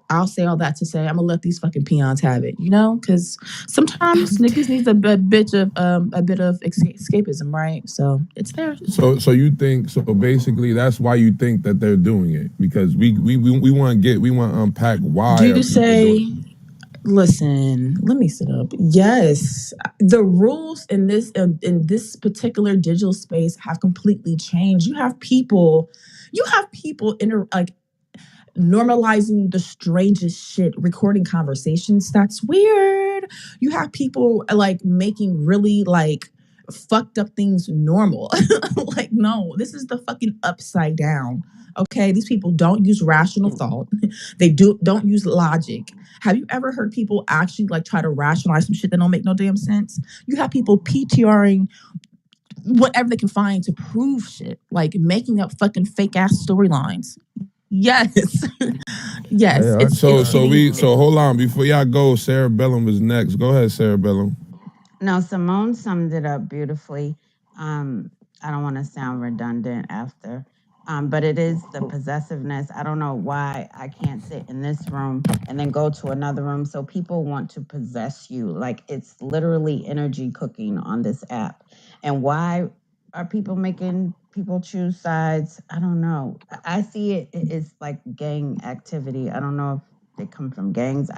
I'll say all that to say I'm gonna let these fucking peons have it, because sometimes niggas needs a bit of escapism, right? So it's there. So you think so? Basically, that's why you think that they're doing it because we want to unpack Do why are you people doing say? Listen, let me sit up. Yes, the rules in this particular digital space have completely changed. You have people like normalizing the strangest shit, recording conversations. That's weird. You have people like making really like fucked up things normal. Like, no, this is the fucking upside down. Okay, these people don't use rational thought. They don't use logic. Have you ever heard people actually like try to rationalize some shit that don't make no damn sense? You have people PTRing whatever they can find to prove shit, like making up fucking fake ass storylines. Yes. Hey, Yes, I, it's getting. so hold on before y'all go. Sarah Bellum was next. Go ahead, Sarah Bellum. No, Simone summed it up beautifully. Um, I don't want to sound redundant after, but it is the possessiveness. I don't know why I can't sit in this room and then go to another room. So people want to possess you. Like it's literally energy cooking on this app. And why are people making people choose sides? I don't know. I see it's like gang activity. I don't know if they come from gangs.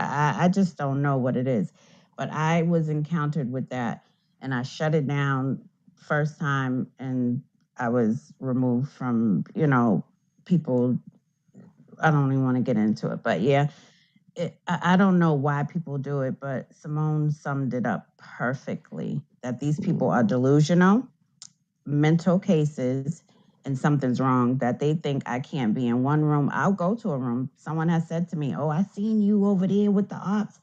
I just don't know what it is, but I was encountered with that and I shut it down first time and I was removed from, people. I don't even want to get into it, but yeah, I don't know why people do it, but Simone summed it up perfectly that these people are delusional, mental cases, and something's wrong that they think I can't be in one room. I'll go to a room. Someone has said to me, "Oh, I seen you over there with the ops."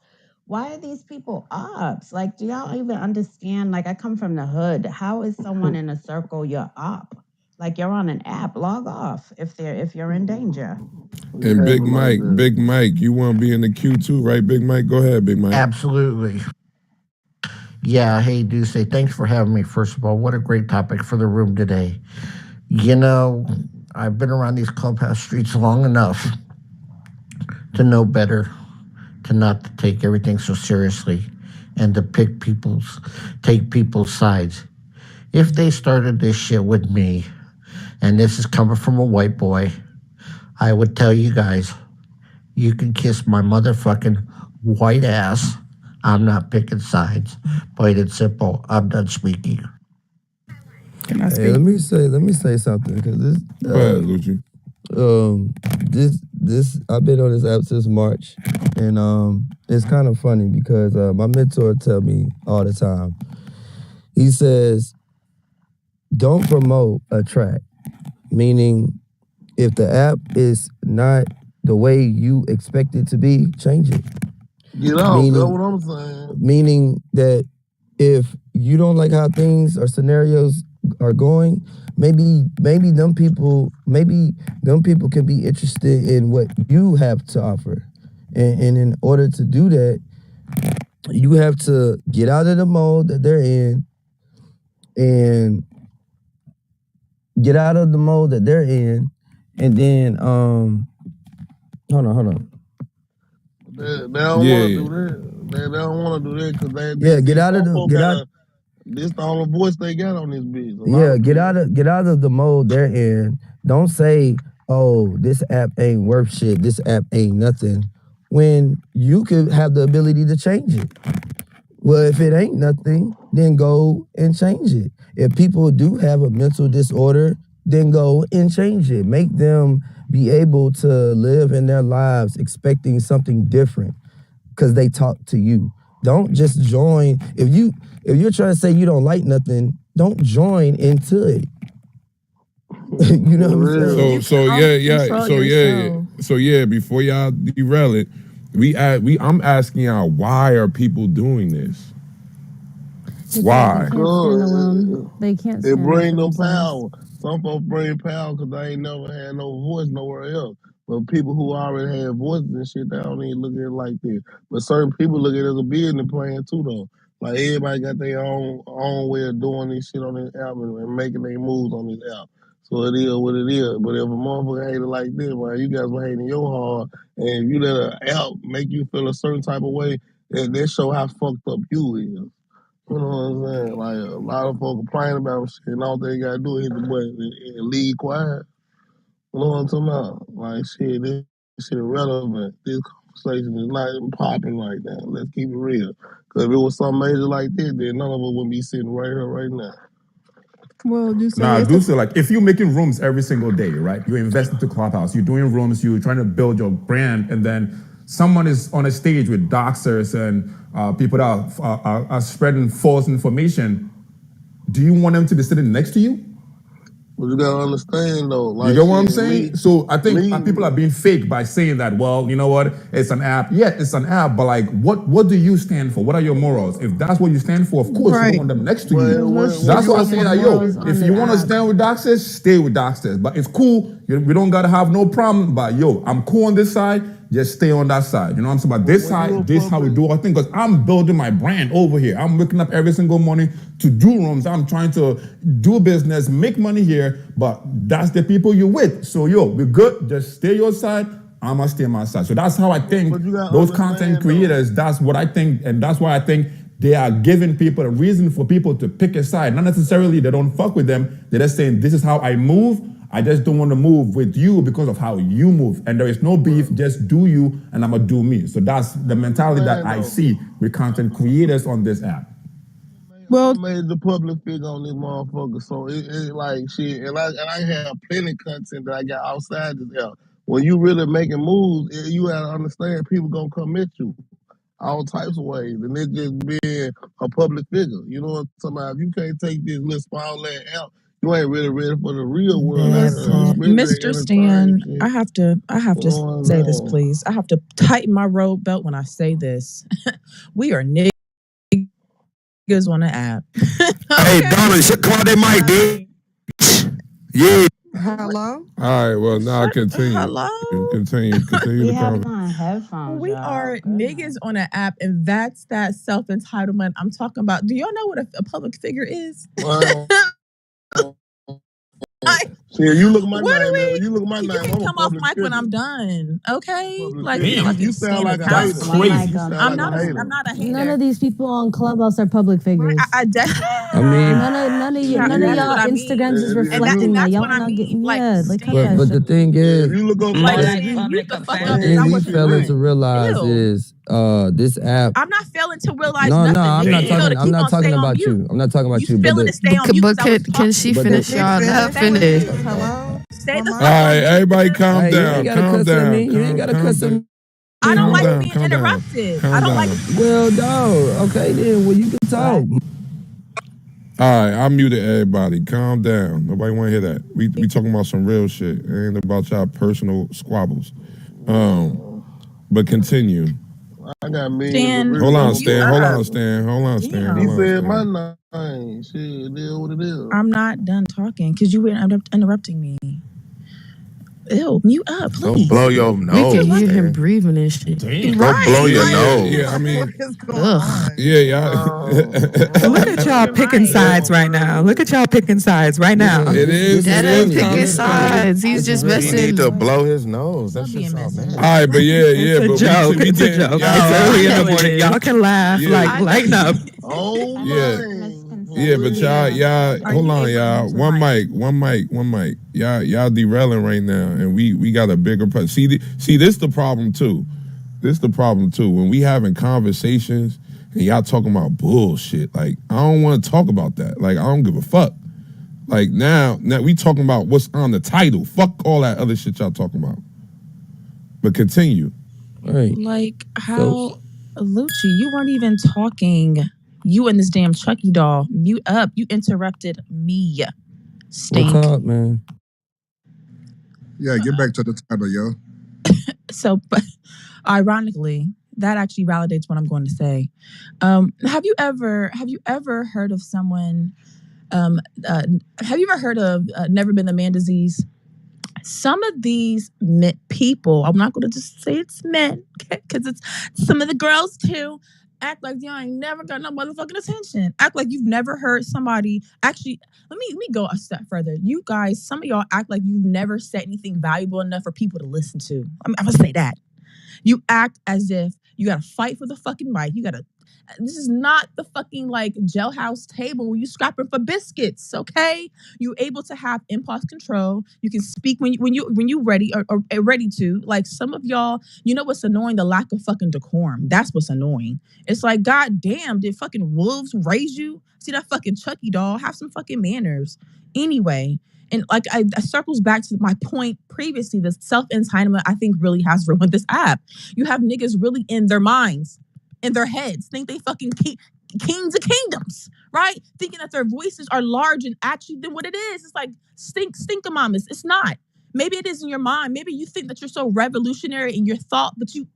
Why are these people ops? Like, do y'all even understand? Like, I come from the hood. How is someone in a circle your op? Like, you're on an app. Log off if you're in danger. It And happen like that. Big Mike, you want to be in the queue too, right? Big Mike, go ahead, Big Mike. Absolutely. Yeah, hey, Dusse, thanks for having me. First of all, what a great topic for the room today. You know, I've been around these clubhouse streets long enough to know better, to not to take everything so seriously, and to take people's sides. If they started this shit with me, and this is coming from a white boy, I would tell you guys, you can kiss my motherfucking white ass. I'm not picking sides. Plain and simple. I'm done speaking. Can I hey, speak? let me say something because Go ahead, Lucci. this I've been on this app since March, and it's kind of funny because my mentor tell me all the time. He says, "Don't promote a track," meaning if the app is not the way you expect it to be, change it. Get off. That's what I'm saying. Meaning that if you don't like how things or scenarios are going, maybe them people can be interested in what you have to offer. And in order to do that, you have to get out of the mode that they're in and then hold on. They don't Yeah, want to yeah. do that. They don't want to do that because Yeah, get out of some the folk this the only voice they got on this bitch. get out of the mode they're in. Don't say, "Oh, this app ain't worth shit. This app ain't nothing," when you could have the ability to change it. Well, if it ain't nothing, then go and change it. If people do have a mental disorder, then go and change it. Make them be able to live in their lives expecting something different because they talk to you. Don't just join. If you're trying to say you don't like nothing, don't join into it. You know what I'm saying? You can only control yourself. Before y'all derail it, I'm asking y'all, why are people doing this? Because they Why? can't stand Good. alone. They can't It stand up bring for them themselves. power. Some folks bring power because they ain't never had no voice nowhere else. But people who already have voices and shit, they don't even look at it like this. But certain people look at it as a business plan too, though. Like everybody got their own way of doing this shit on this app and making their moves on this app. So it is what it is. But if a motherfucker hate it like this, man, you guys were hating your heart, and if you let an app make you feel a certain type of way, that show how fucked up you is. You know what I'm saying? Like a lot of folks complain about shit, and all they gotta do is hit the button and leave quiet. You know what I'm talking about? Like shit, this shit irrelevant. This conversation is not even popping right now. Let's keep it real. Cause if it was something major like this, then none of us would be sitting right here right now. Well, Dusse, Nah, Dusse, like if you're making rooms every single day, right? You invest into Clubhouse, you're doing rooms, you're trying to build your brand, and then someone is on a stage with doxers and people that are spreading false information. Do you want them to be sitting next to you? But you gotta understand though, You like get what I'm shit, saying? So I think people are being fake by saying that, well, you know what, it's an app. Yeah, it's an app, but like, what do you stand for? What are your morals? If that's what you stand for, of course you don't want them next to you. That's why I'm saying that, yo, if you want to stand with doxers, stay with doxers. But it's cool. We don't gotta have no problem. But yo, I'm cool on this side. Just stay on that side. You know what I'm saying? But this side, this is how we do our thing. Because I'm building my brand over here. I'm waking up every single morning to do rooms. I'm trying to do business, make money here. But that's the people you're with. So yo, we're good. Just stay your side. I'm gonna stay on my side. So that's how I think those content creators, that's what I think. And that's why I think they are giving people a reason for people to pick a side. Not necessarily they don't fuck with them. They're just saying, this is how I move. I just don't want to move with you because of how you move. And there is no beef, just do you and I'm going to do me. So that's the mentality that I see with content creators on this app. Well, I made the public figure on this motherfucker, so it like shit. And I have plenty of content that I got outside this app. When you really making moves, you gotta understand people gonna come at you all types of ways, and it just being a public figure. You know what I'm talking about? If you can't take this little small app, you ain't really ready for the real world. Mr. Stan, I have to say this, please. I have to tighten my road belt when I say this. We are niggas on the app. Hey, Donna, come on that mic, dude. Yeah. Hello? All right, well, now continue. Hello? Continue We the have conversation. on headphones. We are niggas on an app, and that's that self-entitlement I'm talking about. Do y'all know what a public figure is? Well, you look at my name. You look at my name. You can come off mic when I'm done, okay? Like you sound like a that's crazy. I'm not a hater. None of these people on Clubhouse are public figures. I mean, none of y'all Instagrams is reflecting that. Y'all not getting but the thing is, you look up the thing we failing to realize is this app. I'm not failing to realize No, nothing. I'm not talking about you. I'm not talking about you. But can she finish, y'all? Let her finish. Hello? Stay the fuck All right, everybody calm down. Calm down. You ain't gotta cuss at me. I don't like being interrupted. I don't like. Well, dog. Okay, then. Well, you can talk. All right, I muted everybody. Calm down. Nobody want to hear that. We talking about some real shit. It ain't about y'all personal squabbles. But continue. I got me. Hold on, Stan. He said my name. Shit, it is what it is. I'm not done talking because you were interrupting me. Ew, mute up, please. Don't blow your nose. We can hear him breathing and shit. Damn. Don't blow your nose. Yeah, I mean, y'all. Look at y'all picking sides right now. It is. That ain't picking sides. He's just messing. He need to blow his nose. That's just all, man. All right, but It's a joke. It's early in the morning. Y'all can laugh. Lighten up. Oh, yeah, but y'all, hold on, y'all. One mic. Y'all derailing right now, and we got a bigger problem. See, this the problem too. When we having conversations and y'all talking about bullshit, like I don't want to talk about that. Like I don't give a fuck. Like now we talking about what's on the title. Fuck all that other shit y'all talking about. But continue. Right. Like how, Lucci, you weren't even talking. You and this damn Chucky doll. Mute up. You interrupted me. Stink. What's up, man? Yeah, get back to the title, yo. So, but ironically, that actually validates what I'm going to say. Have you ever heard of someone? Have you ever heard of never been the man disease? Some of these people, I'm not going to just say it's men, okay, because it's some of the girls too. Act like y'all ain't never got no motherfucking attention. Act like you've never heard somebody. Actually, let me go a step further. You guys, some of y'all act like you've never said anything valuable enough for people to listen to. I'm gonna say that. You act as if you gotta fight for the fucking mic. This is not the fucking like jailhouse table where you scrapping for biscuits, okay? You able to have impulse control. You can speak when you ready or ready to. Like some of y'all, you know what's annoying? The lack of fucking decorum. That's what's annoying. It's like, god damn, did fucking wolves raise you? See that fucking Chucky doll? Have some fucking manners. Anyway, and like I circles back to my point previously, the self-entitlement I think really has ruined this app. You have niggas really in their minds, in their heads, think they fucking kings of kingdoms, right? Thinking that their voices are large and actually than what it is. It's like stinkomamas. It's not. Maybe it is in your mind. Maybe you think that you're so revolutionary in your thought, but you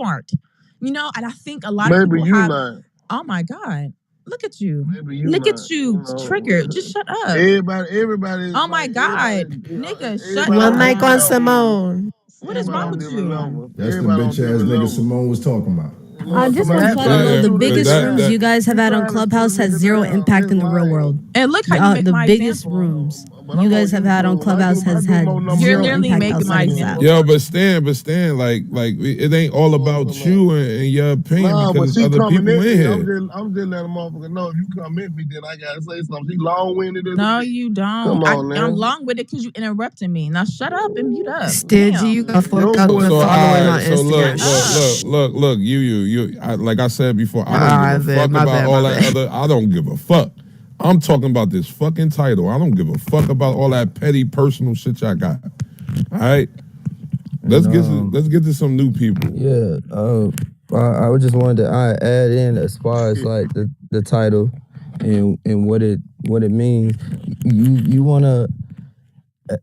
aren't. You know, and I think a lot of people have. Not. Oh my God. Look at you. Look at you. Triggered. Just shut up. Everybody. Oh my God. Nigga, shut up. One mic on Simone. What is wrong with you? That's the bitch ass nigga Simone was talking about. I just want to let you know the biggest rooms you guys have had on Clubhouse has zero impact in the real world. And look how you make the my biggest example. rooms you guys have had on Clubhouse has had zero impact outside of that. Yo, but Stan, like it ain't all about you and your opinion because there's other people in here. I'm just letting a motherfucker know if you come at me, then I gotta say something. She long-winded. No, you don't. I'm long-winded because you interrupting me. Now shut up and mute up. Stingy, you got fucked up with following on Instagram. Look, you. Like I said before, I don't give a fuck about all that other. I don't give a fuck. I'm talking about this fucking title. I don't give a fuck about all that petty personal shit y'all got. All right, let's get to some new people. Yeah, I just wanted to add in as far as like the title and what it means. You want to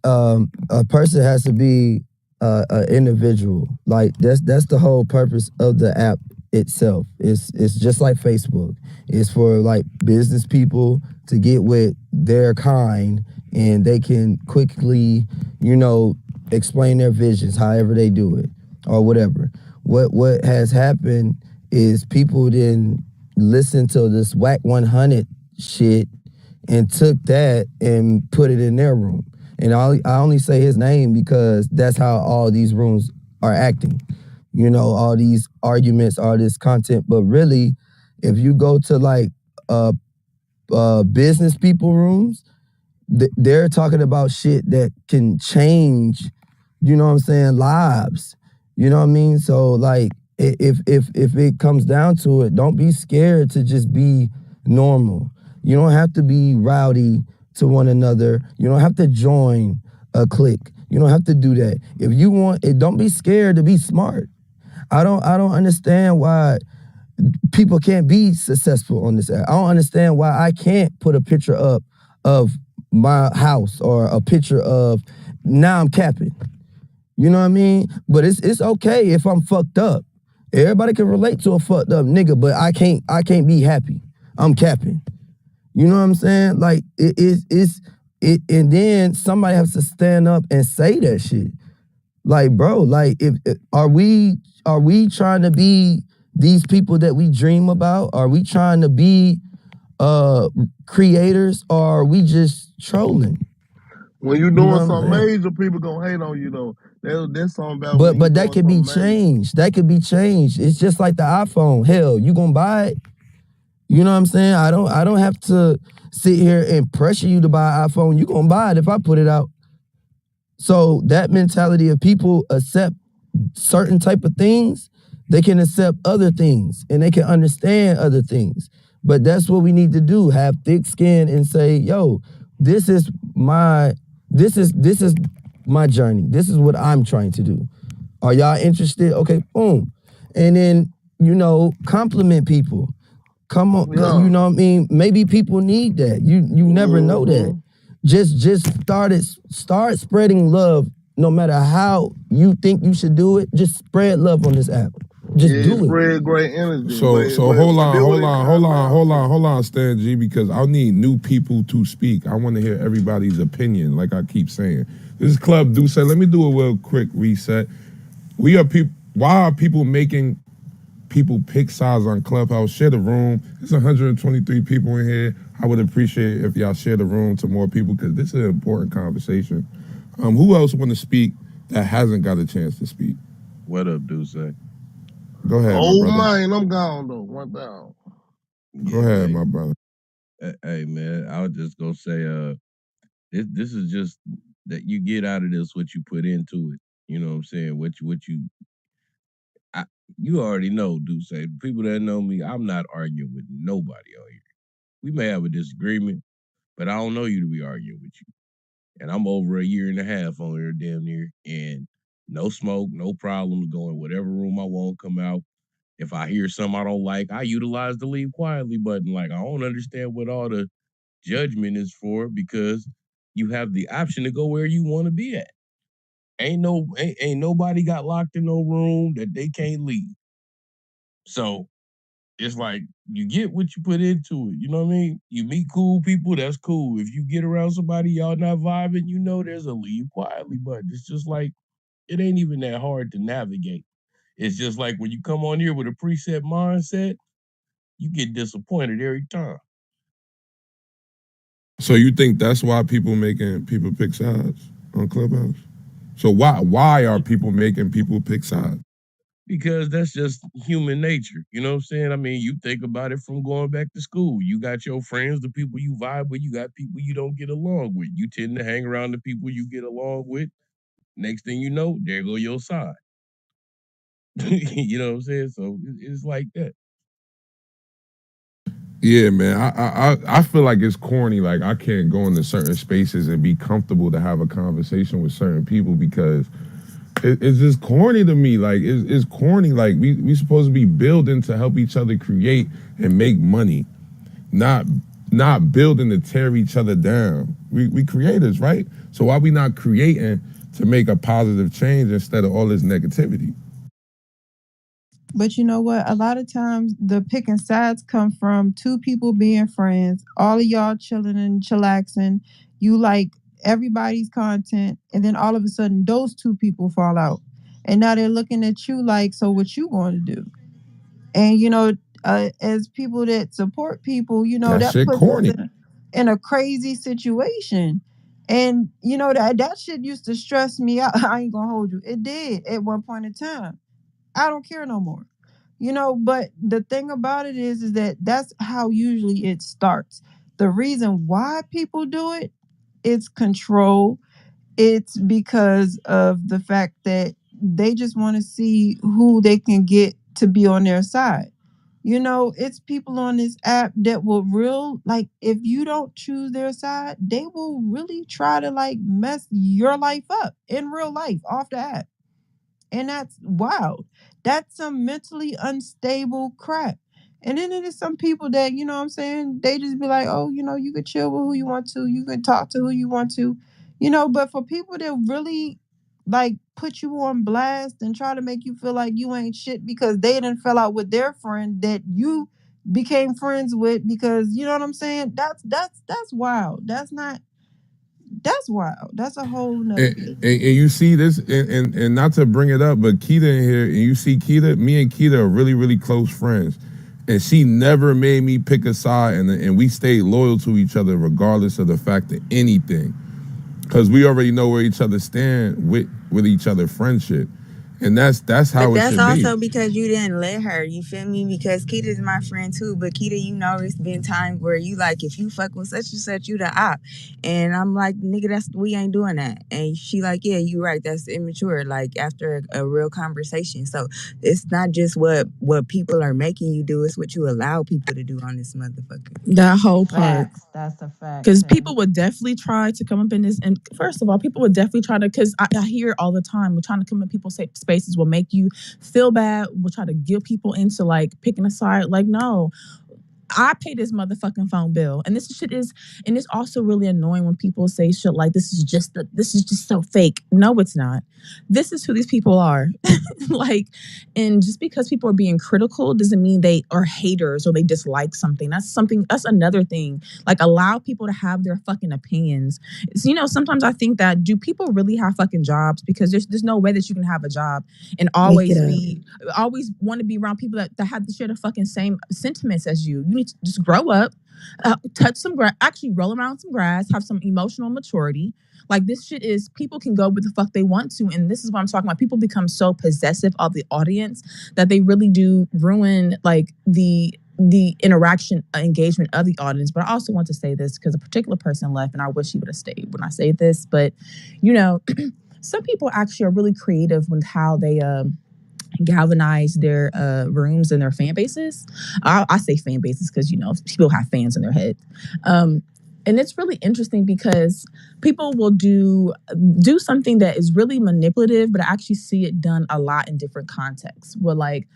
a person has to be an individual. Like that's the whole purpose of the app itself. It's just like Facebook. It's for like business people to get with their kind and they can quickly, explain their visions however they do it or whatever. What has happened is people didn't listen to this whack 100 shit and took that and put it in their room. And I only say his name because that's how all these rooms are acting. All these arguments, all this content. But really, if you go to like business people rooms, they're talking about shit that can change, lives. You know what I mean? So like, if it comes down to it, don't be scared to just be normal. You don't have to be rowdy to one another. You don't have to join a clique. You don't have to do that. If you want it, don't be scared to be smart. I don't understand why people can't be successful on this app. I don't understand why I can't put a picture up of my house or a picture of now I'm capping. You know what I mean? But it's okay if I'm fucked up. Everybody can relate to a fucked up nigga, but I can't be happy. I'm capping. You know what I'm saying? Like and then somebody has to stand up and say that shit. Like, bro, like if are we trying to be these people that we dream about? Are we trying to be creators, or are we just trolling? When you doing something major, people gonna hate on you though. That's something about. But that can be changed. That could be changed. It's just like the iPhone. Hell, you gonna buy it? You know what I'm saying? I don't have to sit here and pressure you to buy an iPhone. You gonna buy it if I put it out. So that mentality of people accept certain type of things, they can accept other things and they can understand other things. But that's what we need to do. Have thick skin and say, yo, this is my journey. This is what I'm trying to do. Are y'all interested? Okay, boom. And then, compliment people. Come on, you know what I mean? Maybe people need that. You never know that. Just start spreading love. No matter how you think you should do it, just spread love on this app. Just do it. Spread great energy. So hold on, Stan G, because I need new people to speak. I want to hear everybody's opinion, like I keep saying. This is Club Dusse. Let me do a real quick reset. Why are people making people pick sides on Clubhouse. Share the room. There's 123 people in here. I would appreciate if y'all share the room to more people because this is an important conversation. Who else want to speak that hasn't got a chance to speak? What up, Dusse? Go ahead, Oh, my brother. man, I'm gone, though. One down. Go ahead, my brother. Hey, man, I was just going to say, this is just that you get out of this what you put into it. You know what I'm saying? You already know, Dusse. People that know me, I'm not arguing with nobody on here. We may have a disagreement, but I don't know you to be arguing with you. And I'm over a year and a half on here, damn near, and no smoke, no problems, going whatever room I want, come out. If I hear something I don't like, I utilize the leave quietly button. Like, I don't understand what all the judgment is for because you have the option to go where you want to be at. Ain't nobody got locked in no room that they can't leave. So it's like you get what you put into it. You know what I mean? You meet cool people, that's cool. If you get around somebody y'all not vibing, you know there's a leave quietly button. It's just like it ain't even that hard to navigate. It's just like when you come on here with a preset mindset, you get disappointed every time. So you think that's why people pick sides on Clubhouse? So why are people making people pick sides? Because that's just human nature. You know what I'm saying? I mean, you think about it from going back to school. You got your friends, the people you vibe with, you got people you don't get along with. You tend to hang around the people you get along with. Next thing you know, there go your side. You know what I'm saying? So it's like that. Yeah, man. I feel like it's corny. Like I can't go into certain spaces and be comfortable to have a conversation with certain people because it's just corny to me. Like it's corny. Like we supposed to be building to help each other create and make money, not building to tear each other down. We creators, right? So why we not creating to make a positive change instead of all this negativity? But you know what? A lot of times the picking sides come from two people being friends, all of y'all chilling and chillaxing. You like everybody's content, and then all of a sudden those two people fall out. And now they're looking at you like, so what you going to do? And you know, as people that support people, you know, that shit puts corny. us in a crazy situation. And you know that shit used to stress me out. I ain't gonna hold you. It did at one point in time. I don't care no more. You know, but the thing about it is that that's how usually it starts. The reason why people do it, it's control. It's because of the fact that they just want to see who they can get to be on their side. You know, it's people on this app that will if you don't choose their side, they will really try to like mess your life up in real life off the app. And that's wild. That's some mentally unstable crap. And then there's some people that, you know what I'm saying, they just be like, oh, you know, you could chill with who you want to, you can talk to who you want to, you know, but for people that really like put you on blast and try to make you feel like you ain't shit because they didn't fell out with their friend that you became friends with because you know what I'm saying? That's wild. That's wild. That's a whole nother And you see this, and not to bring it up, but Keita in here, and you see Keita, me and Keita are really, really close friends. And she never made me pick a side, and we stayed loyal to each other regardless of the fact of anything. Because we already know where each other stand with each other friendship. And that's how it should be. But that's also because you didn't let her, you feel me? Because Keita's my friend too, but Keita, you know, it's been times where you like, if you fuck with such and such, you the op. And I'm like, nigga, we ain't doing that. And she like, yeah, you right, that's immature, like after a real conversation. So it's not just what people are making you do, it's what you allow people to do on this motherfucker. That whole part. That's a fact. Because people would definitely try to come up in this, and first of all, people would definitely try to, because I hear all the time, we're trying to come in people's spaces will make you feel bad, we'll try to guilt people into like picking a side. Like, no, I pay this motherfucking phone bill. And this shit is, and it's also really annoying when people say shit like this is just so fake. No, it's not. This is who these people are. Like, and just because people are being critical doesn't mean they are haters or they dislike something. That's another thing. Like, allow people to have their fucking opinions. So, sometimes I think that, do people really have fucking jobs? Because there's no way that you can have a job and always want to be around people that have to share the fucking same sentiments as you. You need to just grow up, touch some grass, actually roll around some grass, have some emotional maturity. Like, this shit is, people can go where the fuck they want to. And this is what I'm talking about. People become so possessive of the audience that they really do ruin like the interaction engagement of the audience. But I also want to say this because a particular person left and I wish he would have stayed when I say this. But some people actually are really creative with how they galvanize their rooms and their fan bases. I say fan bases because people have fans in their head. And it's really interesting because people will do something that is really manipulative, but I actually see it done a lot in different contexts. Where like,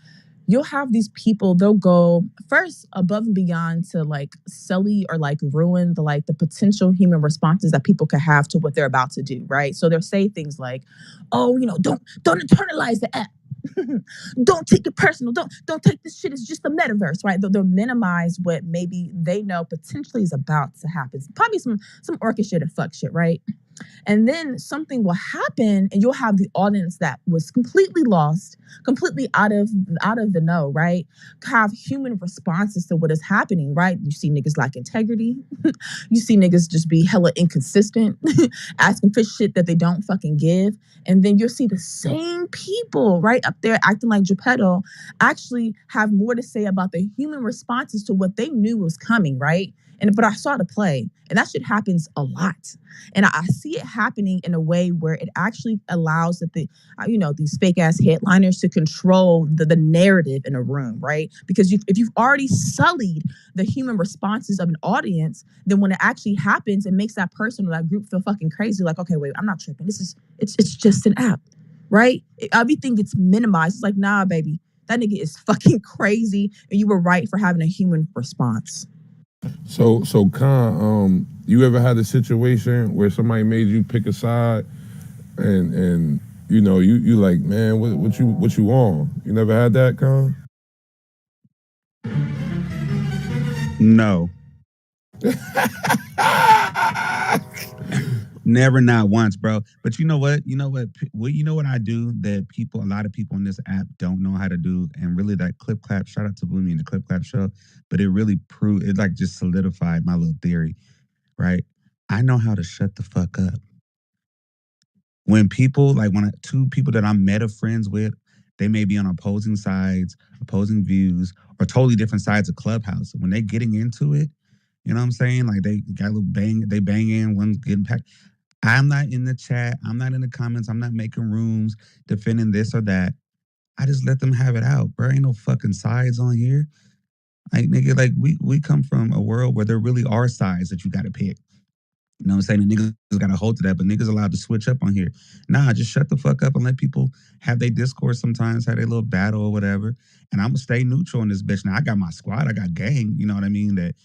you'll have these people, they'll go first above and beyond to like sully or like ruin the potential human responses that people could have to what they're about to do, right? So they'll say things like, oh, don't internalize the app. Don't take it personal. Don't take this shit as just the metaverse, right? They'll minimize what maybe they know potentially is about to happen. Probably some orchestrated fuck shit, right? And then something will happen and you'll have the audience that was completely lost, completely out of the know, right? Have human responses to what is happening, right? You see niggas lack integrity. You see niggas just be hella inconsistent, asking for shit that they don't fucking give. And then you'll see the same people right up there acting like Geppetto actually have more to say about the human responses to what they knew was coming, right? But I saw the play, and that shit happens a lot. And I see it happening in a way where it actually allows that these fake ass headliners to control the narrative in a room, right? Because if you've already sullied the human responses of an audience, then when it actually happens, it makes that person or that group feel fucking crazy. Like, okay, wait, I'm not tripping. It's just an app, right? Everything gets minimized. It's like, nah, baby, that nigga is fucking crazy, and you were right for having a human response. So Khan, you ever had a situation where somebody made you pick a side, and you like, man, what you on? You never had that, Khan? No. Never, not once, bro. But you know what? You know what I do that a lot of people on this app don't know how to do, and really that clip clap. Shout out to Bloomy and the clip clap show, but it really proved it. Like, just solidified my little theory, right? I know how to shut the fuck up. When people two people that I'm meta friends with, they may be on opposing sides, opposing views, or totally different sides of Clubhouse. When they're getting into it, you know what I'm saying? Like, they got a little bang, they bang in, one's getting packed. I'm not in the chat. I'm not in the comments. I'm not making rooms defending this or that. I just let them have it out, bro. Ain't no fucking sides on here. Like, nigga, like we come from a world where there really are sides that you got to pick. You know what I'm saying? The niggas got to hold to that, but niggas allowed to switch up on here. Nah, just shut the fuck up and let people have their discourse sometimes, have their little battle or whatever. And I'm going to stay neutral in this bitch. Now, I got my squad. I got gang, you know what I mean? That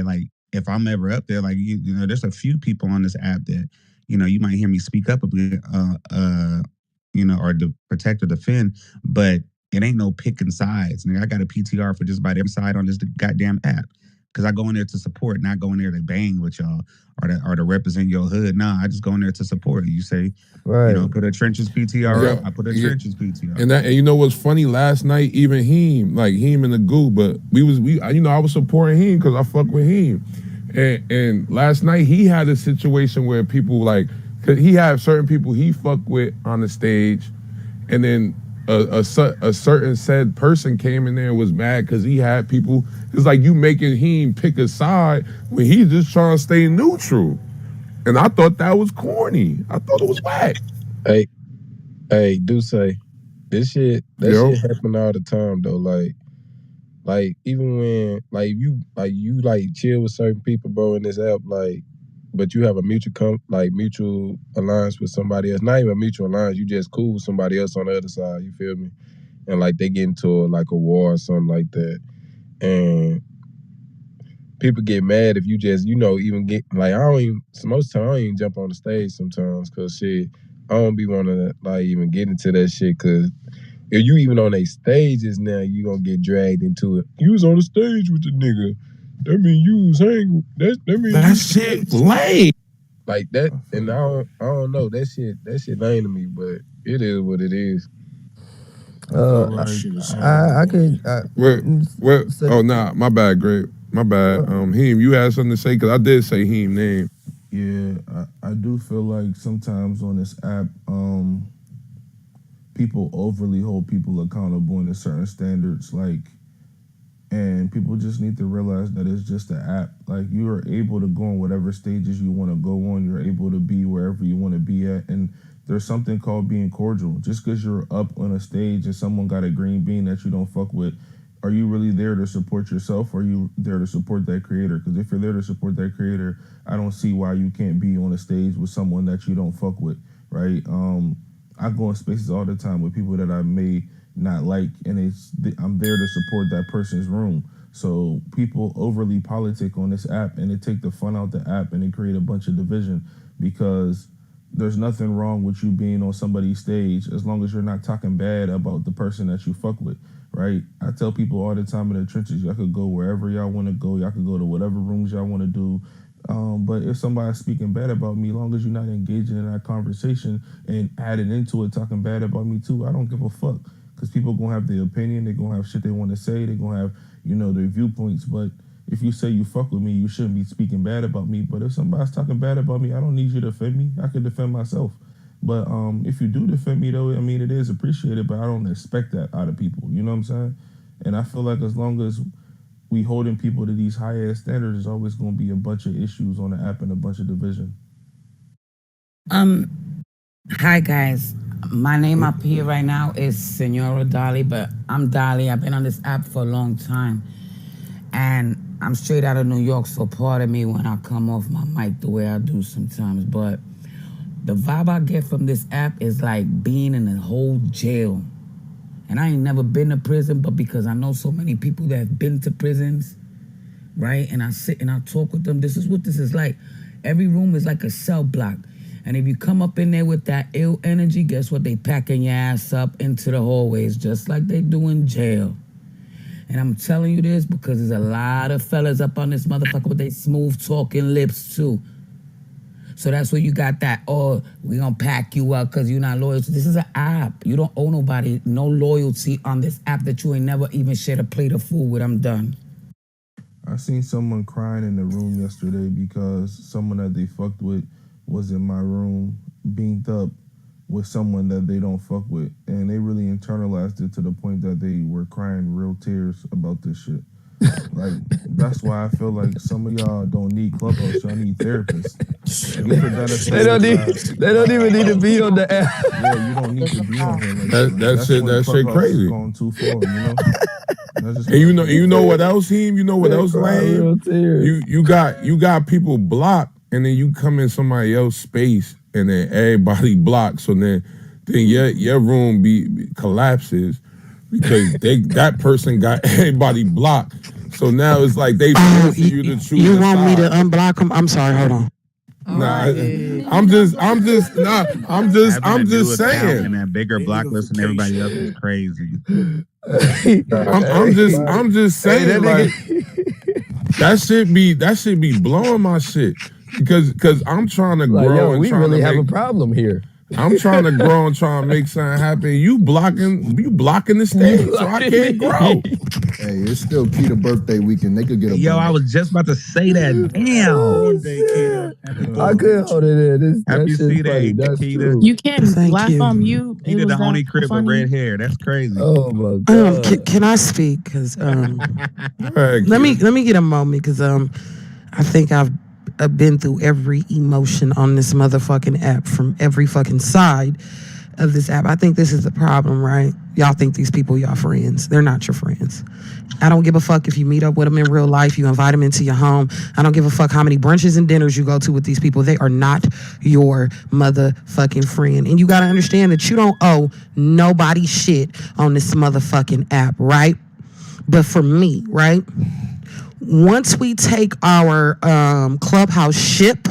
like, if I'm ever up there, like, there's a few people on this app that, you might hear me speak up a bit, or to protect or defend, but it ain't no picking sides. I got a PTR for just about every side on this goddamn app. Because I go in there to support, not go in there to bang with y'all or to represent your hood. Nah, I just go in there to support. You say, right. Put a trenches PTR up. I put a trenches PTR. And you know what's funny? Last night, even Heem in the goo, but I was supporting Heem because I fuck with Heem. And last night he had a situation where people cause he had certain people he fuck with on the stage, and then a certain said person came in there and was mad because he had people. It's like you making him pick a side when he's just trying to stay neutral. And I thought that was corny. I thought it was whack. Hey, Dusse, shit happen all the time though. Like even when you chill with certain people, bro, in this app, but you have a mutual alliance with somebody else. Not even a mutual alliance, you just cool with somebody else on the other side, you feel me? And they get into a war or something like that. And people get mad if you just, even get like I don't even most time I don't even jump on the stage sometimes because shit, I don't be wanting to like even get into that shit because if you even on a stages now, you gonna get dragged into it. You was on the stage with the nigga. That mean you was hanging. That mean that shit lame. Like that, and I don't know. That shit lame to me, but it is what it is. I could. Oh nah, my bad, Greg. My bad. Heem, you had something to say because I did say Heem name. Yeah, I do feel like sometimes on this app, people overly hold people accountable into certain standards, and people just need to realize that it's just an app. Like, you are able to go on whatever stages you want to go on. You're able to be wherever you want to be at, and there's something called being cordial. Just because you're up on a stage and someone got a green bean that you don't fuck with, are you really there to support yourself, or are you there to support that creator? Because if you're there to support that creator, I don't see why you can't be on a stage with someone that you don't fuck with, right? I go in spaces all the time with people that I may not like, and I'm there to support that person's room. So people overly politic on this app, and they take the fun out the app, and they create a bunch of division, because there's nothing wrong with you being on somebody's stage as long as you're not talking bad about the person that you fuck with, right? I tell people all the time in the trenches, y'all could go wherever y'all want to go. Y'all could go to whatever rooms y'all want to do. But if somebody's speaking bad about me, as long as you're not engaging in that conversation and adding into it, talking bad about me too, I don't give a fuck. Because people going to have their opinion. They're going to have shit they want to say. They're going to have, their viewpoints. But if you say you fuck with me, you shouldn't be speaking bad about me. But if somebody's talking bad about me, I don't need you to defend me. I can defend myself. But if you do defend me, though, I mean, it is appreciated, but I don't expect that out of people. You know what I'm saying? And I feel like as long as we holding people to these high-ass standards, there's always going to be a bunch of issues on the app and a bunch of division. Hi, guys. My name up here right now is Senora Dolly, but I'm Dolly. I've been on this app for a long time. And I'm straight out of New York, so pardon me when I come off my mic the way I do sometimes. But the vibe I get from this app is like being in a whole jail. And I ain't never been to prison, but because I know so many people that have been to prisons, right? And I sit and I talk with them. This is what this is like. Every room is like a cell block. And if you come up in there with that ill energy, guess what? They packing your ass up into the hallways just like they do in jail. And I'm telling you this because there's a lot of fellas up on this motherfucker with they smooth talking lips too. So that's where you got that, we gonna pack you up because you're not loyal. This is an app. You don't owe nobody no loyalty on this app that you ain't never even shared a plate of food with. I'm done. I seen someone crying in the room yesterday because someone that they fucked with was in my room, beamed up with someone that they don't fuck with. And they really internalized it to the point that they were crying real tears about this shit. Like, that's why I feel like some of y'all don't need Clubhouse, y'all need therapists. They don't even need to be on the app. Yeah, you don't need to be on here. Like, That shit crazy. Going too far, And you know what else, Heem? You know what else, lame? You got people blocked, and then you come in somebody else's space, and then everybody blocked. So then your room collapses because that person got everybody blocked. So now it's like they force you to choose. You want me to unblock them? I'm sorry. Hold on. I'm just saying. And that bigger block list and everybody else is crazy. I'm just saying, like, that should be blowing my shit because I'm trying to grow. We really have a problem here. I'm trying to grow and try and make something happen. You blocking the stage, so I can't grow. Hey, it's still Keita birthday weekend. They could get a Yo, I was just about to say that. Damn. I couldn't hold it in. Happy C-Day, Keita. You can't laugh on mute. Keita, the honey crib with red hair. That's crazy. Oh my God. Can I speak? Because let me get a moment because I think I've been through every emotion on this motherfucking app from every fucking side of this app. I think this is the problem, right? Y'all think these people y'all friends. They're not your friends. I don't give a fuck if you meet up with them in real life, you invite them into your home. I don't give a fuck how many brunches and dinners you go to with these people. They are not your motherfucking friend. And you gotta understand that you don't owe nobody shit on this motherfucking app, right? But for me, right? Once we take our clubhouse ship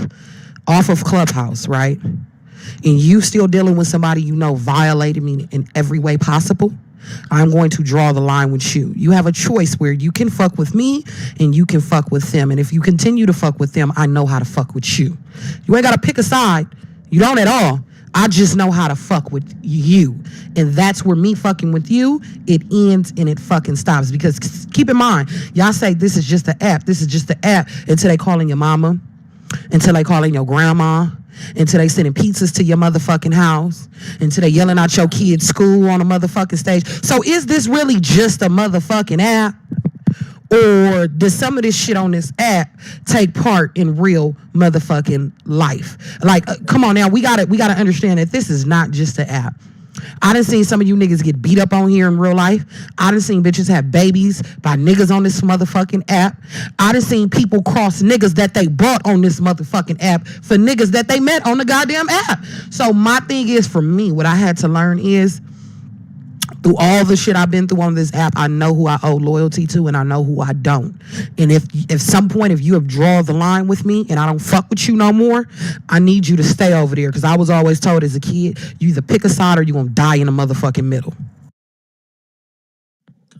off of Clubhouse, right? And you still dealing with somebody you know violated me in every way possible, I'm going to draw the line with you. You have a choice where you can fuck with me and you can fuck with them. And if you continue to fuck with them, I know how to fuck with you. You ain't got to pick a side. You don't at all. I just know how to fuck with you. And that's where me fucking with you, it ends and it fucking stops. Because keep in mind, y'all say this is just an app. This is just an app until they calling your mama, until they calling your grandma, until they sending pizzas to your motherfucking house, until they yelling out your kid's school on a motherfucking stage. So is this really just a motherfucking app? Or does some of this shit on this app take part in real motherfucking life? Like, come on now, we gotta understand that this is not just an app. I done seen some of you niggas get beat up on here in real life. I done seen bitches have babies by niggas on this motherfucking app. I done seen people cross niggas that they bought on this motherfucking app for niggas that they met on the goddamn app. So my thing is, for me, what I had to learn is, through all the shit I've been through on this app, I know who I owe loyalty to and I know who I don't. And if some point, if you have drawn the line with me and I don't fuck with you no more, I need you to stay over there. Because I was always told as a kid, you either pick a side or you're going to die in the motherfucking middle.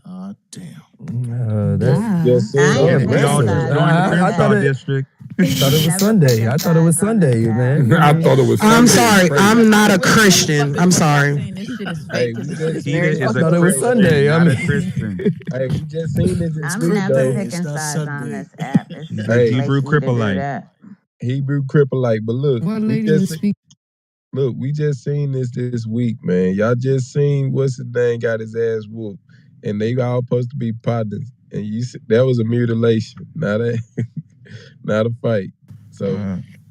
God damn. I thought district. I thought it was Sunday. I thought it was Sunday, man. I thought it was Sunday. I'm sorry. I'm not a Christian. I'm sorry. Hey, I thought it was Sunday. I'm a Christian. Hey, we just seen this. I'm never picking sides on this app. Hey, Hebrew cripplite. Hebrew cripplite. But look, we just seen this week, man. Y'all just seen what's his name got his ass whooped, and they all supposed to be partners. And that was a mutilation, not a fight. So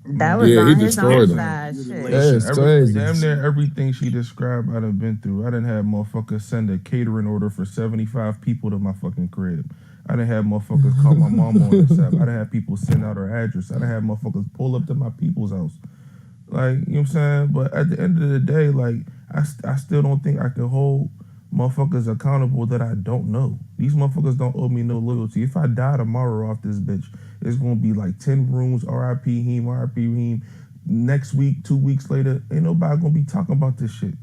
that was on his own side. Damn near everything she described I done been through. I done had motherfuckers send a catering order for 75 people to my fucking crib. I done had motherfuckers call my mom on this app. I done had people send out her address. I done had motherfuckers pull up to my people's house. Like, you know what I'm saying? But at the end of the day, like, I still don't think I can hold motherfuckers accountable that I don't know. These motherfuckers don't owe me no loyalty. If I die tomorrow off this bitch, it's gonna be like 10 rooms, R.I.P. him, R.I.P. him. Next week, 2 weeks later, ain't nobody gonna be talking about this shit.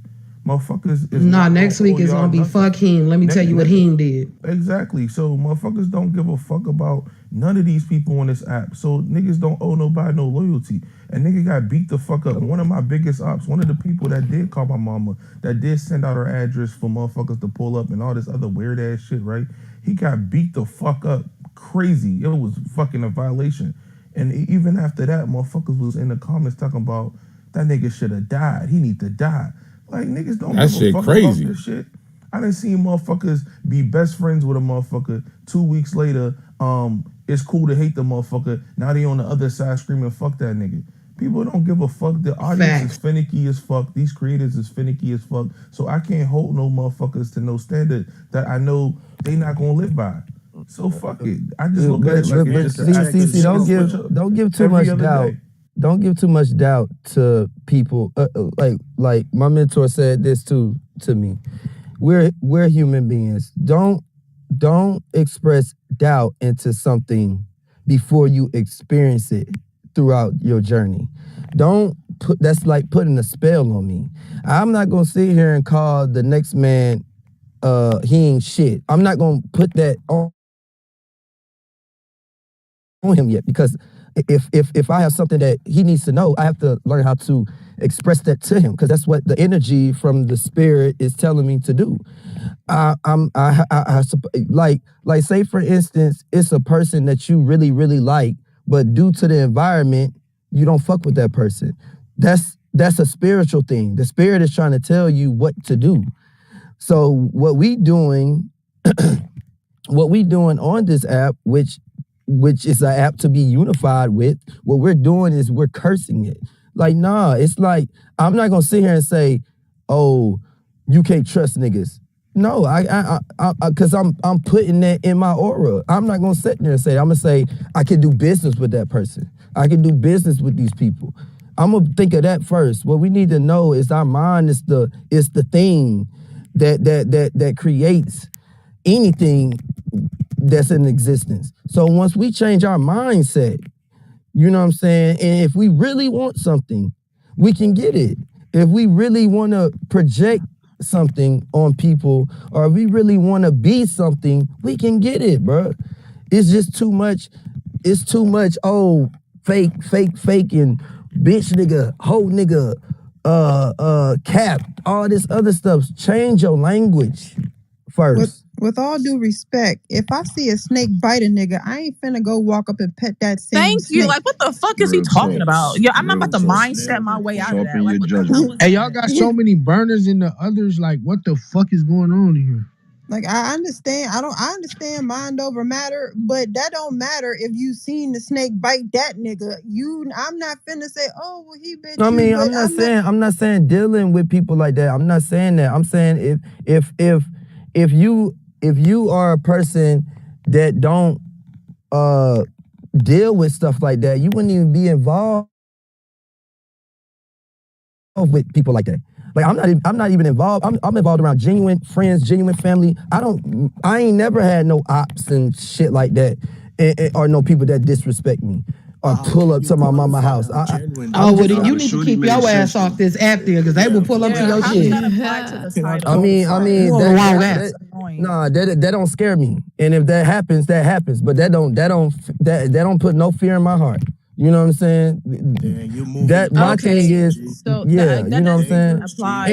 Motherfuckers is next week is gonna be fuck him. Let me tell you what him did. Exactly. So motherfuckers don't give a fuck about none of these people on this app. So niggas don't owe nobody no loyalty. And nigga got beat the fuck up. One of my biggest ops, one of the people that did call my mama, that did send out her address for motherfuckers to pull up and all this other weird ass shit, right? He got beat the fuck up crazy. It was fucking a violation. And even after that, motherfuckers was in the comments talking about that nigga should have died. He need to die. Like, niggas don't give a fuck about this shit. I done seen motherfuckers be best friends with a motherfucker. 2 weeks later, it's cool to hate the motherfucker. Now they on the other side screaming, fuck that nigga. People don't give a fuck. The audience is finicky as fuck. These creators is finicky as fuck. So I can't hold no motherfuckers to no standard that I know they not gonna live by. So fuck it. I just look at it like it's just don't give too much doubt. Don't give too much doubt to people. Like my mentor said this to me. We're human beings. Don't express doubt into something before you experience it throughout your journey. That's like putting a spell on me. I'm not gonna sit here and call the next man he ain't shit. I'm not gonna put that on him yet, because if I have something that he needs to know, I have to learn how to express that to him, because that's what the energy from the spirit is telling me to do. Like say for instance, it's a person that you really, really like, but due to the environment, you don't fuck with that person. That's a spiritual thing. The spirit is trying to tell you what to do. So what we doing on this app, which is an app to be unified with, what we're doing is we're cursing it. Like, nah, it's like, I'm not gonna sit here and say, oh, you can't trust niggas. No, because I'm putting that in my aura. I'm not gonna sit there and say, I'm gonna say I can do business with that person. I can do business with these people. I'm gonna think of that first. What we need to know is our mind is the thing that creates anything that's in existence. So once we change our mindset, you know what I'm saying? And if we really want something, we can get it. If we really want to project something on people, or if we really want to be something, we can get it, bro. It's just too much. It's too much. Oh, fake, and bitch nigga, hoe nigga, cap, all this other stuff. Change your language first. With all due respect, if I see a snake bite a nigga, I ain't finna go walk up and pet that same Thank you. snake. Like, what the fuck is he talking about? Yeah, I'm not about to mindset my way out of that. Like, what the hell was Hey, y'all got so many burners in the others. Like, what the fuck is going on here? Like, I understand. I understand mind over matter, but that don't matter if you seen the snake bite that nigga. I'm not finna say, oh, well, he bit you. I mean, I'm not saying dealing with people like that. I'm not saying that. I'm saying if you are a person that don't deal with stuff like that, you wouldn't even be involved with people like that. Like, I'm not even involved. I'm involved around genuine friends, genuine family. I ain't never had no ops and shit like that, or no people that disrespect me or pull up to my mama's house. Well, then you need to keep your ass off this app there, because they will pull up to your shit. I mean, that don't scare me. And if that happens, that happens. But that don't put no fear in my heart. You know what I'm saying? That my thing is, you know what I'm saying?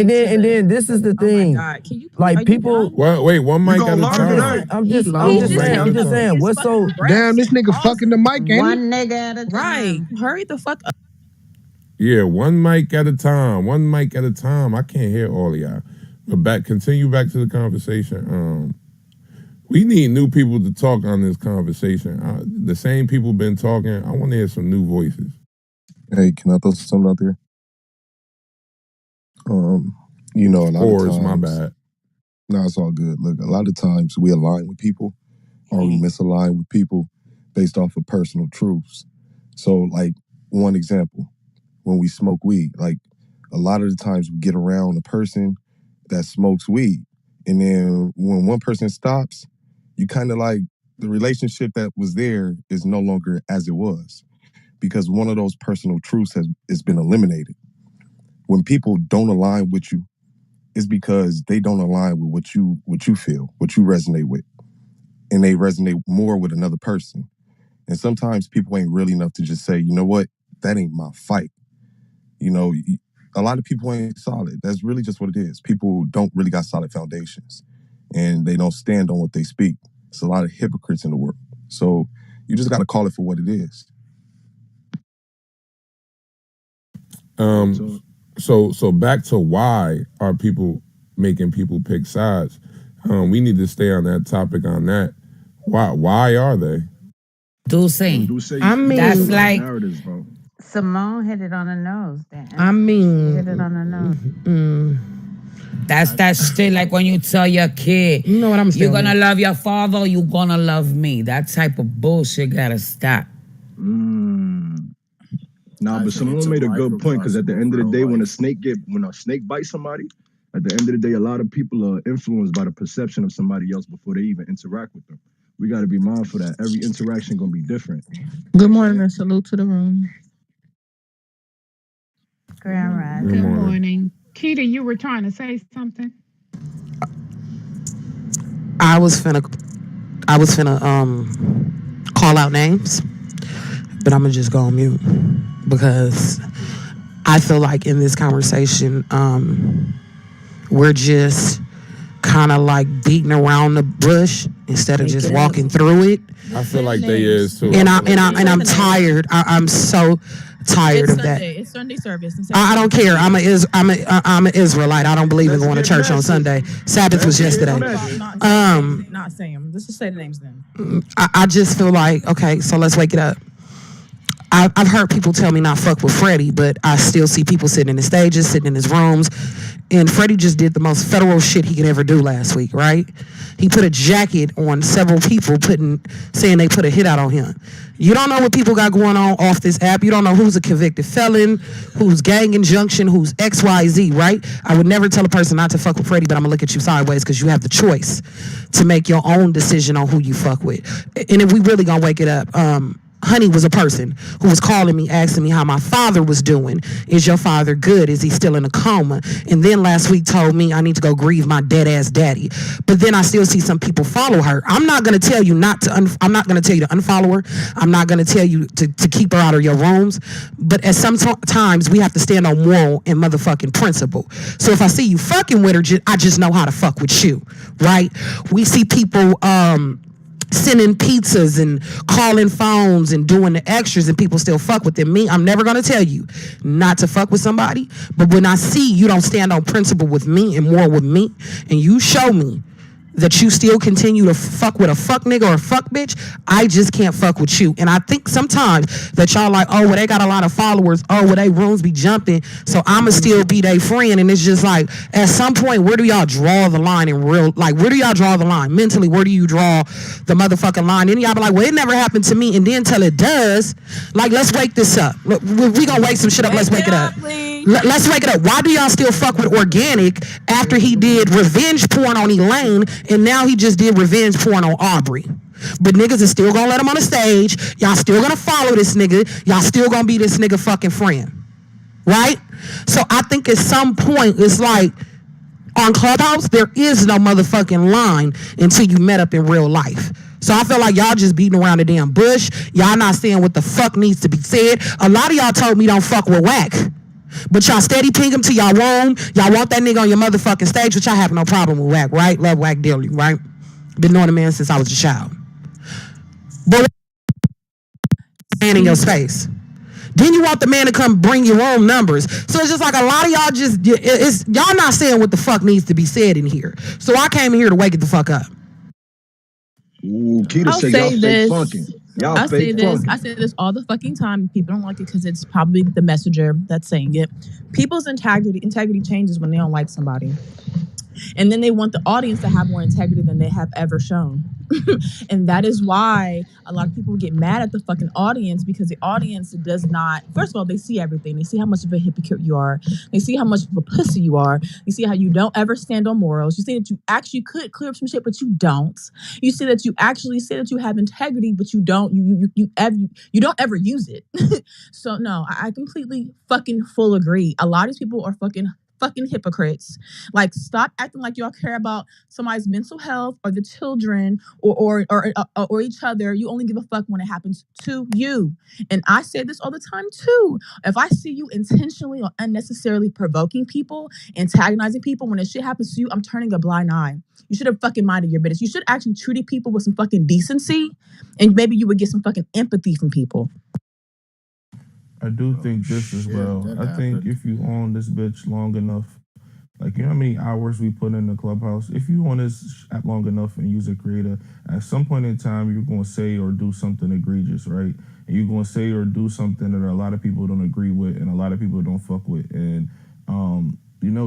And then this is the thing. Like, people. Wait, one mic at a time. I'm just saying. What's so damn? This nigga fucking the mic, ain't One nigga at a time. Right. Hurry the fuck up. Yeah, one mic at a time. One mic at a time. I can't hear all of y'all. But continue back to the conversation. We need new people to talk on this conversation. The same people been talking. I want to hear some new voices. Hey, can I throw something out there? You know, a lot of times. My bad. No, it's all good. Look, a lot of times we align with people, or we misalign with people based off of personal truths. So, like, one example, when we smoke weed, like, a lot of the times we get around a person that smokes weed, and then when one person stops, you kind of like, the relationship that was there is no longer as it was, because one of those personal truths has been eliminated. When people don't align with you, it's because they don't align with what you feel, what you resonate with, and they resonate more with another person. And sometimes people ain't real enough to just say, you know what, that ain't my fight. You know, a lot of people ain't solid. That's really just what it is. People don't really got solid foundations, and they don't stand on what they speak. It's a lot of hypocrites in the world. So you just got to call it for what it is. So back to why are people making people pick sides? We need to stay on that topic on that. Why are they? Dusse. I mean, that's like narratives, bro. Simone hit it on the nose. I mean, she hit it on the nose. That's that shit like when you tell your kid, you know what I'm saying? You're gonna love your father, or you gonna love me. That type of bullshit gotta stop. Nah, but someone made a good point, because at the end of the day, when a snake bites somebody, at the end of the day, a lot of people are influenced by the perception of somebody else before they even interact with them. We got to be mindful that every interaction gonna be different. Good morning and salute to the room. Grand Rise. Good morning. Keita, you were trying to say something? I was finna call out names, but I'm gonna just go on mute, because I feel like in this conversation, we're just kind of like beating around the bush instead of just walking through it. I feel like they is too. And I'm tired. I'm so tired of that. It's Sunday service. I don't care. I'm an Israelite. I don't believe in going to church on Sunday. Sabbath was yesterday. Not saying. Let's just say the names then. I just feel like, okay, so let's wake it up. I've heard people tell me not fuck with Freddie, but I still see people sitting in the stages, sitting in his rooms. And Freddie just did the most federal shit he could ever do last week, right? He put a jacket on several people saying they put a hit out on him. You don't know what people got going on off this app. You don't know who's a convicted felon, who's gang injunction, who's XYZ, right? I would never tell a person not to fuck with Freddie, but I'm gonna look at you sideways because you have the choice to make your own decision on who you fuck with. And if we really gonna wake it up, Honey was a person who was calling me, asking me how my father was doing. Is your father good? Is he still in a coma? And then last week told me I need to go grieve my dead ass daddy. But then I still see some people follow her. I'm not gonna tell you I'm not gonna tell you to unfollow her. I'm not gonna tell you to keep her out of your rooms. But at some times we have to stand on moral and motherfucking principle. So if I see you fucking with her, I just know how to fuck with you, right? We see people sending pizzas and calling phones and doing the extras and people still fuck with them. Me, I'm never gonna tell you not to fuck with somebody, but when I see you don't stand on principle with me and more with me, and you show me that you still continue to fuck with a fuck nigga or a fuck bitch, I just can't fuck with you. And I think sometimes that y'all like, oh, well, they got a lot of followers. Oh, well, they rooms be jumping, so I'ma still be their friend. And it's just like, at some point, where do y'all draw the line in real, like, where do y'all draw the line? Mentally, where do you draw the motherfucking line? Then y'all be like, well, it never happened to me. And then till it does, like, let's wake this up. We gonna wake some shit up. Let's wake it up. Let's wake it up. Why do y'all still fuck with Organic after he did revenge porn on Elaine and now he just did revenge porn on Aubrey? But niggas is still gonna let him on the stage. Y'all still gonna follow this nigga. Y'all still gonna be this nigga fucking friend. Right? So I think at some point it's like, on Clubhouse, there is no motherfucking line until you met up in real life. So I feel like y'all just beating around the damn bush. Y'all not saying what the fuck needs to be said. A lot of y'all told me don't fuck with Whack. But y'all steady ping him to y'all room. Y'all want that nigga on your motherfucking stage, which I have no problem with Whack, right? Love Whack dearly, right? Been knowing the man since I was a child. But man in your space. Then you want the man to come bring your own numbers. So it's just like a lot of y'all y'all not saying what the fuck needs to be said in here. So I came here to wake it the fuck up. Ooh, Keita said y'all fake funking. Y'all fake funking. I say this all the fucking time. People don't like it because it's probably the messenger that's saying it. People's integrity changes when they don't like somebody. And then they want the audience to have more integrity than they have ever shown. And that is why a lot of people get mad at the fucking audience, because the audience does not, first of all, they see everything. They see how much of a hypocrite you are. They see how much of a pussy you are. You see how you don't ever stand on morals. You see that you actually could clear up some shit, but you don't. You see that you actually say that you have integrity, but you don't. You don't ever use it. So no, I completely fucking full agree. A lot of these people are fucking hypocrites. Like, stop acting like y'all care about somebody's mental health or the children or each other. You only give a fuck when it happens to you. And I say this all the time too. If I see you intentionally or unnecessarily provoking people, antagonizing people, when this shit happens to you, I'm turning a blind eye. You should have fucking minded your business. You should actually treat people with some fucking decency, and maybe you would get some fucking empathy from people. I do think this as well. I think if you own this bitch long enough, like, you know how many hours we put in the Clubhouse? If you own this app long enough and use a creator, at some point in time, you're going to say or do something egregious, right? And you're going to say or do something that a lot of people don't agree with and a lot of people don't fuck with. And,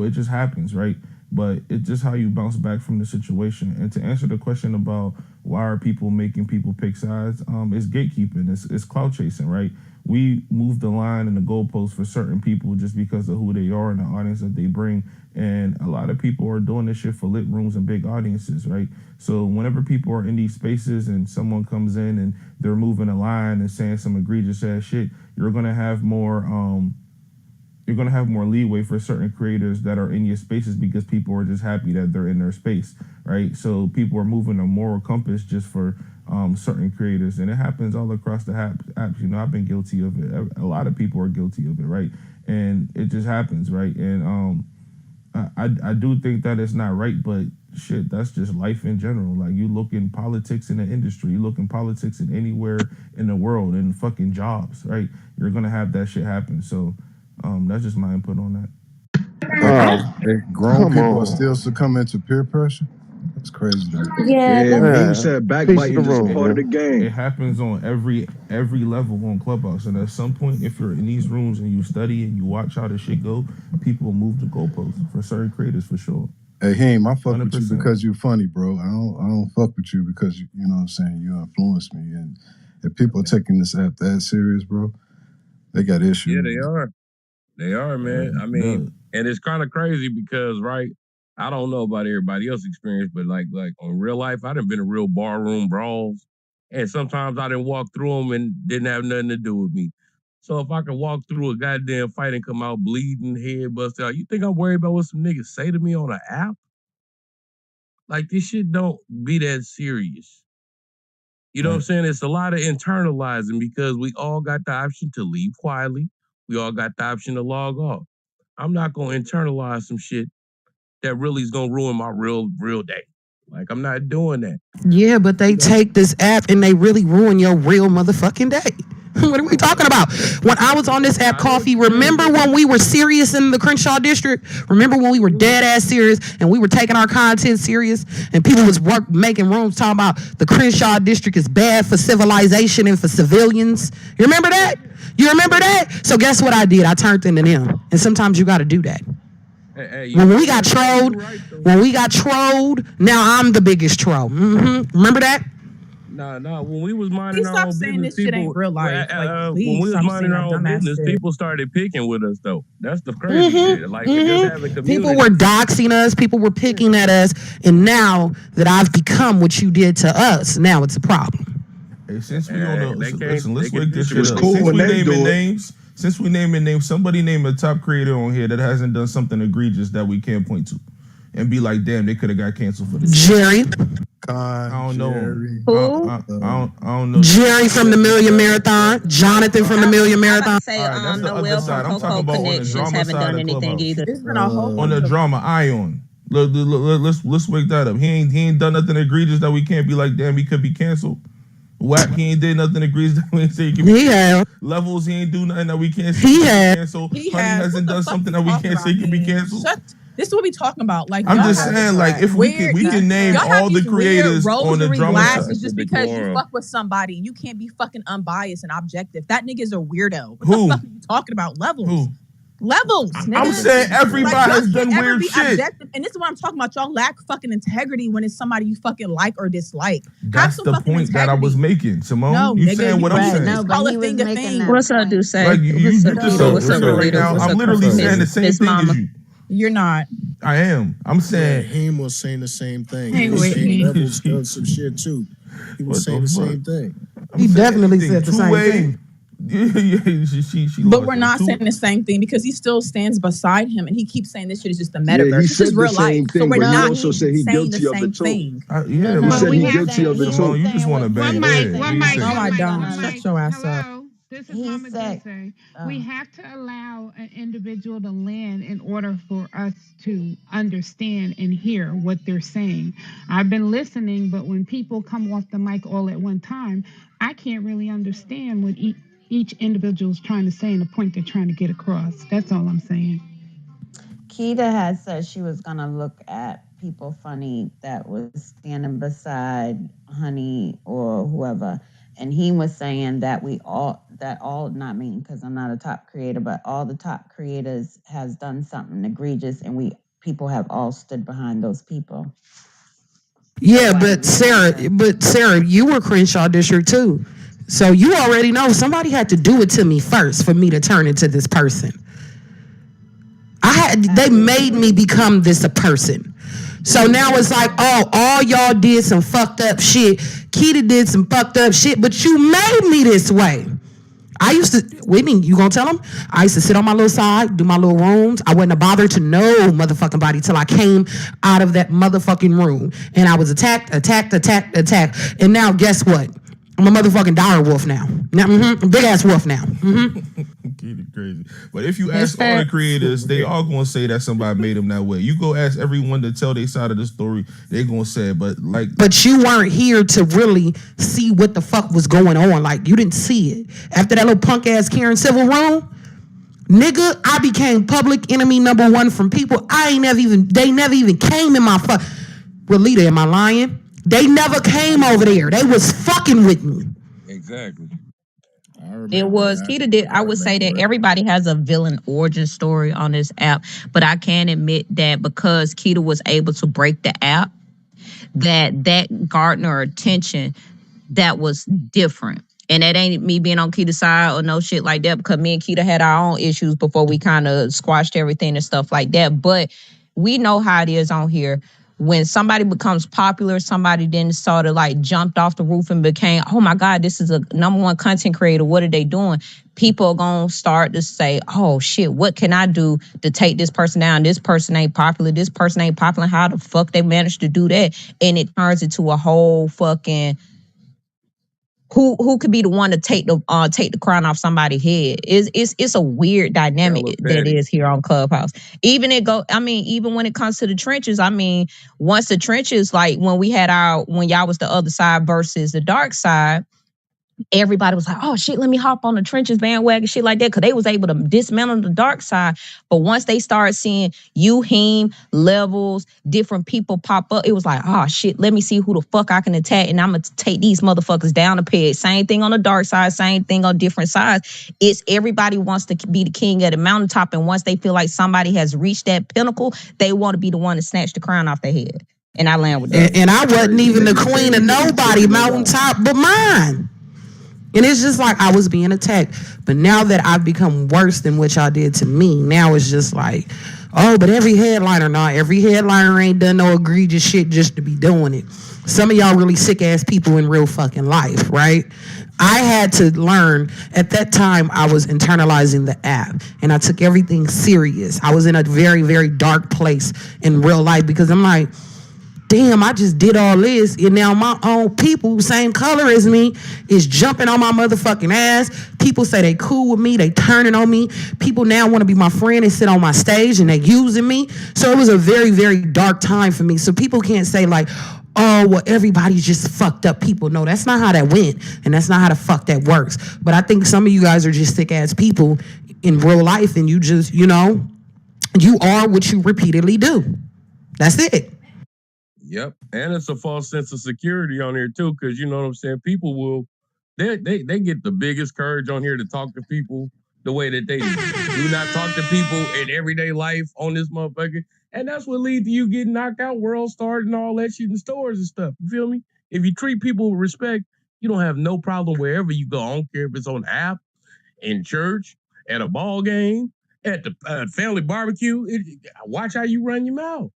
it just happens, right? But it's just how you bounce back from the situation. And to answer the question about why are people making people pick sides, it's gatekeeping, it's clout chasing, right? We move the line and the goalposts for certain people just because of who they are and the audience that they bring. And a lot of people are doing this shit for lit rooms and big audiences, right? So whenever people are in these spaces and someone comes in and they're moving a line and saying some egregious ass shit, you're gonna have more leeway for certain creators that are in your spaces because people are just happy that they're in their space, right? So people are moving a moral compass just for certain creators, and it happens all across the apps. I've been guilty of it. A lot of people are guilty of it, right? And it just happens, right? And I do think that it's not right, but shit, that's just life in general. Like, you look in politics in the industry, you look in politics in anywhere in the world, in fucking jobs, right? You're gonna have that shit happen. So that's just my input on that. Grown people are still succumbing to peer pressure. It's crazy though. Yeah, Meme said backbiting is a part of the game. It happens on every level on Clubhouse, and at some point, if you're in these rooms and you study and you watch how this shit go, people will move the goalposts for certain creators for sure. Hey, Haim, I fuck 100%. with you because you're funny, bro. I don't fuck with you because you know what I'm saying, you influence me. And if people are taking this app that serious, bro, they got issues. Yeah, they are. They are, man. I mean, and it's kind of crazy because, right, I don't know about everybody else's experience, but like on real life, I done been in real barroom brawls, and sometimes I didn't walk through them and didn't have nothing to do with me. So if I can walk through a goddamn fight and come out bleeding, head busted out, you think I'm worried about what some niggas say to me on an app? Like, this shit don't be that serious. You know what I'm saying? It's a lot of internalizing because we all got the option to leave quietly. We all got the option to log off. I'm not going to internalize some shit that really is going to ruin my real day. Like, I'm not doing that. Yeah, but they take this app and they really ruin your real motherfucking day. What are we talking about? When I was on this app, Coffee, remember when we were serious in the Crenshaw district? Remember when we were dead ass serious and we were taking our content serious and people was making rooms talking about the Crenshaw district is bad for civilization and for civilians? You remember that? You remember that? So guess what I did? I turned into them. And sometimes you got to do that. When we got trolled, now I'm the biggest troll. Remember that? Nah. When we was minding our own business, this shit ain't real life. When we was minding our own business, people started picking with us though. That's the crazy shit. Like just having community. People were doxing us. People were picking at us. And now that I've become what you did to us, now it's a problem. Hey, since we on listen, let's wake this shit up. Cool Since when we they naming do it. names, somebody name a top creator on here that hasn't done something egregious that we can't point to, and be like, damn, they could have got canceled for this. Jerry. I don't know. Who? I don't know. Jerry from the Million Marathon. Jonathan from the Million Marathon. Say, That's the the other Will side. from I'm talking Coco about on the Connections drama haven't side done of anything Clubhouse. either. There's been a whole On the drama, Ion. Let's wake that up. He ain't done nothing egregious that we can't be like, damn, he could be canceled. Whack, he ain't did nothing egregious that we ain't say he could be canceled. Levels, he ain't do nothing that we can't say he could be canceled. Honey hasn't done something that we can't say he could be canceled. This is what we talking about. Like, I'm just saying, like, if we can name all the creators on the drama glasses side. just because you fuck with somebody and you can't be fucking unbiased and objective. That nigga's a weirdo. What Who? the fuck are you talking about? Levels. Who? Levels, nigga. I'm saying everybody has done ever weird be shit. Objective. And this is what I'm talking about. Y'all lack fucking integrity when it's somebody you fucking like or dislike. That's the point that I was making, Simone. No, you nigga, saying what I'm saying? No, call a thing a thing. What's up, Dusse? Like you did this What's up, right now. I'm literally saying the same thing as you. You're not. I am. I'm saying. Haim was saying the same thing. Hey, He was saying Whitney. Levels done some shit too. He was saying the same thing. He definitely said the same thing. Yeah, she But we're not saying the same thing because he still stands beside him and he keeps saying this shit is just the metaverse. Yeah, he this said is the real same life. thing, So we're but he not also said he saying guilty the of same it too. thing. Yeah, he said he guilty of it too. You just want to bang One it. mic. No, I don't. Shut your ass up. Hello, this is Mama Dusse. We have to allow an individual to land in order for us to understand and hear what they're saying. I've been listening, but when people come off the mic all at one time, I can't really understand what each individual is trying to say and the point they're trying to get across. That's all I'm saying. Keita had said she was gonna look at people funny that was standing beside Honey or whoever, and he was saying that not me because I'm not a top creator, but all the top creators has done something egregious, and people have all stood behind those people. Yeah, but Sarah, you were Crenshaw District too. So you already know somebody had to do it to me first for me to turn into this person. They made me become this a person. So now it's like, oh, all y'all did some fucked up shit. Keita did some fucked up shit, but you made me this way. I used to, Whitney, you gonna tell them? I used to sit on my little side, do my little rooms. I wasn't a bother to no motherfucking body till I came out of that motherfucking room. And I was attacked. And now guess what? I'm a motherfucking dire wolf now. Big ass wolf now. Crazy. But if you ask all the creators, they all gonna say that somebody made them that way. You go ask everyone to tell their side of the story, they gonna say it. But you weren't here to really see what the fuck was going on. Like, you didn't see it. After that little punk ass Karen Civil room, nigga, I became public enemy number one from people they never even came in my fuck. Relita, am I lying? They never came over there. They was fucking with me. Exactly. It was Keita did. I would say that everybody has a villain origin story on this app, but I can admit that because Keita was able to break the app, that garner attention that was different. And that ain't me being on Keita's side or no shit like that, because me and Keita had our own issues before we kind of squashed everything and stuff like that. But we know how it is on here. When somebody becomes popular, somebody then sort of like jumped off the roof and became, oh my God, this is a #1 content creator. What are they doing? People are going to start to say, oh shit, what can I do to take this person down? This person ain't popular. This person ain't popular. How the fuck they managed to do that? And it turns into a whole fucking who could be the one to take the crown off somebody's head. It's a weird dynamic that is here on Clubhouse. Even when it comes to the trenches, once the trenches, like when y'all was the other side versus the dark side, everybody was like, oh shit, let me hop on the trenches bandwagon, shit like that, because they was able to dismantle the dark side. But once they started seeing levels, different people pop up, it was like, oh shit, let me see who the fuck I can attack, and I'm gonna take these motherfuckers down a peg. Same thing on the dark side, same thing on different sides. It's everybody wants to be the king at the mountaintop, and once they feel like somebody has reached that pinnacle, they want to be the one to snatch the crown off their head. And I land with that. And I wasn't even the queen of nobody mountaintop but mine. And it's just like I was being attacked. But now that I've become worse than what y'all did to me, now it's just like, oh, but every headliner ain't done no egregious shit just to be doing it. Some of y'all really sick ass people in real fucking life, right? I had to learn, at that time I was internalizing the app and I took everything serious. I was in a very, very dark place in real life because I'm like, damn, I just did all this, and now my own people, same color as me, is jumping on my motherfucking ass. People say they cool with me, they turning on me. People now want to be my friend and sit on my stage, and they using me. So it was a very, very dark time for me. So people can't say like, oh, well, everybody's just fucked up people. No, that's not how that went, and that's not how the fuck that works. But I think some of you guys are just sick ass people in real life, and you just, you are what you repeatedly do. That's it. Yep, and it's a false sense of security on here too, because you know what I'm saying. People will, they get the biggest courage on here to talk to people the way that they do not talk to people in everyday life on this motherfucker, and that's what leads to you getting knocked out, world starred, and all that shit in stores and stuff. You feel me? If you treat people with respect, you don't have no problem wherever you go. I don't care if it's on the app, in church, at a ball game, at the family barbecue. Watch how you run your mouth.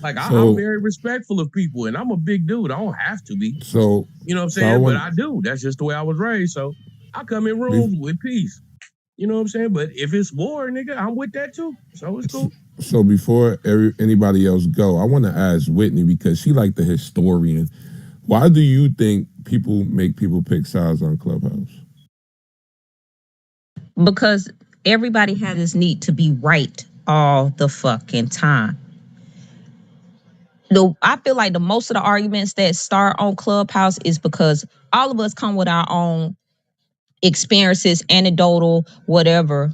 Like, I'm very respectful of people, and I'm a big dude. I don't have to be. So, you know what I'm saying? But I do. That's just the way I was raised. So I come in rooms with peace. You know what I'm saying? But if it's war, nigga, I'm with that too. So it's cool. So before anybody else go, I want to ask Whitney, because she like the historian. Why do you think people make people pick sides on Clubhouse? Because everybody had this need to be right all the fucking time. I feel like the most of the arguments that start on Clubhouse is because all of us come with our own experiences, anecdotal, whatever.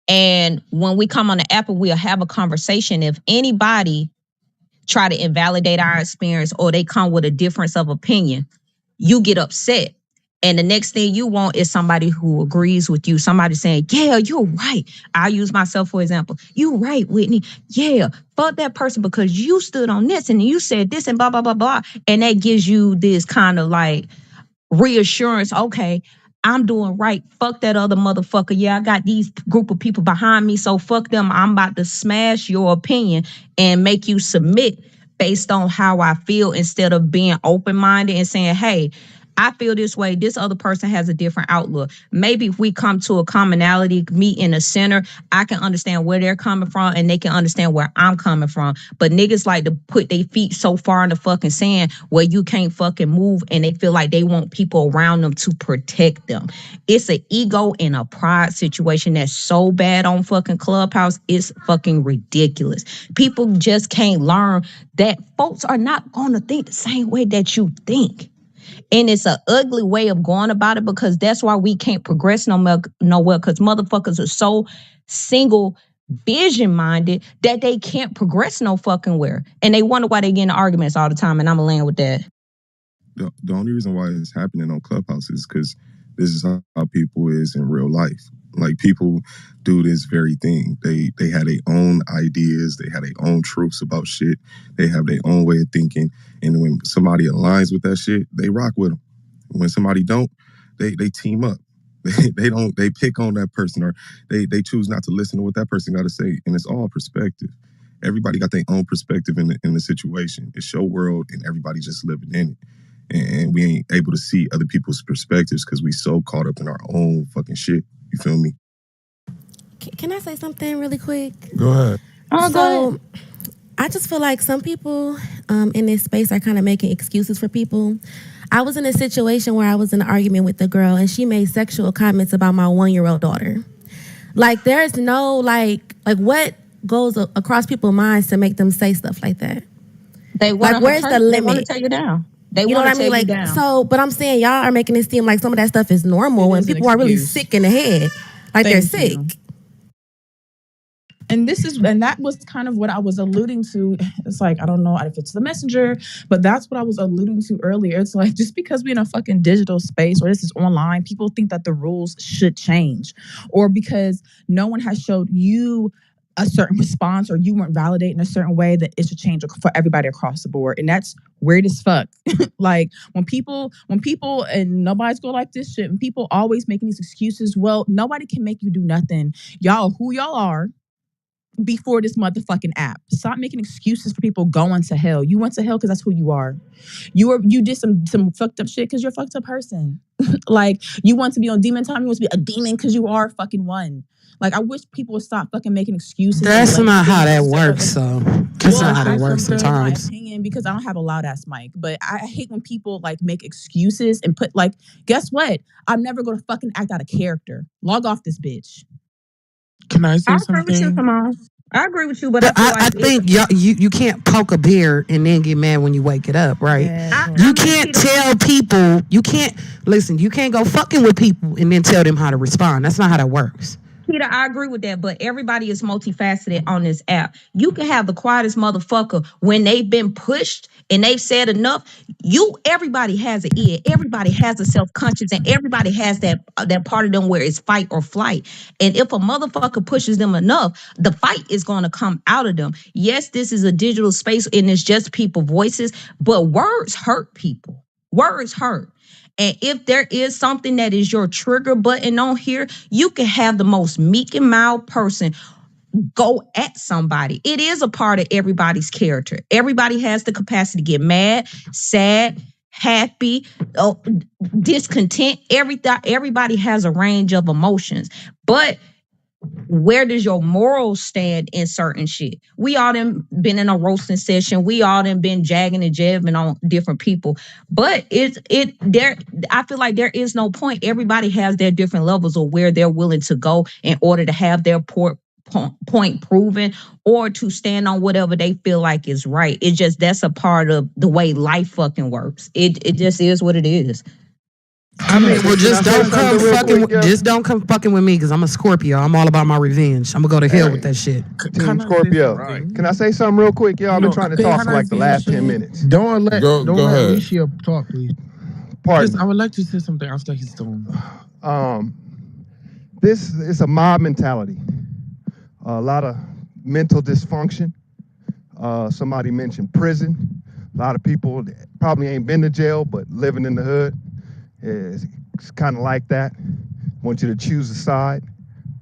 And when we come on the app and we'll have a conversation, if anybody try to invalidate our experience or they come with a difference of opinion, you get upset. And the next thing you want is somebody who agrees with you, somebody saying, yeah, you're right. I'll use myself for example. You're right, Whitney. Yeah, fuck that person because you stood on this and you said this and blah, blah, blah, blah. And that gives you this kind of like reassurance. Okay, I'm doing right. Fuck that other motherfucker. Yeah, I got these group of people behind me, so fuck them. I'm about to smash your opinion and make you submit based on how I feel instead of being open-minded and saying, hey, I feel this way. This other person has a different outlook. Maybe if we come to a commonality, meet in the center, I can understand where they're coming from and they can understand where I'm coming from. But niggas like to put their feet so far in the fucking sand where you can't fucking move, and they feel like they want people around them to protect them. It's an ego and a pride situation that's so bad on fucking Clubhouse. It's fucking ridiculous. People just can't learn that folks are not going to think the same way that you think. And it's an ugly way of going about it, because that's why we can't progress nowhere, because motherfuckers are so single vision minded that they can't progress no fucking where. And they wonder why they get in arguments all the time. And I'm going to land with that. The only reason why it's happening on Clubhouse is because this is how people is in real life. Like, people do this very thing. They have their own ideas. They have their own truths about shit. They have their own way of thinking. And when somebody aligns with that shit, they rock with them. When somebody don't, they team up. They pick on that person, or they choose not to listen to what that person got to say. And it's all perspective. Everybody got their own perspective in the situation. It's your world, and everybody just living in it. And we ain't able to see other people's perspectives because we so caught up in our own fucking shit. You feel me? Can I say something really quick? Go ahead. Go ahead. I just feel like some people in this space are kind of making excuses for people. I was in a situation where I was in an argument with a girl, and she made sexual comments about my 1-year-old daughter. Like, there's no, like what goes across people's minds to make them say stuff like that? They want like, where's the limit? They want to tear you down. They you know want what I mean? to tear Like, you down. so, but I'm saying y'all are making it seem like some of that stuff is normal when people are really sick in the head. Like, they're sick. And that was kind of what I was alluding to. It's like, I don't know if it's the messenger, but that's what I was alluding to earlier. It's like, just because we're in a fucking digital space or this is online, people think that the rules should change, or because no one has showed you a certain response or you weren't validating a certain way, that it should change for everybody across the board. And that's weird as fuck. Like, when people and nobody's go like this shit, and people always making these excuses, well, nobody can make you do nothing. Y'all, who y'all are before this motherfucking app. Stop making excuses for people going to hell. You went to hell because that's who you are. You did some fucked up shit because you're a fucked up person. Like, you want to be on demon time, you want to be a demon because you are fucking one. Like, I wish people would stop fucking making excuses. That's not how that works, though. That's not how that works sometimes. My opinion, because I don't have a loud ass mic, but I hate when people like make excuses and put like, guess what? I'm never gonna fucking act out of character. Log off this bitch. Can I say something? Agree with you, Simone. I agree with you, but I think you can't poke a beer and then get mad when you wake it up, right? You can't tell people, you can't go fucking with people and then tell them how to respond. That's not how that works. Peter, I agree with that, but everybody is multifaceted on this app. You can have the quietest motherfucker when they've been pushed and they've said enough. Everybody has an ear, everybody has a self-conscious, and everybody has that part of them where it's fight or flight. And if a motherfucker pushes them enough, the fight is going to come out of them. Yes, this is a digital space and it's just people voices, but words hurt people. Words hurt. And if there is something that is your trigger button on here, you can have the most meek and mild person go at somebody. It is a part of everybody's character. Everybody has the capacity to get mad, sad, happy, discontent. Everybody has a range of emotions. But where does your morals stand in certain shit? We all done been in a roasting session. We all done been jagging and jabbing on different people. But I feel like there is no point. Everybody has their different levels of where they're willing to go in order to have their point proven or to stand on whatever they feel like is right. It's just, that's a part of the way life fucking works. It just is what it is. I mean, well, just don't come fucking with me because I'm a Scorpio. I'm all about my revenge. I'm gonna go to hell with that shit. Team Scorpio. Can I say something real quick? Y'all been trying to talk for like the last 10 minutes. Don't let ahead. Alicia talk, please. Pardon. I would like to say something after he's done. This is a mob mentality. A lot of mental dysfunction. Somebody mentioned prison. A lot of people probably ain't been to jail, but living in the hood. It's kind of like that. Want you to choose a side,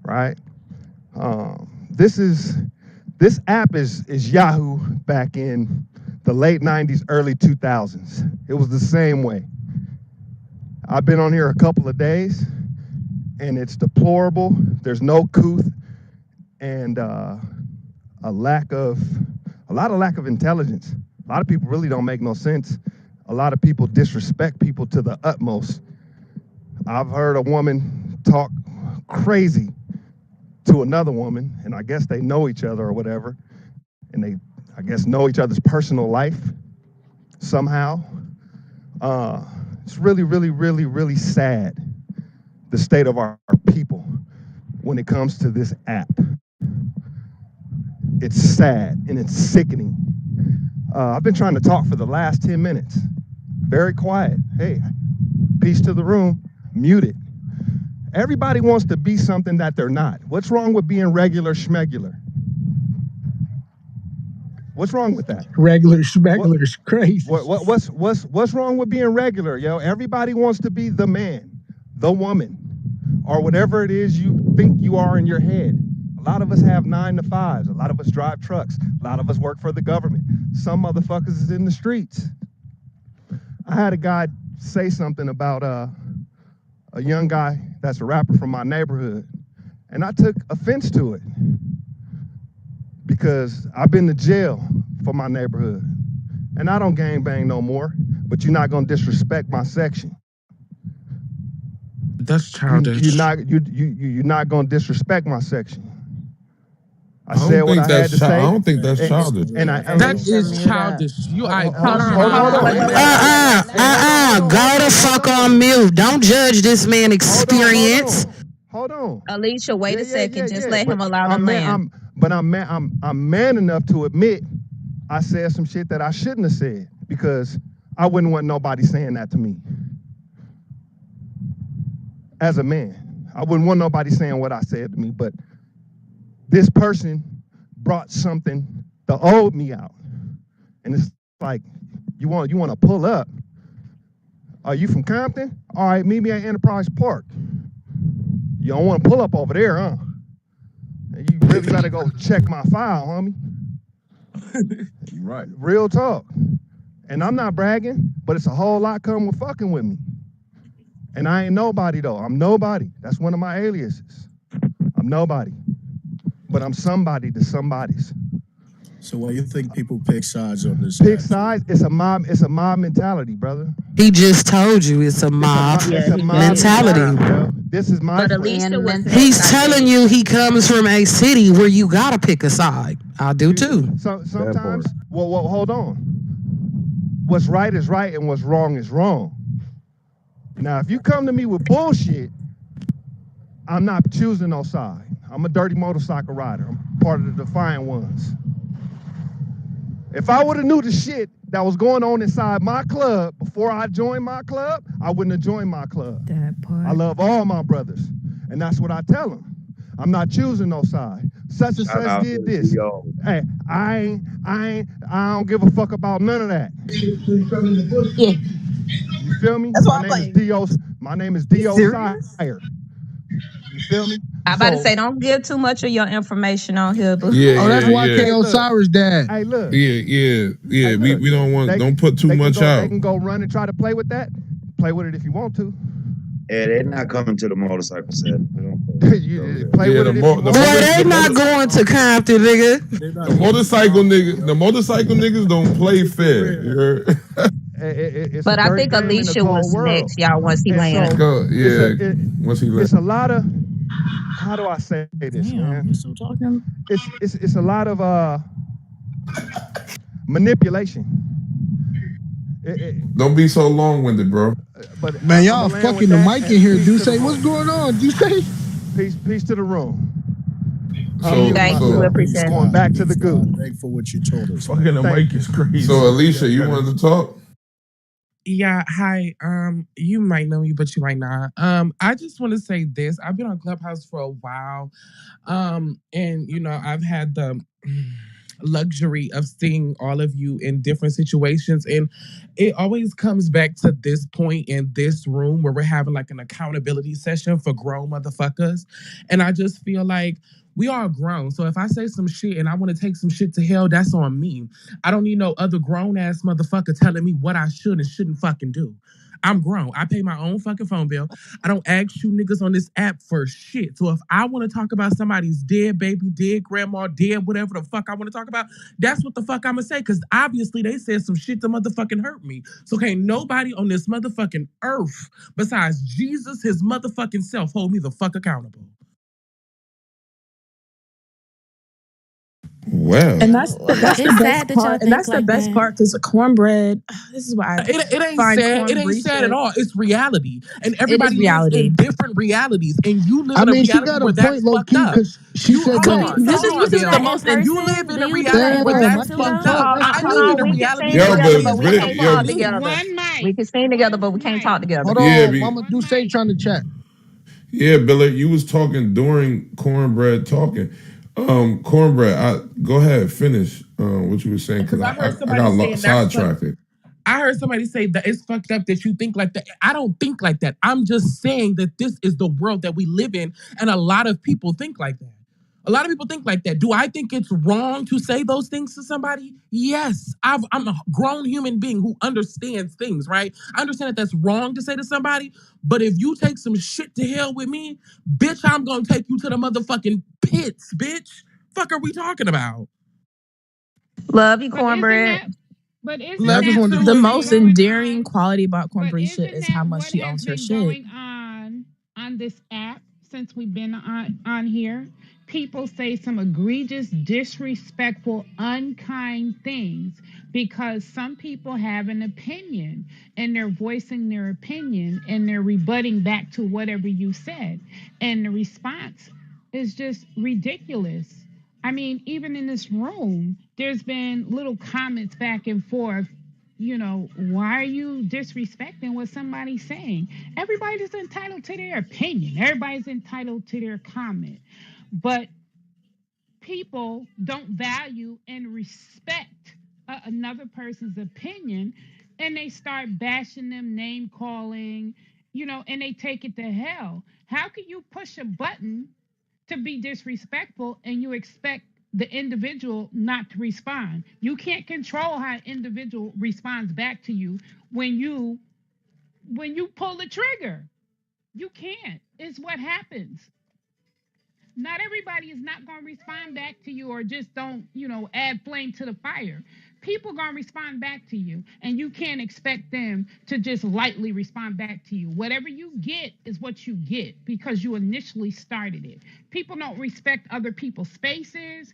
right? This app is Yahoo back in the late 90s, early 2000s. It was the same way. I've been on here a couple of days, and it's deplorable. There's no couth and a lack of intelligence. A lot of people really don't make no sense. A lot of people disrespect people to the utmost. I've heard a woman talk crazy to another woman, and I guess they know each other or whatever, and they, I guess, know each other's personal life somehow. It's really, really, really, really sad, the state of our people when it comes to this app. It's sad and it's sickening. I've been trying to talk for the last 10 minutes. Very quiet. Hey, peace to the room. Muted. Everybody wants to be something that they're not. What's wrong with being regular schmegular? What's wrong with that? Regular schmegular is crazy. What's wrong with being regular, yo? Everybody wants to be the man, the woman, or whatever it is you think you are in your head. A lot of us have 9 to 5s. A lot of us drive trucks. A lot of us work for the government. Some motherfuckers is in the streets. I had a guy say something about a young guy that's a rapper from my neighborhood, and I took offense to it because I've been to jail for my neighborhood, and I don't gangbang no more. But you're not gonna disrespect my section. That's childish. You're not gonna disrespect my section. I don't said what think I had that's to say. I don't think that's childish. That is childish. You Hold on. Go the fuck on mute. Don't judge this man's experience. Hold on. Alicia, wait a second. Just let him allow I'm them land. I'm man enough to admit I said some shit that I shouldn't have said because I wouldn't want nobody saying that to me. As a man, I wouldn't want nobody saying what I said to me, but this person brought something the old me out. And it's like, you want to pull up. Are you from Compton? All right, meet me at Enterprise Park. You don't want to pull up over there, huh? You really gotta go check my file, homie. You're right. Real talk. And I'm not bragging, but it's a whole lot come with fucking with me. And I ain't nobody though. I'm nobody. That's one of my aliases. I'm nobody. But I'm somebody to somebody's. So why you think people pick sides on this? Pick sides? It's a mob mentality, brother. He just told you it's a mob mentality. This is my friend. He's telling you he comes from a city where you gotta pick a side. I do too. So sometimes, well, hold on. What's right is right and what's wrong is wrong. Now, if you come to me with bullshit, I'm not choosing no side. I'm a dirty motorcycle rider. I'm part of the defiant ones. If I would have knew the shit that was going on inside my club before I joined my club, I wouldn't have joined my club. That part. I love all my brothers, and that's what I tell them. I'm not choosing no side. Such and such did this. Hey, I don't give a fuck about none of that. Yeah. You feel me? My name is D.O. Sire. You feel me? I'm about to say, don't give too much of your information on here. But that's YK Osiris' dad. Hey, look. Yeah. Hey, look, we don't put too much out. They can go run and try to play with that. Play with it if you want to. Yeah, they're not coming to the motorcycle set. Play with it. They not going to Compton, nigga. The motorcycle niggas don't play fair. You heard? But I think Alicia was next, y'all, once he lands. Once he lands. It's a lot of, how do I say this, man? You're still talking? It's a lot of manipulation. Don't be so long-winded, bro. But man, y'all fucking the mic in here, Dusse. What's going on, Dusse? Peace to the room. Thank you, we appreciate it. Going back to the goo. Thank you for what you told us. Fucking the mic is crazy. So Alicia, you wanted to talk? Yeah, hi. You might know me, but you might not. I just want to say this. I've been on Clubhouse for a while. And you know, I've had the luxury of seeing all of you in different situations, and it always comes back to this point in this room where we're having like an accountability session for grown motherfuckers. And I just feel like we are grown. So if I say some shit and I want to take some shit to hell, that's on me. I don't need no other grown ass motherfucker telling me what I should and shouldn't fucking do. I'm grown. I pay my own fucking phone bill. I don't ask you niggas on this app for shit. So if I want to talk about somebody's dead baby, dead grandma, dead whatever the fuck I want to talk about, that's what the fuck I'm going to say. Because obviously they said some shit to motherfucking hurt me. So can't nobody on this motherfucking earth besides Jesus, his motherfucking self, hold me the fuck accountable. well. And that's the It's best sad that y'all part. And think that's the like best that. part because cornbread. This is why I It ain't find sad. It ain't cornbread sad at shit. all. It's reality, and It is everybody lives reality. in different realities. And you live I in a mean, she reality got a where that's point, low fucked key, up. because she said Hold that. on, This is Do the that in most. and you person? live in Do a you do that reality in where Damn, I that's person, can't fucked Tito? up. talk. Hold That's I hold live on, in a crazy. we can reality sing where Yo, together, but but things we are can't talk yo, funny. together. One We mic. can sing together, but we can't talk One together. Hold mic. on, yeah, Mama One Duce mic. trying to chat. yeah, Billy, you was talking during cornbread talking. Cornbread, go ahead, finish what you were saying because Because I heard I somebody got saying that's fucked. sidetracked. I heard somebody say that it's fucked up that you think like that. I don't think like that. I'm just saying that this is the world that we live in, and a lot of people think like that. A lot of people think like that. Do I think it's wrong to say those things to somebody? Yes. I'm a grown human being who understands things, right? I understand that that's wrong to say to somebody, but if you take some shit to hell with me, bitch, I'm gonna take you to the motherfucking pits, bitch. Fuck are we talking about? Love you, But isn't cornbread. that but Yeah, I isn't just that wanted to what The has say been most that. going endearing on? quality about But cornbread shit isn't is how that much what she has owns her been shit. going on this app since we've been on here? People say some egregious, disrespectful, unkind things because some people have an opinion and they're voicing their opinion and they're rebutting back to whatever you said. And the response is just ridiculous. I mean, even in this room, there's been little comments back and forth. Why are you disrespecting what somebody's saying? Everybody's entitled to their opinion, everybody's entitled to their comment. But people don't value and respect another person's opinion, and they start bashing them, name calling, and they take it to hell. How can you push a button to be disrespectful and you expect the individual not to respond? You can't control how an individual responds back to you when you pull the trigger. You can't. It's what happens. Not everybody is not going to respond back to you, or just don't, add flame to the fire. People going to respond back to you, and you can't expect them to just lightly respond back to you. Whatever you get is what you get because you initially started it. People don't respect other people's spaces,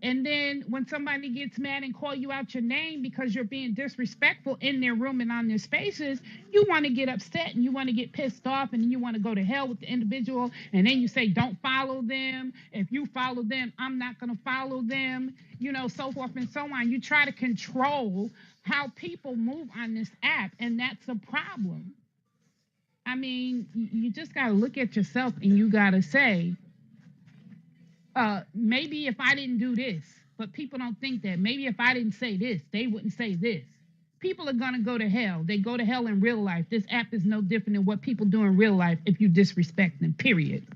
and then when somebody gets mad and call you out your name because you're being disrespectful in their room and on their spaces, you want to get upset and you want to get pissed off, and then you want to go to hell with the individual, and then you say, don't follow them. If you follow them, I'm not going to follow them, so forth and so on. You try to control how people move on this app, and that's a problem. I mean, you just got to look at yourself and you got to say, maybe if I didn't do this, but people don't think that. Maybe if I didn't say this, they wouldn't say this. People are going to go to hell. They go to hell in real life. This app is no different than what people do in real life if you disrespect them, period.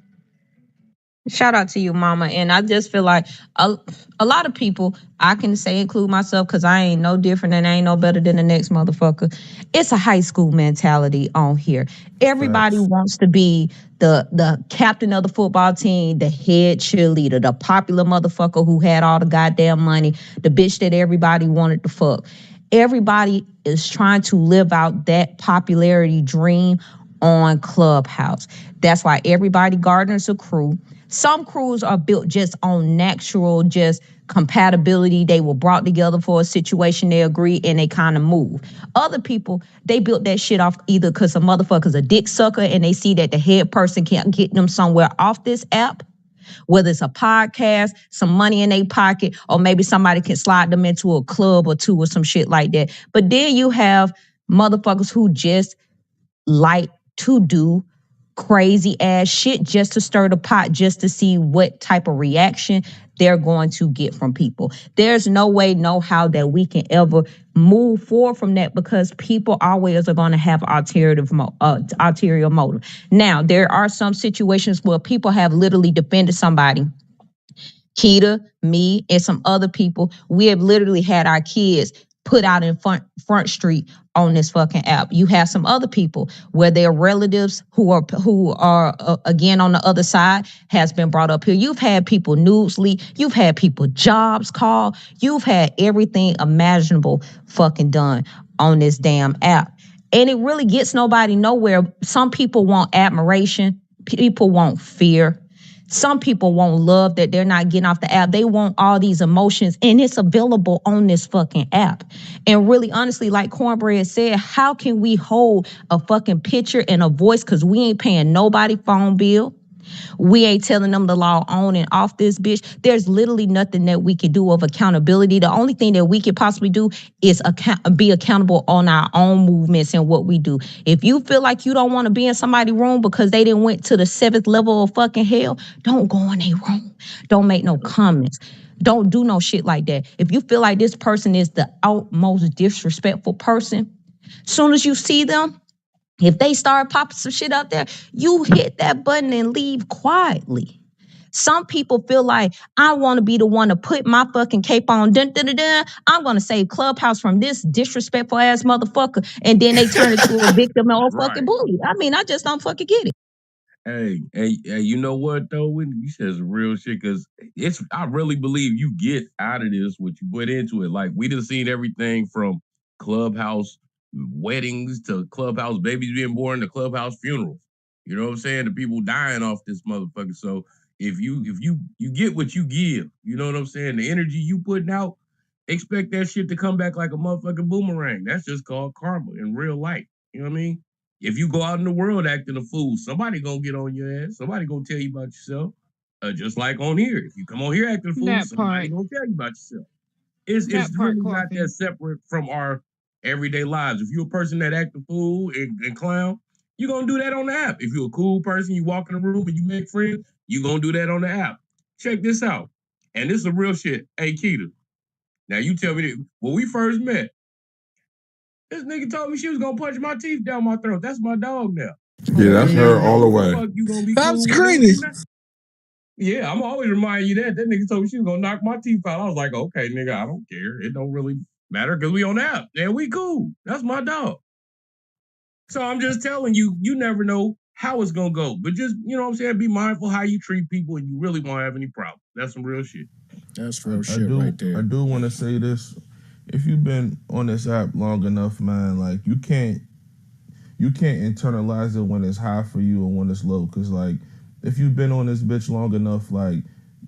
Shout out to you, mama. And I just feel like a lot of people, I can say include myself, because I ain't no different and I ain't no better than the next motherfucker. It's a high school mentality on here. Everybody Facts. wants to be the captain of the football team, the head cheerleader, the popular motherfucker who had all the goddamn money, the bitch that everybody wanted to fuck. Everybody is trying to live out that popularity dream on Clubhouse. That's why everybody garners a crew. Some crews are built just on natural, just compatibility. They were brought together for a situation. They agree and they kind of move. Other people, they built that shit off either because a motherfucker's a dick sucker and they see that the head person can't get them somewhere off this app, whether it's a podcast, some money in their pocket, or maybe somebody can slide them into a club or two or some shit like that. But then you have motherfuckers who just like to do crazy ass shit just to stir the pot, just to see what type of reaction they're going to get from people. There's no way, no how that we can ever move forward from that, because people always are going to have ulterior motive. Now, there are some situations where people have literally defended somebody. Keita, me, and some other people, we have literally had our kids put out in front street on this fucking app. You have some other people where their relatives who are again on the other side has been brought up here. You've had people news leak. You've had people jobs call. You've had everything imaginable fucking done on this damn app. And it really gets nobody nowhere. Some people want admiration. People want fear. Some people want love that they're not getting off the app. They want all these emotions, and it's available on this fucking app. And really, honestly, like Cornbread said, how can we hold a fucking picture and a voice because we ain't paying nobody phone bill? We ain't telling them the law on and off this bitch. There's literally nothing that we can do of accountability. The only thing that we could possibly do is be accountable on our own movements and what we do. If you feel like you don't want to be in somebody's room because they didn't went to the 7th level of fucking hell, don't go in their room. Don't make no comments. Don't do no shit like that. If you feel like this person is the utmost disrespectful person, soon as you see them, if they start popping some shit out there, you hit that button and leave quietly. Some people feel like I want to be the one to put my fucking cape on. Dun, dun, dun, dun. I'm going to save Clubhouse from this disrespectful ass motherfucker. And then they turn into a victim or fucking bully. I mean, I just don't fucking get it. Hey, you know what though? When you said some real shit, because I really believe you get out of this what you put into it. Like we done seen everything from clubhouse weddings to clubhouse babies being born to clubhouse funerals. You know what I'm saying? The people dying off this motherfucker. So if you get what you give, you know what I'm saying? The energy you putting out, expect that shit to come back like a motherfucking boomerang. That's just called karma in real life. You know what I mean? If you go out in the world acting a fool, somebody gonna get on your ass. Somebody gonna tell you about yourself. Just like on here. If you come on here acting a fool, somebody gonna tell you about yourself. It's really not that separate from our everyday lives. If you're a person that act a fool and clown, you're gonna do that on the app. If you're a cool person, you walk in the room and you make friends, you're gonna do that on the app. Check this out. And this is some real shit. Hey, Keita. Now you tell me that when we first met, this nigga told me she was gonna punch my teeth down my throat. That's my dog now. Yeah, that's her all the way. Fuck, you gonna be I'm cool screaming. Yeah, I'm always remind you that. That nigga told me she was gonna knock my teeth out. I was like, okay, nigga, I don't care. It don't really matter because we on the app. And we cool. That's my dog. So I'm just telling you, you never know how it's gonna go. But just, you know what I'm saying, be mindful how you treat people and you really won't have any problem. That's some real shit. That's real shit right there. I do want to say this. If you've been on this app long enough, man, like you can't internalize it when it's high for you or when it's low. Cause like if you've been on this bitch long enough, like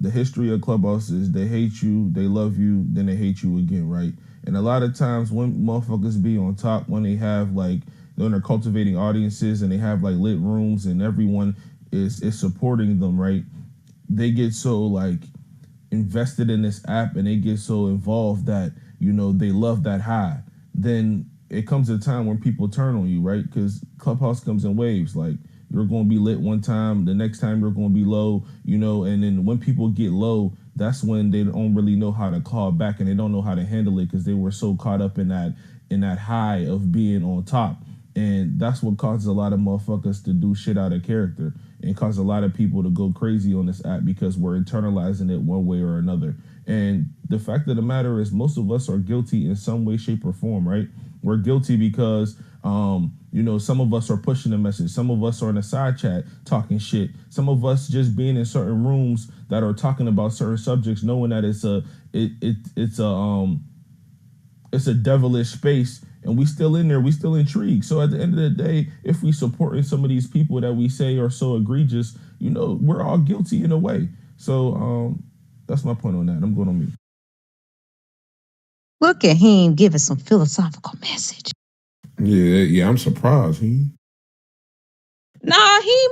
the history of Clubhouse is they hate you, they love you, then they hate you again, right? And a lot of times when motherfuckers be on top, when they have like when they're cultivating audiences and they have like lit rooms and everyone is supporting them, right? They get so like invested in this app and they get so involved that, you know, they love that high. Then it comes a time when people turn on you, right? Because Clubhouse comes in waves. Like you're going to be lit one time, the next time you're going to be low, you know, and then when people get low, that's when they don't really know how to call back and they don't know how to handle it because they were so caught up in that high of being on top. And that's what causes a lot of motherfuckers to do shit out of character and cause a lot of people to go crazy on this app because we're internalizing it one way or another. And the fact of the matter is most of us are guilty in some way, shape, or form, right? We're guilty because, you know, some of us are pushing a message. Some of us are in a side chat talking shit. Some of us just being in certain rooms that are talking about certain subjects, knowing that it's a devilish space and we still in there, we still intrigued. So at the end of the day, if we supporting some of these people that we say are so egregious, you know, we're all guilty in a way. So that's my point on that. I'm going on mute. Look at him giving some philosophical message. Yeah, I'm surprised. Nah, he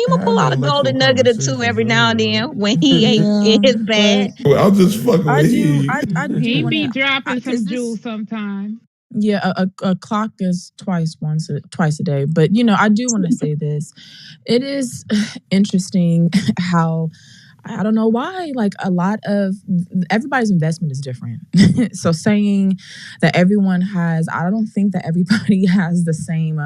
will pull out a golden nugget or two every now and then when he ain't in his bag. Well, I'll just fuck with He be wanna- dropping some is this- jewels sometimes. Yeah, a clock is twice a day. But you know, I do want to say this. It is interesting how I don't know why, like a lot of everybody's investment is different. So saying that everyone has, I don't think that everybody has the same,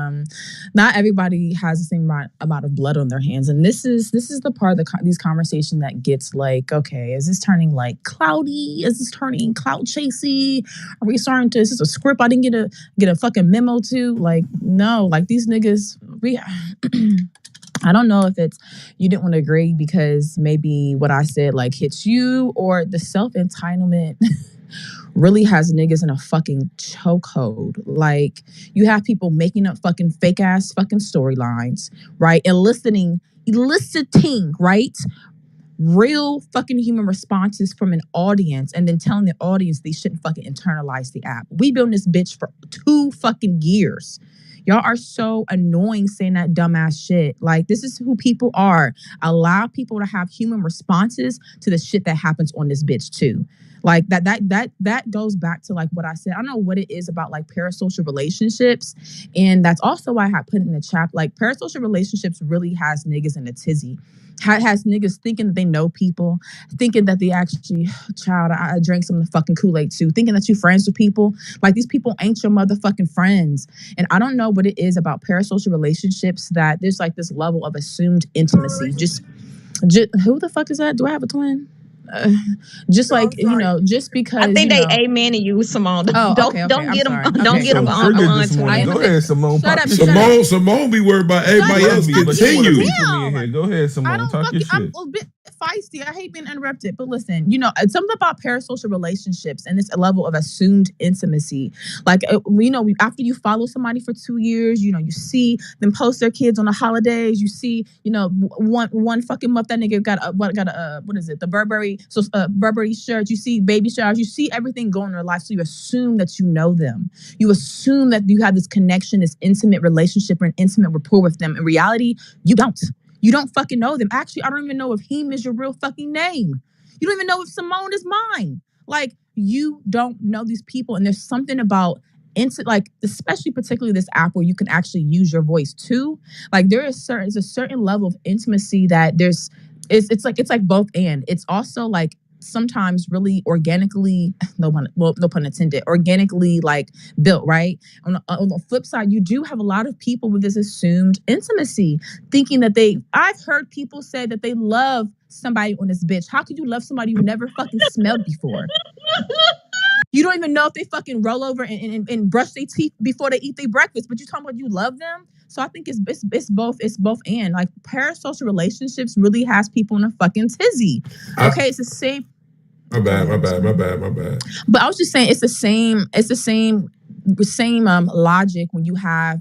not everybody has the same amount of blood on their hands. And this is the part of these conversation that gets like, okay, is this turning like cloudy? Is this turning clout chasey? Are we starting to, is this a script I didn't get a fucking memo to? Like, no, like these niggas, I don't know if it's you didn't want to agree because maybe what I said like hits you or the self-entitlement really has niggas in a fucking chokehold. Like you have people making up fucking fake ass fucking storylines, right? Eliciting eliciting, right? Real fucking human responses from an audience and then telling the audience they shouldn't fucking internalize the app. We've been on this bitch for 2 fucking years. Y'all are so annoying saying that dumbass shit. Like, this is who people are. Allow people to have human responses to the shit that happens on this bitch too. Like that goes back to like what I said. I don't know what it is about like parasocial relationships. And that's also why I had put in the chat. Like, parasocial relationships really has niggas in a tizzy. Has niggas thinking that they know people, thinking that they actually, child, I drank some of the fucking Kool-Aid too, thinking that you friends with people. Like, these people ain't your motherfucking friends. And I don't know what it is about parasocial relationships that there's like this level of assumed intimacy. Just who the fuck is that? Do I have a twin? Just like, you know, just because I think you they know. amen you, Simone. Oh, don't okay. don't I'm get them. sorry. Don't Okay, get them I'm on sorry. this morning. Go twin. ahead, Simone. Shut Pop up. your shit. Simone be worried about everybody else. But you want to Continue. be for me in here. Go ahead, Simone. Talk your I'm shit. a bit feisty. I hate being interrupted, but listen, you know, something about parasocial relationships and this level of assumed intimacy. Like, you know, after you follow somebody for 2 years, you know, you see them post their kids on the holidays. You see, you know, one fucking month that nigga got what is it? The Burberry shirt. You see baby showers. You see everything going in their life. So you assume that you know them. You assume that you have this connection, this intimate relationship, or an intimate rapport with them. In reality, you don't. You don't fucking know them. Actually, I don't even know if Heem is your real fucking name. You don't even know if Simone is mine. Like, you don't know these people. And there's something about like, especially particularly this app where you can actually use your voice too. Like, there's a certain level of intimacy that it's like both and. It's also like sometimes really organically, no pun intended, organically like built, right? On the flip side, you do have a lot of people with this assumed intimacy, thinking that I've heard people say that they love somebody on this bitch. How could you love somebody you never fucking smelled before? You don't even know if they fucking roll over and brush their teeth before they eat their breakfast, but you talking about you love them. So I think it's both and. Like, parasocial relationships really has people in a fucking tizzy. Okay, it's the same. My bad. But I was just saying, it's the same logic when you have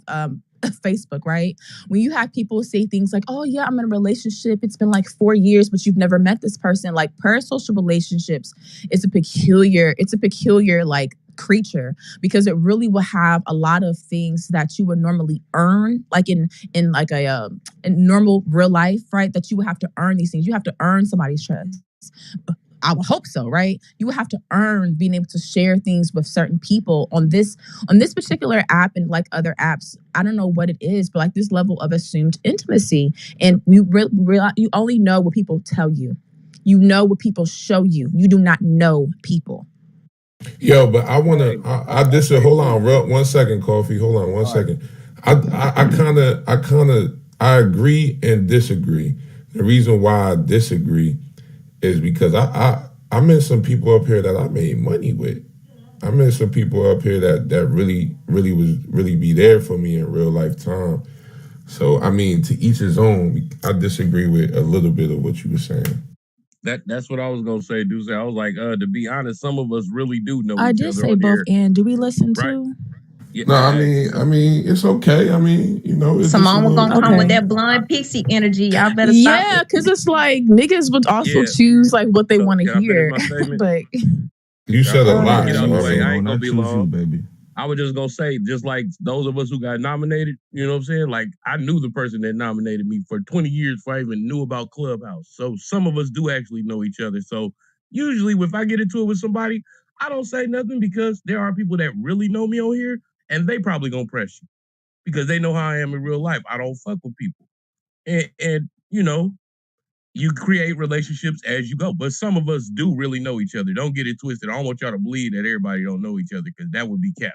Facebook, right? When you have people say things like, "Oh yeah, I'm in a relationship. It's been like 4 years, but you've never met this person." Like, parasocial relationships, it's a peculiar like creature, because it really will have a lot of things that you would normally earn, like in like in normal real life, right? That you would have to earn these things. You have to earn somebody's trust. I would hope so, right? You would have to earn being able to share things with certain people on this particular app, and like other apps. I don't know what it is, but like this level of assumed intimacy, and you only know what people tell you. You know what people show you. You do not know people. Yo, but I wanna. I disagree. Hold on, 1 second, Coffee. Hold on 1 second. I kind of agree and disagree. The reason why I disagree is because I met some people up here that I made money with. I met some people up here that really be there for me in real life time. So I mean, to each his own. I disagree with a little bit of what you were saying. That's what I was gonna say, Dusse. I was like, to be honest, some of us really do know I each did other say on both. here. And do we listen Right. to? Yeah, No, I mean, it's okay. I mean, you know, it's Simone was gonna come with Okay. that blonde pixie energy. Y'all better stop Yeah, it. because it's like niggas would also Yeah. choose like what they So, want to can I finish hear. my statement? But You said a I'm gonna lot, get so out the I way. I mean, ain't gonna I be choose you, long. baby. I was just gonna say, just like those of us who got nominated, you know what I'm saying? Like, I knew the person that nominated me for 20 years before I even knew about Clubhouse. So some of us do actually know each other. So usually if I get into it with somebody, I don't say nothing, because there are people that really know me on here, and they probably gonna press you because they know how I am in real life. I don't fuck with people. And you know, you create relationships as you go. But some of us do really know each other. Don't get it twisted. I don't want y'all to believe that everybody don't know each other, because that would be cap.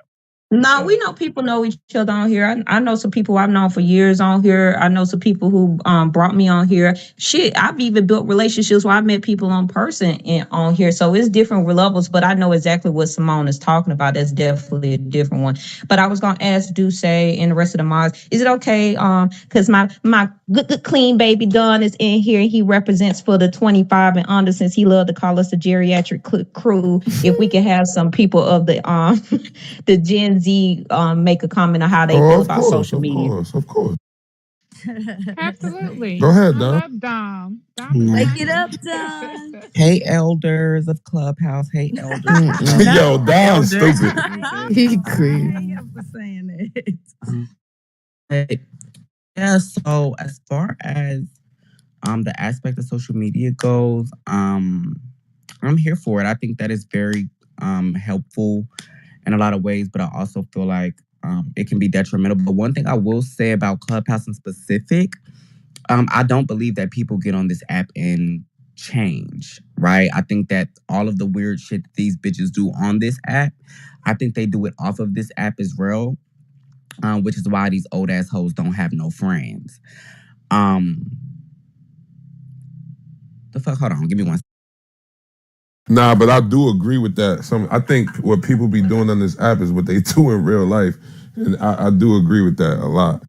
No, we know people know each other on here. I know some people I've known for years on here. I know some people who brought me on here. Shit, I've even built relationships where I met people in person on here. So it's different levels, but I know exactly what Simone is talking about. That's definitely a different one. But I was gonna ask Dusse and the rest of the mods, is it okay? Because my good clean baby Don is in here, and he represents for the 25 and under, since he loved to call us the geriatric crew. If we can have some people of the the Gen Z make a comment on how they feel about social media. Of course. Absolutely. Go ahead, I Dom. love Dom. Dom is Wake my it up, Don. Hey, elders of Clubhouse. Hey, elders of Yo, Clubhouse. Don's stupid. He crazy. For saying it. Hey, yeah. So as far as the aspect of social media goes, I'm here for it. I think that is very helpful in a lot of ways, but I also feel like it can be detrimental. But one thing I will say about Clubhouse in specific, I don't believe that people get on this app and change, right? I think that all of the weird shit that these bitches do on this app, I think they do it off of this app as well, which is why these old ass hoes don't have no friends. The fuck? Hold on, give me one. Nah, but I do agree with that. I think what people be doing on this app is what they do in real life, and I do agree with that a lot.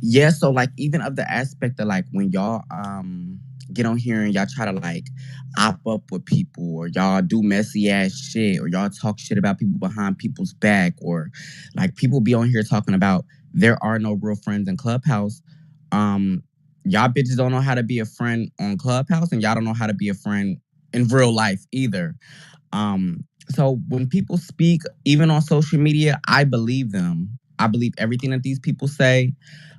Yeah, so like even of the aspect of like when y'all get on here and y'all try to like op up with people, or y'all do messy ass shit, or y'all talk shit about people behind people's back, or like people be on here talking about there are no real friends in Clubhouse. Y'all bitches don't know how to be a friend on Clubhouse, and y'all don't know how to be a friend in real life either. So when people speak, even on social media, I believe them. I believe everything that these people say.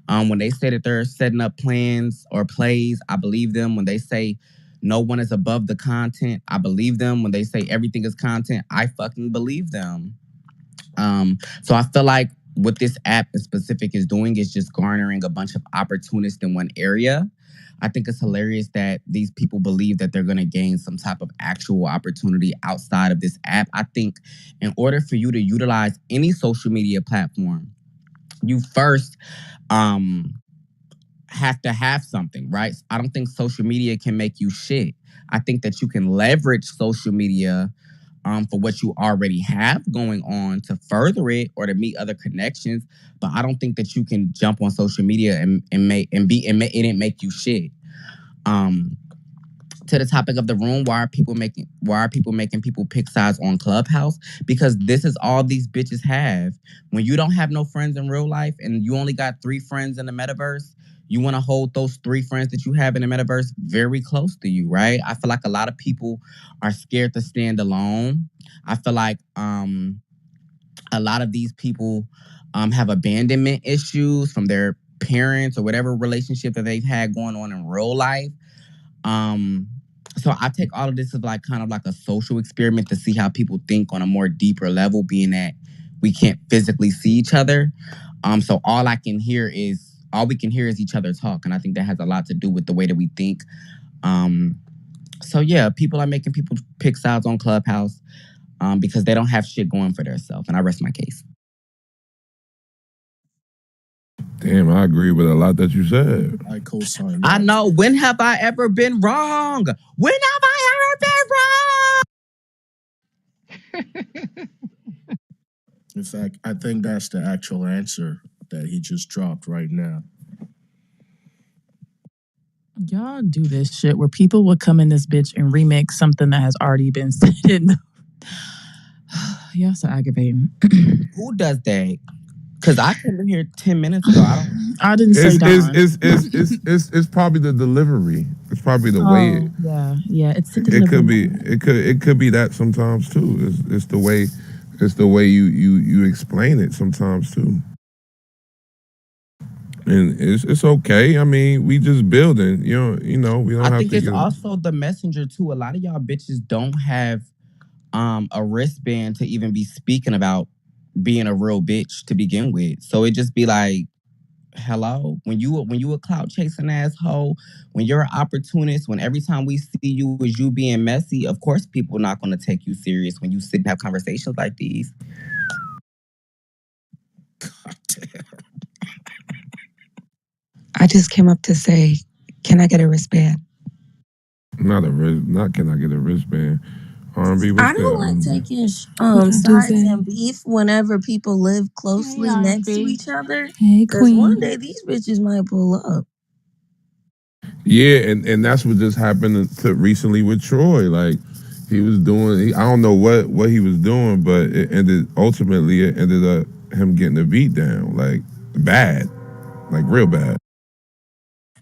When they say that they're setting up plans or plays, I believe them. When they say no one is above the content, I believe them. When they say everything is content, I fucking believe them. So I feel like what this app in specific is doing is just garnering a bunch of opportunists in one area. I think it's hilarious that these people believe that they're going to gain some type of actual opportunity outside of this app. I think in order for you to utilize any social media platform, you first have to have something, right? I don't think social media can make you shit. I think that you can leverage social media for what you already have going on to further it or to meet other connections. But I don't think that you can jump on social media and it didn't make you shit. To the topic of the room, why are people making people pick sides on Clubhouse? Because this is all these bitches have. When you don't have no friends in real life and you only got 3 friends in the metaverse, you want to hold those 3 friends that you have in the metaverse very close to you, right? I feel like a lot of people are scared to stand alone. I feel like a lot of these people have abandonment issues from their parents or whatever relationship that they've had going on in real life. So I take all of this as like kind of like a social experiment to see how people think on a more deeper level, being that we can't physically see each other. So all we can hear is each other talk, and I think that has a lot to do with the way that we think. So yeah, people are making people pick sides on Clubhouse because they don't have shit going for themselves, and I rest my case. Damn, I agree with a lot that you said. I co-sign that. I know. When have I ever been wrong? When have I ever been wrong? In fact, I think that's the actual answer that he just dropped right now. Y'all do this shit where people will come in this bitch and remix something that has already been said in the... Y'all so aggravating. Who does that? Because I came in here 10 minutes ago. I didn't say Don. It's probably the delivery. It's probably the way. Yeah. It's the It could delivery. be. It could be that sometimes too. It's the way. It's the way you explain it sometimes too. And it's okay. I mean, we just building. You know. We don't have to. I think it's also the messenger too. A lot of y'all bitches don't have a wristband to even be speaking about being a real bitch to begin with. So it just be like, hello, when you a clout chasing asshole, when you're an opportunist, when every time we see you is you being messy, of course people are not going to take you serious when you sit and have conversations like these. God damn. I just came up to say, can I get a wristband? Not can I get a wristband? R&B, what's I don't that? like taking sides in beef whenever people live closely next to each other. Hey, Because queen. one day these bitches might pull up. Yeah, and that's what just happened to recently with Troy. Like he was doing, I don't know what he was doing, but it ended up him getting a beat down, like bad, like real bad.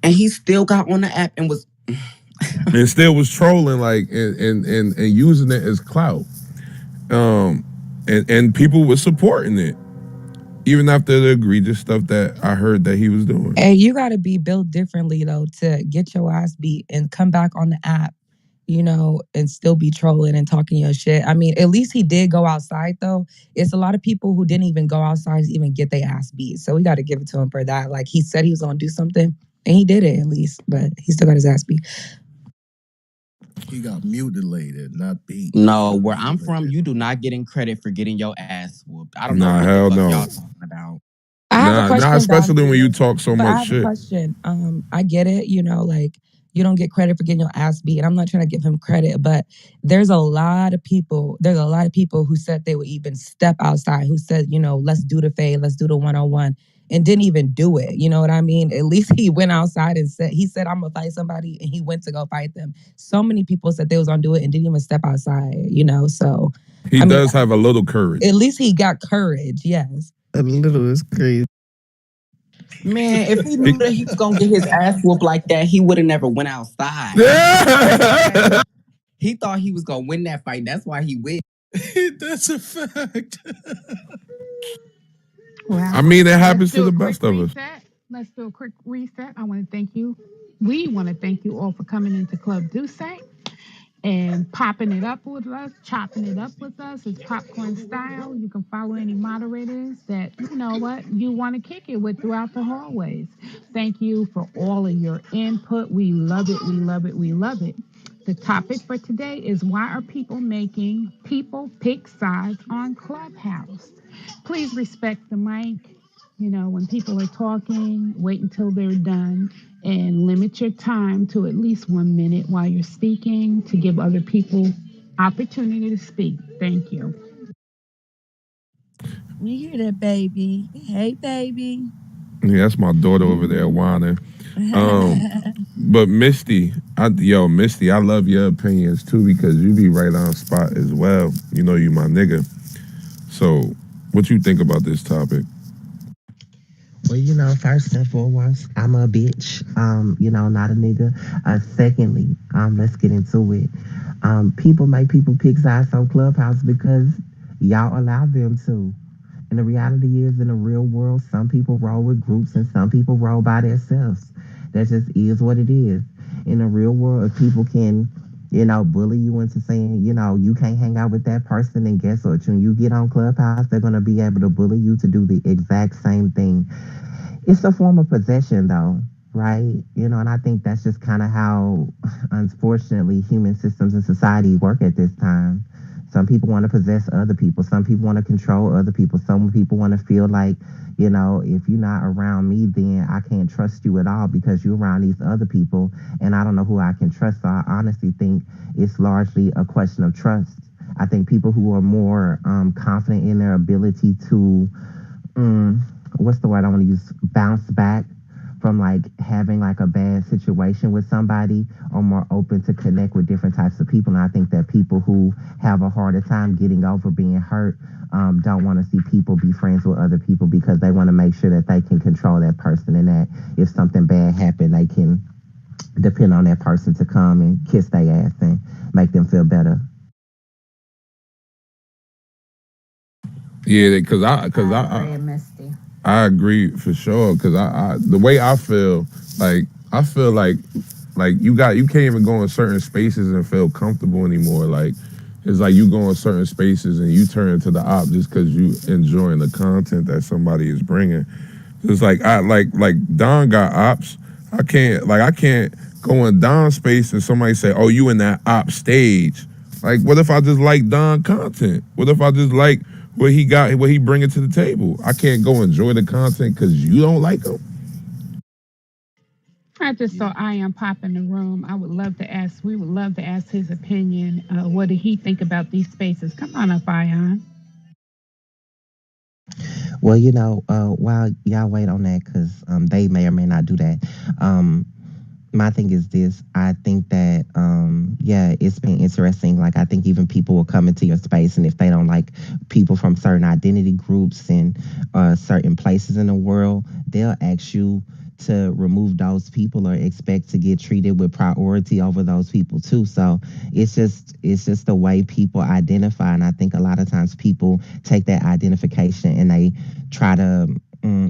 And he still got on the app and was and still was trolling like and using it as clout. And people were supporting it. Even after the egregious stuff that I heard that he was doing. And you got to be built differently, though, to get your ass beat and come back on the app, and still be trolling and talking your shit. I mean, at least he did go outside, though. It's a lot of people who didn't even go outside to even get their ass beat. So we got to give it to him for that. Like, he said he was going to do something, and he did it at least, but he still got his ass beat. He got mutilated, not beat. No, where I'm from, you do not get in credit for getting your ass whooped. I don't know what hell the fuck no. y'all talking about. I have a question, not especially Dante, when you talk so but much I have shit. a question. I get it, like you don't get credit for getting your ass beat, and I'm not trying to give him credit, but there's a lot of people who said they would even step outside, who said, let's do the fade, let's do the 1-on-1, and didn't even do it. You know what I mean? At least he went outside and said, I'm gonna fight somebody, and he went to go fight them. So many people said they was gonna do it and didn't even step outside, so he does have a little courage. At least he got courage, yes. A little is crazy. Man, if he knew that he was gonna get his ass whooped like that, he would have never went outside. He thought he was gonna win that fight. That's why he went. That's a fact. Well, I mean, it happens to the best of us. Let's do a quick reset. I want to thank you. We want to thank you all for coming into Club Dusse and popping it up with us, chopping it up with us. It's popcorn style. You can follow any moderators that you want to kick it with throughout the hallways. Thank you for all of your input. We love it. We love it. We love it. The topic for today is, why are people making people pick sides on Clubhouse? Please respect the mic. When people are talking, wait until they're done, and limit your time to at least 1 minute while you're speaking to give other people opportunity to speak. Thank you. We hear that, baby. Hey, baby. Yeah, that's my daughter over there whining. But Misty, I love your opinions too, because you be right on spot as well. You my nigga. So, what you think about this topic? Well, first and foremost, I'm a bitch. Not a nigga. Secondly, let's get into it. People make people pick sides on Clubhouse because y'all allow them to. And the reality is, in the real world, some people roll with groups and some people roll by themselves. That just is what it is. In the real world, if people can, bully you into saying, you can't hang out with that person, and guess what? When you get on Clubhouse, they're going to be able to bully you to do the exact same thing. It's a form of possession, though, right? And I think that's just kind of how, unfortunately, human systems and society work at this time. Some people want to possess other people. Some people want to control other people. Some people want to feel like, if you're not around me, then I can't trust you at all because you're around these other people and I don't know who I can trust. So I honestly think it's largely a question of trust. I think people who are more confident in their ability to, what's the word I want to use, bounce back from having a bad situation with somebody, are more open to connect with different types of people. And I think that people who have a harder time getting over being hurt don't want to see people be friends with other people because they want to make sure that they can control that person, and that if something bad happened, they can depend on that person to come and kiss their ass and make them feel better. Yeah, because I agree for sure. Because I the way I feel like you can't even go in certain spaces and feel comfortable anymore. Like it's like you go in certain spaces and you turn to the op just because you enjoying the content that somebody is bringing. It's like Don got ops. I can't go in Don's space and somebody say, "Oh, you in that op stage." Like, what if I just like Don content? What if I just like what he bringing to the table? I can't go enjoy the content because you don't like him. I just saw Ion pop in the room. We would love to ask his opinion. What did he think about these spaces? Come on up, Ion. Well, while y'all wait on that, because they may or may not do that, my thing is this. I think that, it's been interesting. I think even people will come into your space, and if they don't like people from certain identity groups and certain places in the world, they'll ask you to remove those people or expect to get treated with priority over those people too. So it's just the way people identify, and I think a lot of times people take that identification and they try to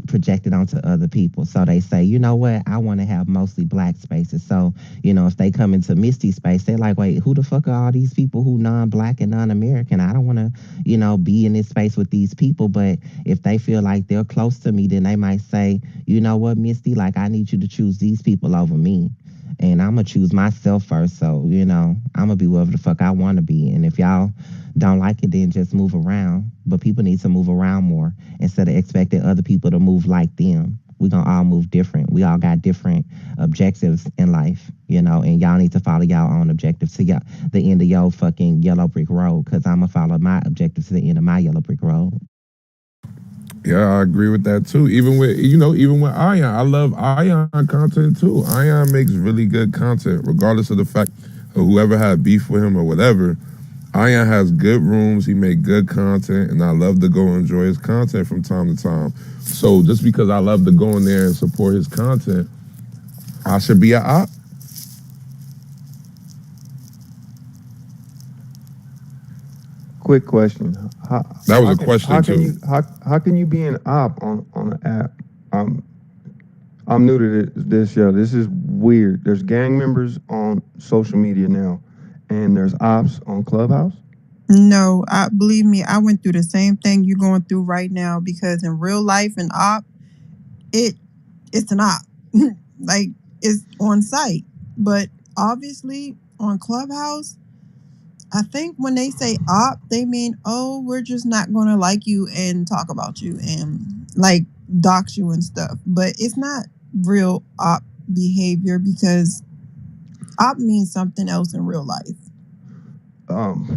project it onto other people. So they say, you know what, I want to have mostly black spaces. So, if they come into Misty space, they're like, wait, who the fuck are all these people who non-black and non-American? I don't want to, be in this space with these people. But if they feel like they're close to me, then they might say, you know what, Misty, like I need you to choose these people over me. And I'm gonna choose myself first. So, I'm gonna be wherever the fuck I wanna be. And if y'all don't like it, then just move around. But people need to move around more instead of expecting other people to move like them. We gonna all move different. We all got different objectives in life, and y'all need to follow y'all own objectives to the end of your fucking yellow brick road. Cause I'm gonna follow my objectives to the end of my yellow brick road. Yeah, I agree with that too. Even with Ion, I love Ion content too. Ion makes really good content, regardless of the fact of whoever had beef with him or whatever. Ion has good rooms. He make good content, and I love to go enjoy his content from time to time. So just because I love to go in there and support his content, I should be an op. Quick question. That was a question too. How can you be an op on an app? I'm new to this. Yeah, this is weird. There's gang members on social media now, and there's ops on Clubhouse. No, believe me, I went through the same thing you're going through right now, because in real life, an op, it's an op. Like, it's on site. But obviously on Clubhouse, I think when they say op, they mean, oh, we're just not going to like you and talk about you and like dox you and stuff. But it's not real op behavior, because op means something else in real life.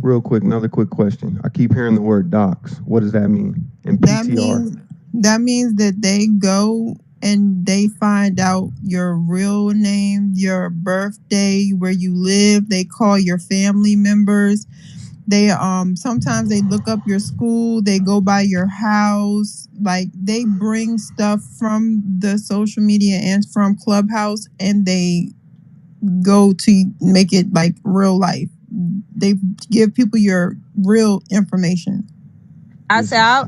Real quick, another quick question. I keep hearing the word dox. What does that mean? And PTR. That means that they go and they find out your real name, your birthday, where you live. They call your family members. They sometimes they look up your school. They go by your house. Like, they bring stuff from the social media and from Clubhouse, and they go to make it like real life. They give people your real information. I'll say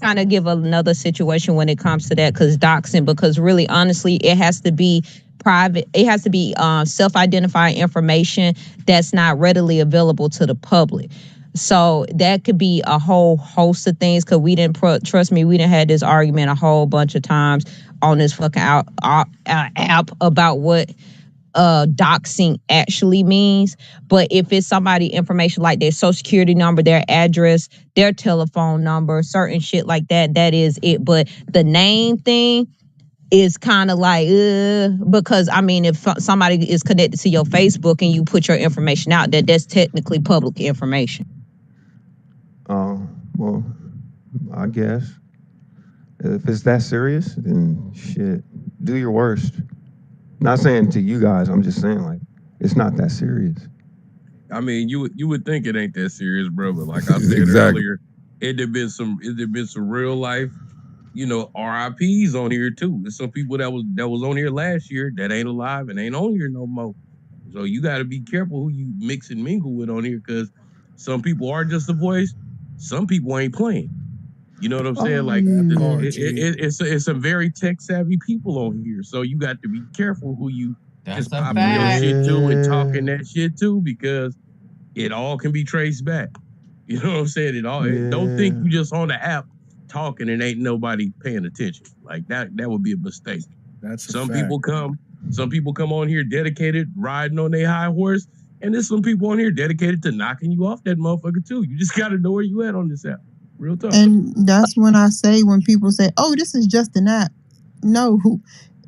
kind of give another situation when it comes to that, because doxing, because really honestly it has to be private. It has to be self-identifying information that's not readily available to the public. So that could be a whole host of things, because we didn't trust me, we didn't had this argument a whole bunch of times on this fucking app about what doxing actually means. But if it's somebody information like their social security number, their address, their telephone number, certain shit like that, that is it. But the name thing is kind of like, because I mean, if somebody is connected to your Facebook and you put your information out there, that's technically public information. Well, I guess if it's that serious, then shit, do your worst. Not saying to you guys, I'm just saying, like, it's not that serious. I mean, you would think it ain't that serious, bro. But like I said earlier, it had been some real life, RIPs on here too. There's some people that was on here last year that ain't alive and ain't on here no more. So you got to be careful who you mix and mingle with on here, because some people are just a voice, some people ain't playing. You know what I'm saying? Like, it's some very tech savvy people on here, so you got to be careful who you just popping your shit to and talking that shit to, because it all can be traced back. You know what I'm saying? Don't think you just on the app talking and ain't nobody paying attention. Like that would be a mistake. Some people come on here dedicated, riding on their high horse, and there's some people on here dedicated to knocking you off that motherfucker too. You just gotta know where you at on this app. Real talk. And that's when I say, when people say, oh, this is just an app. No,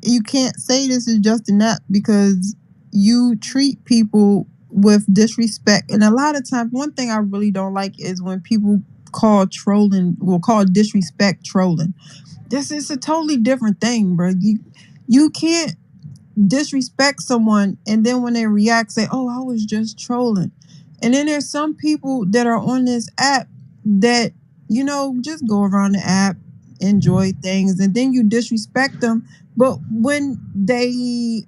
you can't say this is just an app, because you treat people with disrespect. And a lot of times, one thing I really don't like is when people call disrespect trolling. This is a totally different thing, bro. You can't disrespect someone and then when they react say, oh, I was just trolling. And then there's some people that are on this app that, just go around the app, enjoy things, and then you disrespect them But when they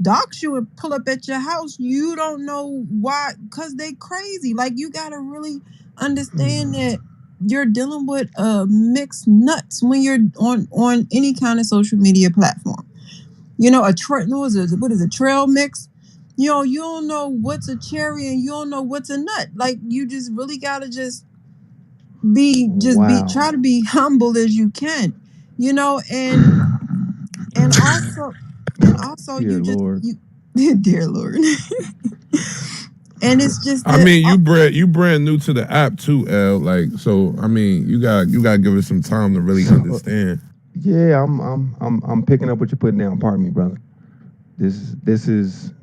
dox you and pull up at your house, you don't know why, because they crazy. Like, you gotta really understand that you're dealing with mixed nuts when you're on any kind of social media platform. You know, what is a trail mix? You know, you don't know what's a cherry and you don't know what's a nut. Like, you just really gotta try to be humble as you can, you know, and also Dear you just Lord. you dear Lord. And it's just I that mean, you brand new to the app too, L. Like, so I mean, you got to give it some time to really understand. Yeah, I'm picking up what you're putting down. Pardon me, brother. This is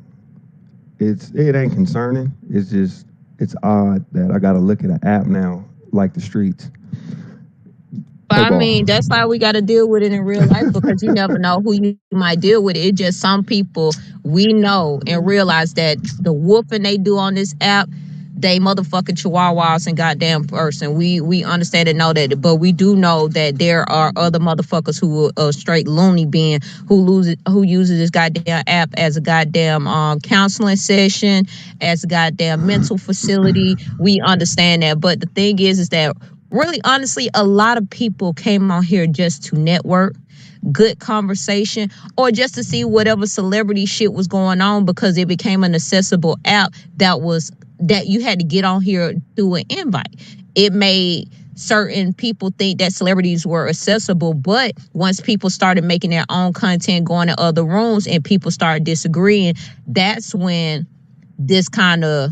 it ain't concerning. It's just it's odd that I got to look at an app now like the streets. But Play I ball. mean, that's why we got to deal with it in real life, because you never know who you might deal with. It just some people we know and realize that the whooping they do on this app, they motherfucking chihuahuas and goddamn person. We understand and know that, but we do know that there are other motherfuckers who are straight loony being who uses this goddamn app as a goddamn counseling session, as a goddamn mental facility. We understand that, but the thing is that really, honestly, a lot of people came on here just to network, good conversation, or just to see whatever celebrity shit was going on, because it became an accessible app that you had to get on here through an invite. It made certain people think that celebrities were accessible, but once people started making their own content, going to other rooms, and people started disagreeing, that's when this kind of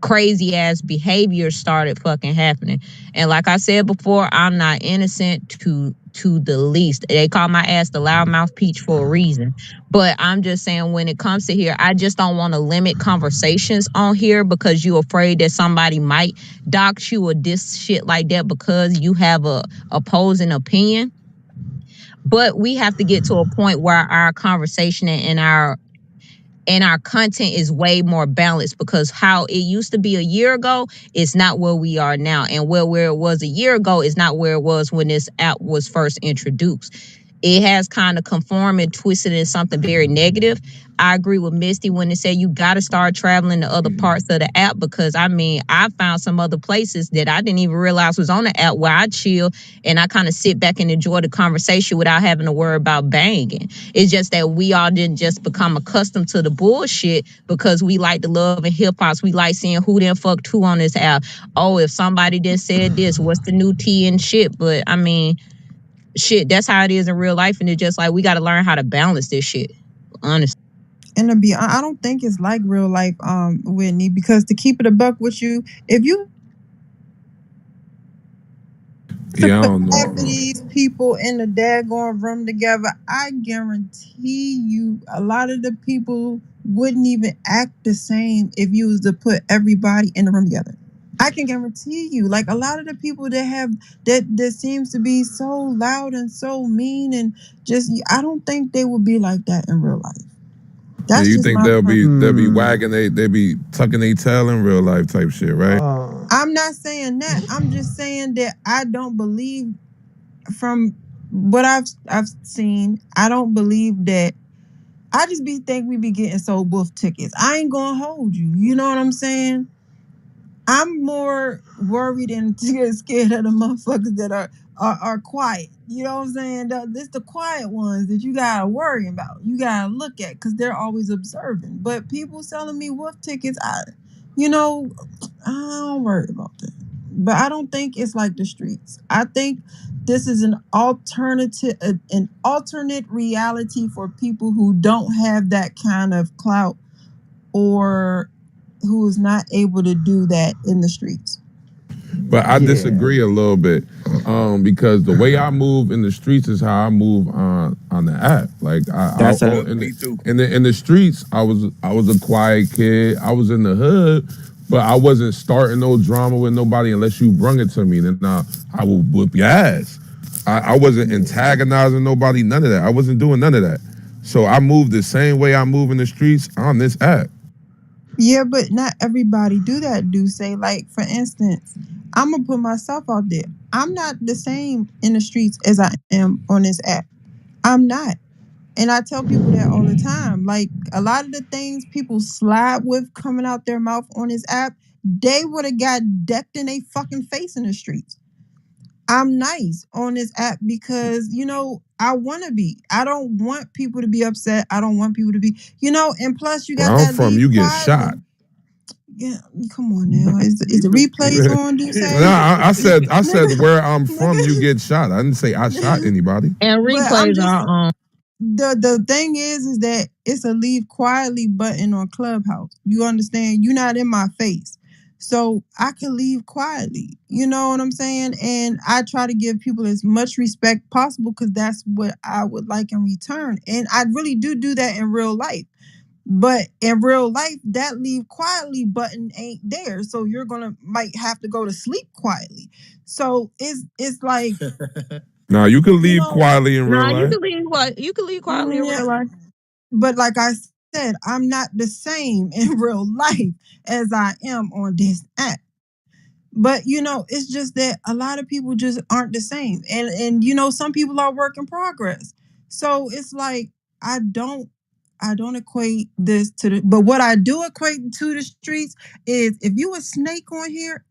crazy ass behavior started fucking happening. And like I said before, I'm not innocent to the least. They call my ass the loudmouth peach for a reason. But I'm just saying, when it comes to here, I just don't want to limit conversations on here because you're afraid that somebody might dox you or diss shit like that because you have a opposing opinion. But we have to get to a point where our conversation and our content is way more balanced, because how it used to be a year ago is not where we are now, and where it was a year ago is not where it was when this app was first introduced. It has kind of conformed and twisted in something very negative. I agree with Misty when they say you got to start traveling to other parts of the app, because I mean, I found some other places that I didn't even realize was on the app where I chill and I kind of sit back and enjoy the conversation without having to worry about banging. It's just that we all didn't just become accustomed to the bullshit because we like the love and hip hops. We like seeing who then fucked who on this app. Oh, if somebody did said this, what's the new tea and shit? But I mean, shit, that's how it is in real life, and it's just like we got to learn how to balance this shit, honestly. And to be, I don't think it's like real life, Whitney, because to keep it a buck with you, if you to Yeah, I put don't half of know. these people in the daggone room together, I guarantee you a lot of the people wouldn't even act the same if you was to put everybody in the room together. I can guarantee you, like, a lot of the people that have that seems to be so loud and so mean and just, I don't think they would be like that in real life. Yeah, That's you just think my they'll be wagging they be tucking their tail in real life type shit, right? I'm not saying that. I'm just saying that I don't believe, from what I've seen, I don't believe that. I just think we be getting sold wolf tickets. I ain't gonna hold you. You know what I'm saying? I'm more worried and scared of the motherfuckers that are quiet. You know what I'm saying? It's the quiet ones that you gotta worry about. You gotta look at, because they're always observing. But people selling me wolf tickets, I don't worry about that. But I don't think it's like the streets. I think this is an alternate reality for people who don't have that kind of clout, or who is not able to do that in the streets. But I disagree a little bit, because the way I move in the streets is how I move on the app. Like in the streets, I was a quiet kid. I was in the hood, but I wasn't starting no drama with nobody unless you brung it to me. Then I will whoop your ass. I wasn't antagonizing nobody. None of that. I wasn't doing none of that. So I moved the same way I move in the streets on this app. Yeah, but not everybody do that, Dusse. Like, for instance, I'm gonna put myself out there. I'm not the same in the streets as I am on this app. I'm not. And I tell people that all the time. Like, a lot of the things people slide with coming out their mouth on this app, they would have got decked in a fucking face in the streets. I'm nice on this app because, I want to be. I don't want people to be upset. I don't want people to be, and plus you Where got I'm that from, leave you get quietly. shot. Yeah, come on now. Is the replays on, Dusse? No, I said Nigga, where I'm from, you nigga. get shot. I didn't say I shot anybody. And But I'm replays just are on. the thing is that it's a leave quietly button on Clubhouse. You understand? You're not in my face. So I can leave quietly. You know what I'm saying? And I try to give people as much respect possible because that's what I would like in return. And I really do that in real life. But in real life, that leave quietly button ain't there. So you're might have to go to sleep quietly. So it's like, No, you can leave quietly in real Nah, life. you can leave quietly in yeah. real life. But like I said, I'm not the same in real life as I am on this app. But it's just that a lot of people just aren't the same. And some people are work in progress. So it's like I don't equate this to but what I do equate to the streets is if you a snake on here,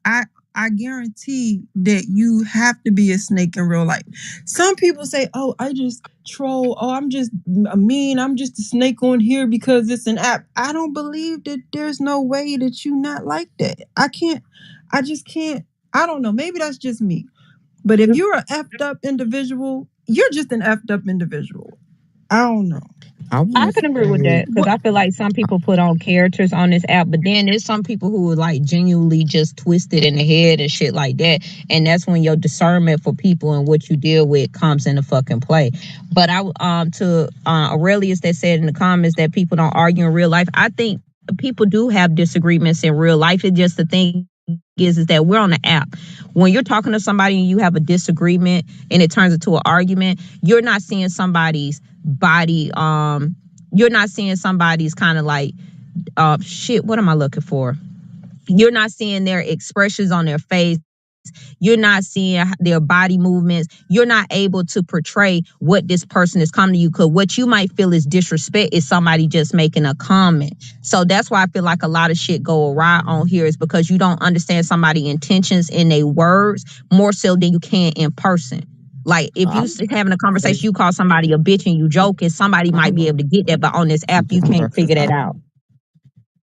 I I guarantee that you have to be a snake in real life. Some people say, "Oh, I just troll. Oh, I'm just mean. I'm just a snake on here because it's an app." I don't believe that there's no way that you not like that. I just can't. I don't know. Maybe that's just me. But if you're an effed up individual, you're just an effed up individual. I don't know. I can agree with that because I feel like some people put on characters on this app, but then there's some people who are like genuinely just twisted in the head and shit like that, and that's when your discernment for people and what you deal with comes into fucking play. But to Aurelius that said in the comments that people don't argue in real life, I think people do have disagreements in real life. It's just the thing is that we're on the app. When you're talking to somebody and you have a disagreement and it turns into an argument, you're not seeing somebody's body. You're not seeing somebody's kind of like shit. What am I looking for? You're not seeing their expressions on their face. You're not seeing their body movements. You're not able to portray what this person is coming to you. Because what you might feel is disrespect is somebody just making a comment. So that's why I feel like a lot of shit go awry on here is because you don't understand somebody's intentions in their words more so than you can in person. Like if you having a conversation, you call somebody a bitch and you joke, and somebody might be able to get that, but on this app, you can't figure that out.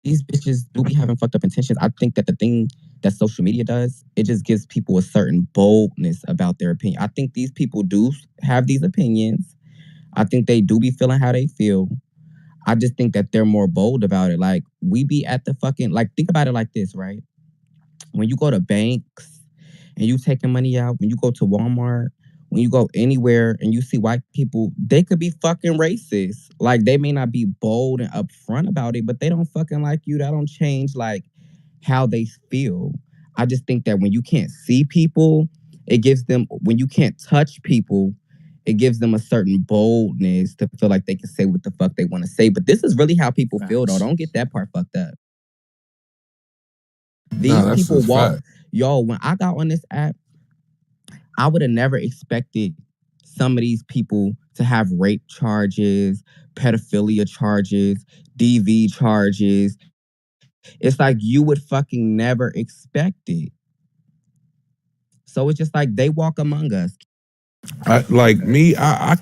These bitches do be having fucked up intentions. I think that the thing that social media does, it just gives people a certain boldness about their opinion. I think these people do have these opinions. I think they do be feeling how they feel. I just think that they're more bold about it. Like, we be at the fucking, like, think about it like this, right? When you go to banks and you taking money out, when you go to Walmart, when you go anywhere and you see white people, they could be fucking racist. Like, they may not be bold and upfront about it, but they don't fucking like you. That don't change, like, how they feel. I just think that when you can't see people, it gives them, when you can't touch people, it gives them a certain boldness to feel like they can say what the fuck they want to say. But this is really how people feel, though. Don't get that part fucked up. These people walk, yo, when I got on this app, I would have never expected some of these people to have rape charges, pedophilia charges, DV charges. It's like you would fucking never expect it. So it's just like they walk among us. I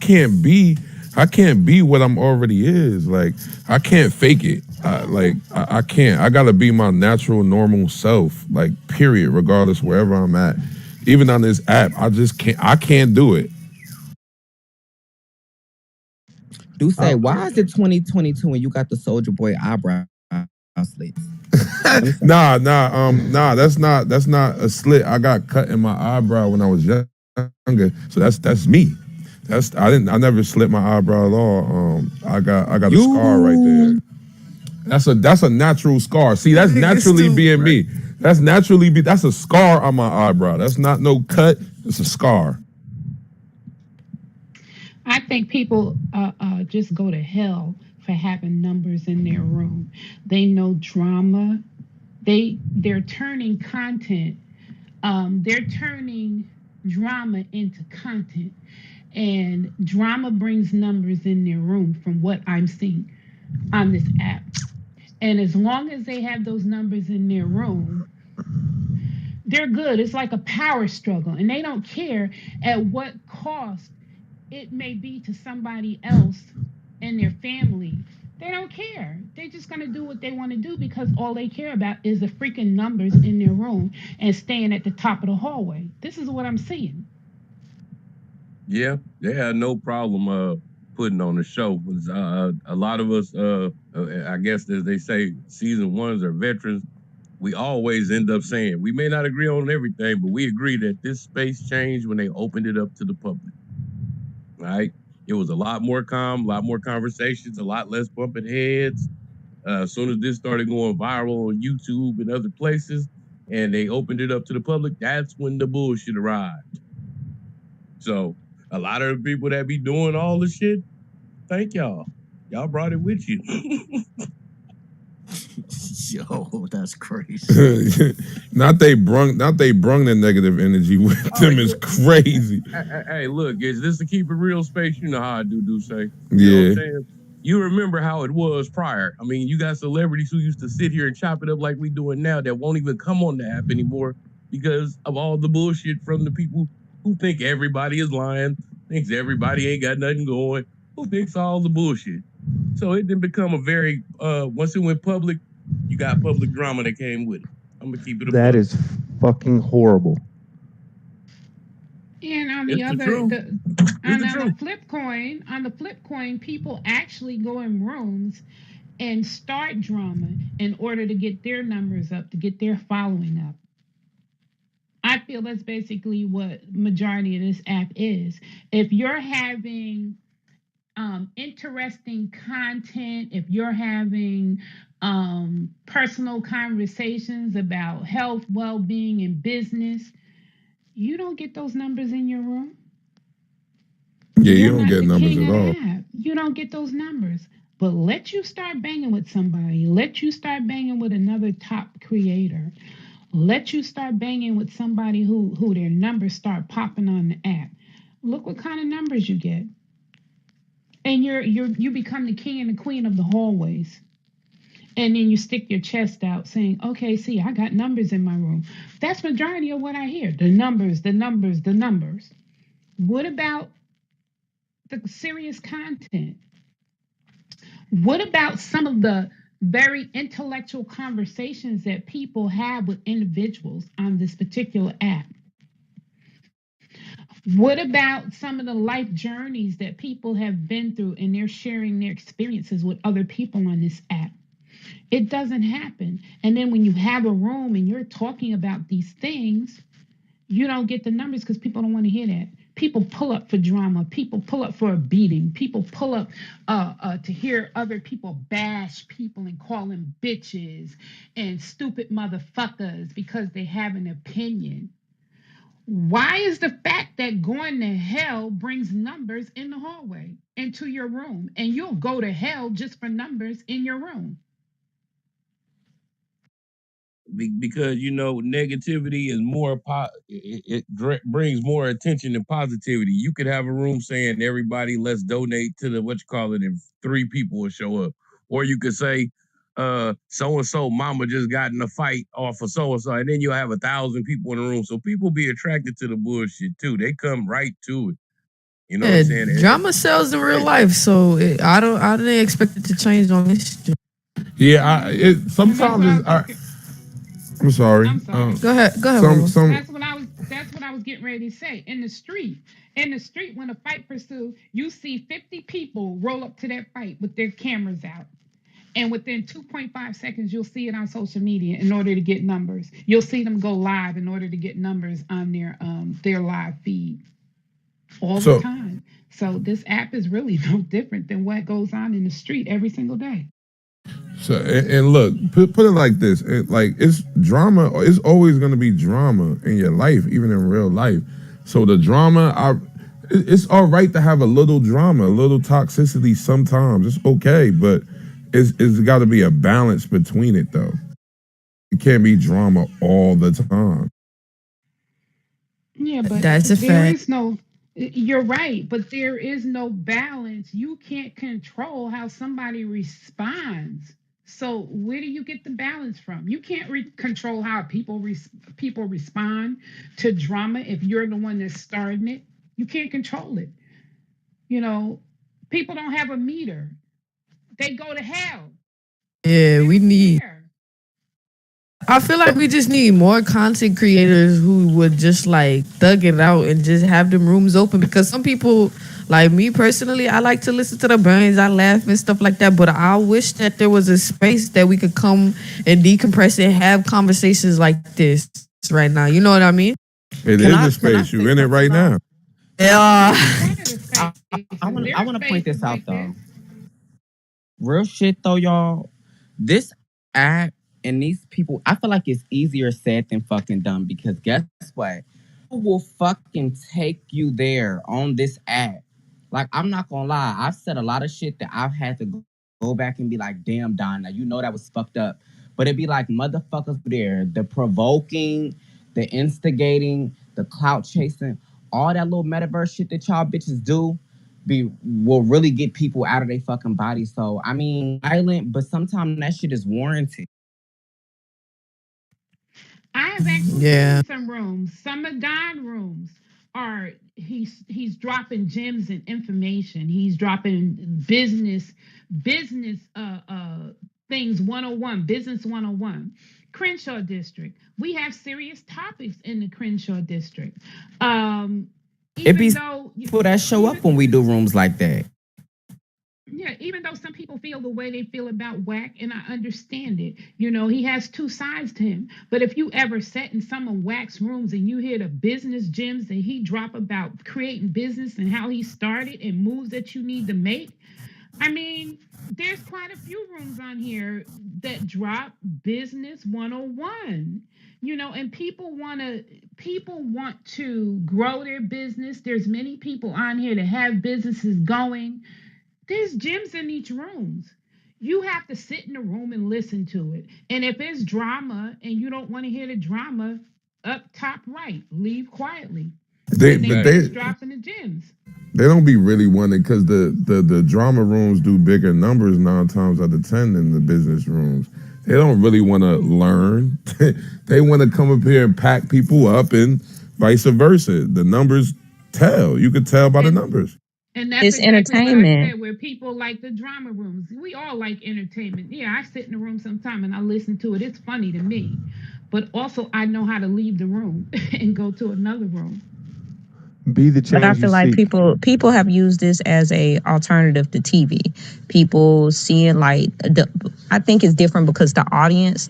can't be what I'm already is. Like, I can't fake it. I can't. I gotta be my natural, normal self. Like, period. Regardless wherever I'm at, even on this app, I can't do it. Dusse, why is it 2022 and you got the Soldier Boy eyebrow slits? Nah. That's not a slit. I got cut in my eyebrow when I was younger, so that's me. I never slit my eyebrow at all. I got a scar right there. That's a natural scar. See, that's naturally being me. That's that's a scar on my eyebrow. That's not no cut. It's a scar. I think people just go to hell for having numbers in their room. They know drama. They're turning content. They're turning drama into content. And drama brings numbers in their room from what I'm seeing on this app. And as long as they have those numbers in their room, they're good. It's like a power struggle. And they don't care at what cost it may be to somebody else and their family. They don't care. They're just going to do what they want to do because all they care about is the freaking numbers in their room and staying at the top of the hallway. This is what I'm seeing. Yeah, they had no problem putting on the show. A lot of us, I guess as they say, season ones are veterans. We always end up saying we may not agree on everything, but we agree that this space changed when they opened it up to the public. Right? It was a lot more calm, a lot more conversations, a lot less bumping heads. As soon as this started going viral on YouTube and other places, and they opened it up to the public, that's when the bullshit arrived. So a lot of the people that be doing all the shit, thank y'all. Y'all brought it with you. Yo, that's crazy. not they brung the negative energy with them is crazy. Hey, look, is this to keep it real space? You know how I do say. You know what I'm saying? You remember how it was prior. I mean, you got celebrities who used to sit here and chop it up like we doing now that won't even come on the app anymore because of all the bullshit from the people who think everybody is lying, thinks everybody ain't got nothing going, who thinks all the bullshit. So it didn't become a very, once it went public, you got public drama that came with it. I'm going to keep it That is fucking horrible. And on It's the the truth. On the flip coin, people actually go in rooms and start drama in order to get their numbers up, to get their following up. I feel that's basically what majority of this app is. If you're having interesting content, if you're having personal conversations about health, well-being, and business, you don't get those numbers in your room. Yeah, you don't get numbers at all. You don't get those numbers. But let you start banging with somebody. Let you start banging with another top creator. Let you start banging with somebody who their numbers start popping on the app. Look what kind of numbers you get. And you become the king and the queen of the hallways. And then you stick your chest out saying, okay, see, I got numbers in my room. That's majority of what I hear. The numbers, the numbers, the numbers. What about the serious content? What about some of the very intellectual conversations that people have with individuals on this particular app? What about some of the life journeys that people have been through and they're sharing their experiences with other people on this app? It doesn't happen. And then when you have a room and you're talking about these things, you don't get the numbers because people don't want to hear that. People pull up for drama. People pull up for a beating. People pull up to hear other people bash people and call them bitches and stupid motherfuckers because they have an opinion. Why is the fact that going to hell brings numbers in the hallway into your room, and you'll go to hell just for numbers in your room? Because negativity is more it brings more attention than positivity. You could have a room saying everybody let's donate to the and 3 people will show up, or you could say so and so mama just got in a fight off of so and so, and then you'll have 1,000 people in the room. So people be attracted to the bullshit too. They come right to it. You know what I'm saying? Drama sells in real life, so I didn't expect it to change on this. Yeah, sometimes I'm sorry. Go ahead. That's what I was getting ready to say. In the street, when a fight pursues, you see 50 people roll up to that fight with their cameras out. And within 2.5 seconds, you'll see it on social media in order to get numbers. You'll see them go live in order to get numbers on their live feed all the time. So this app is really no different than what goes on in the street every single day. So and look, put it like this: it's drama. It's always going to be drama in your life, even in real life. So the drama, it's all right to have a little drama, a little toxicity sometimes. It's okay, but it's got to be a balance between it, though. It can't be drama all the time. Yeah, but there is no You're right, but there is no balance. You can't control how somebody responds. So where do you get the balance from? You can't control how people respond to drama if you're the one that's starting it. You can't control it. You know, people don't have a meter. They go to hell. Yeah, we need. I feel like we just need more content creators who would just like thug it out and just have them rooms open, because some people, like me personally, I like to listen to the brains, I laugh and stuff like that, but I wish that there was a space that we could come and decompress and have conversations like this right now. You know what I mean? It is a space. You in it right now. Yeah. I want to point this out though. Real shit though, y'all. This app and these people, I feel like it's easier said than fucking done, because guess what? People will fucking take you there on this app. Like, I'm not gonna lie, I've said a lot of shit that I've had to go back and be like, damn, Donna, you know that was fucked up. But it'd be like motherfuckers there, the provoking, the instigating, the clout chasing, all that little metaverse shit that y'all bitches do will really get people out of their fucking body. So I mean, violent, but sometimes that shit is warranted. I have actually seen some rooms. Some of Don rooms are he's dropping gems and information. He's dropping business things 101, business 101. Crenshaw District. We have serious topics in the Crenshaw District. It be people that show up when we do rooms like that. Yeah, even though some people feel the way they feel about Wack, and I understand it, you know, he has two sides to him. But if you ever sat in some of Wack's rooms and you hear the business gems that he drop about creating business and how he started and moves that you need to make, I mean, there's quite a few rooms on here that drop business 101. You know, and people want to grow their business. There's many people on here that have businesses going. There's gems in each rooms. You have to sit in the room and listen to it. And if it's drama and you don't want to hear the drama, up top right, leave quietly. They dropping the gems. They don't be really wanting, because the drama rooms do bigger numbers 9 times out of 10 than the business rooms. They don't really want to learn. They want to come up here and pack people up, and vice versa. The numbers tell. You could tell by the numbers. And that's It's exactly entertainment. what I said, where people like the drama rooms. We all like entertainment. Yeah, I sit in the room sometime and I listen to it. It's funny to me. But also I know how to leave the room and go to another room. Be the change. But I feel like seek. people have used this as a alternative to TV. People seeing like I think it's different because the audience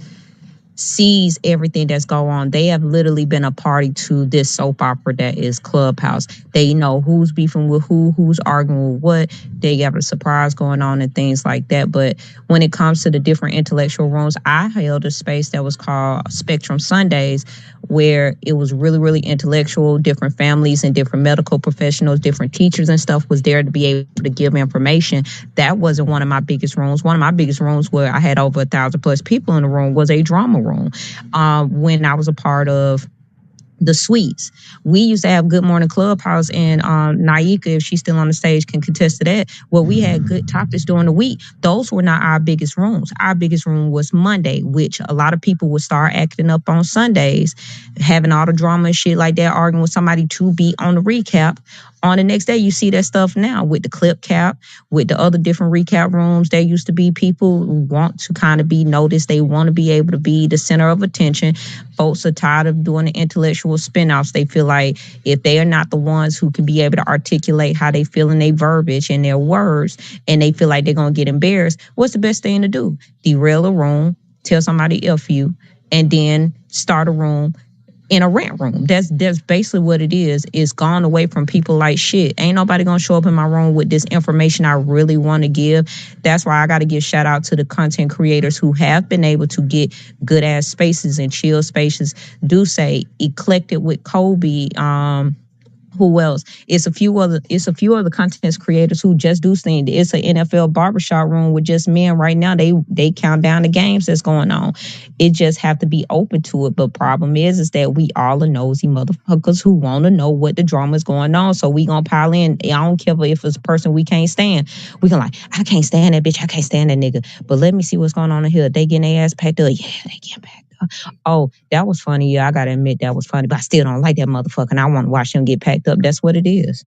sees everything that's going on. They have literally been a party to this soap opera that is Clubhouse. They know who's beefing with who's arguing with what. They have a surprise going on and things like that. But when it comes to the different intellectual rooms, I held a space that was called Spectrum Sundays, where it was really, really intellectual. Different families and different medical professionals, different teachers and stuff was there to be able to give information. That wasn't one of my biggest rooms. One of my biggest rooms, where I had over 1,000 plus people in the room, was a drama room. When I was a part of the suites, we used to have Good Morning Clubhouse, and Naika, if she's still on the stage, can contest to that, where we had good topics during the week. Those were not our biggest rooms. Our biggest room was Monday, which a lot of people would start acting up on Sundays, having all the drama and shit like that, arguing with somebody to be on the recap. On the next day, you see that stuff now with the clip cap, with the other different recap rooms. There used to be people who want to kind of be noticed. They want to be able to be the center of attention. Folks are tired of doing the intellectual spin-offs. They feel like if they are not the ones who can be able to articulate how they feel in their verbiage and their words, and they feel like they're going to get embarrassed, what's the best thing to do? Derail a room, tell somebody F you, and then start a room in a rant room. That's basically what it is. It's gone away from people like shit. Ain't nobody gonna show up in my room with this information I really want to give. That's why I got to give shout out to the content creators who have been able to get good ass spaces and chill spaces. Dusse, Eclectic with Kobe, who else? It's a few other content creators who just do things. It's an NFL barbershop room with just men right now. They count down the games that's going on. It just have to be open to it. But problem is that we all are nosy motherfuckers who want to know what the drama is going on. So we gonna pile in. I don't care if it's a person we can't stand. We can like, I can't stand that bitch. I can't stand that nigga. But let me see what's going on in here. They getting their ass packed up. Yeah, they getting packed up. Oh, that was funny. Yeah, I gotta admit that was funny. But I still don't like that motherfucker. And I want to watch him get packed up. That's what it is.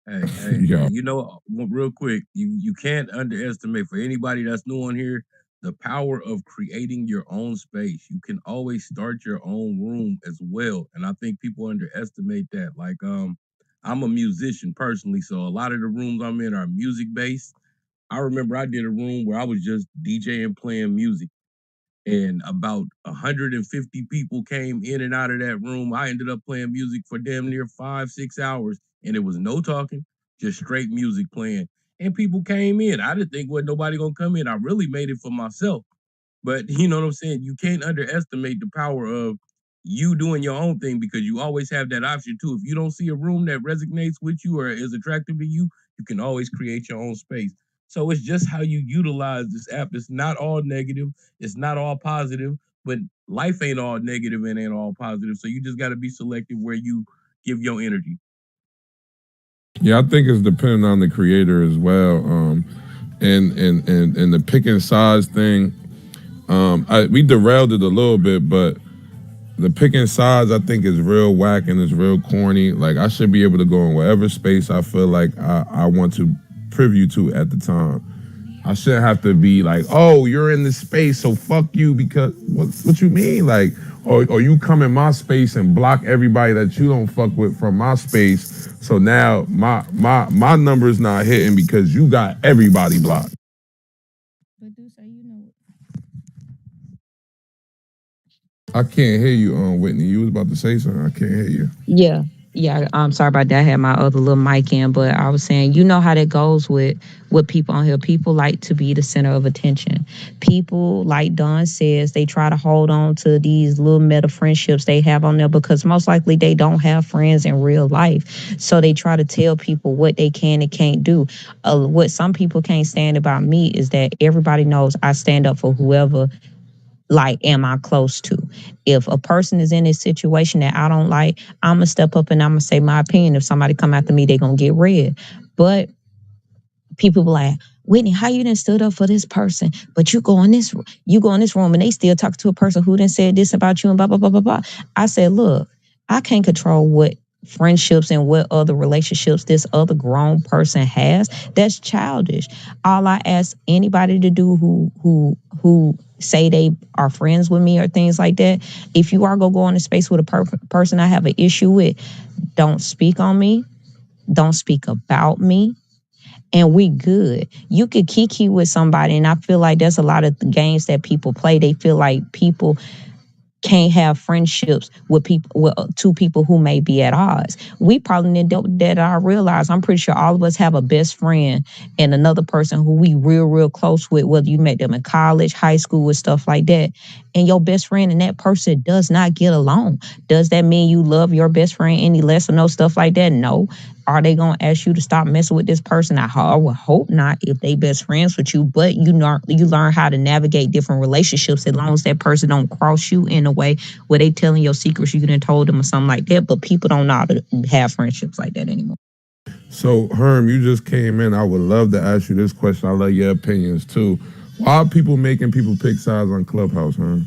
Hey, you know, real quick, you can't underestimate, for anybody that's new on here, the power of creating your own space. You can always start your own room as well. And I think people underestimate that. Like, I'm a musician personally, so a lot of the rooms I'm in are music based. I remember I did a room where I was just DJing, playing music, and about 150 people came in and out of that room. I ended up playing music for damn near 5-6 hours, and it was no talking, just straight music playing. And people came in. I didn't think wasn't nobody gonna come in. I really made it for myself. But you know what I'm saying? You can't underestimate the power of you doing your own thing, because you always have that option too. If you don't see a room that resonates with you or is attractive to you, you can always create your own space. So it's just how you utilize this app. It's not all negative. It's not all positive, but life ain't all negative and ain't all positive. So you just got to be selective where you give your energy. Yeah, I think it's dependent on the creator as well. And the picking size thing, we derailed it a little bit, but the picking sides I think is real whack and it's real corny. Like, I should be able to go in whatever space I feel like I want to preview to at the time. I shouldn't have to be like, oh, you're in this space, so fuck you, because what you mean? Like, or you come in my space and block everybody that you don't fuck with from my space. So now my number's not hitting because you got everybody blocked. But Dusse, you know. I can't hear you, Whitney. You was about to say something. I can't hear you. Yeah, I'm sorry about that. I had my other little mic in, but I was saying, you know how that goes with people on here. People like to be the center of attention. People, like Don says, they try to hold on to these little meta friendships they have on there because most likely they don't have friends in real life. So they try to tell people what they can and can't do. What some people can't stand about me is that everybody knows I stand up for whoever am I close to. If a person is in a situation that I don't like, I'm gonna step up and I'm gonna say my opinion. If somebody come after me, they're gonna get red. But people be like, Whitney, how you done stood up for this person, but you go in this room and they still talk to a person who done said this about you and blah blah blah blah blah. I said, look, I can't control what friendships and what other relationships this other grown person has. That's childish. All I ask anybody to do who say they are friends with me or things like that, if you are gonna go in a space with a person I have an issue with, don't speak on me, don't speak about me, and we good. You could kiki with somebody, and I feel like there's a lot of games that people play. They feel like people can't have friendships with two people who may be at odds. We probably didn't dealt with that at our real lives. I'm pretty sure all of us have a best friend and another person who we real close with, whether you met them in college, high school, or stuff like that. And your best friend and that person does not get along. Does that mean you love your best friend any less or no stuff like that? No. Are they gonna ask you to stop messing with this person? I would hope not if they best friends with you, but you learn how to navigate different relationships as long as that person don't cross you in a way where they telling your secrets you done told them or something like that. But people don't know how to have friendships like that anymore. So, Herm, you just came in. I would love to ask you this question. I love your opinions too. Why are people making people pick sides on Clubhouse, Herm?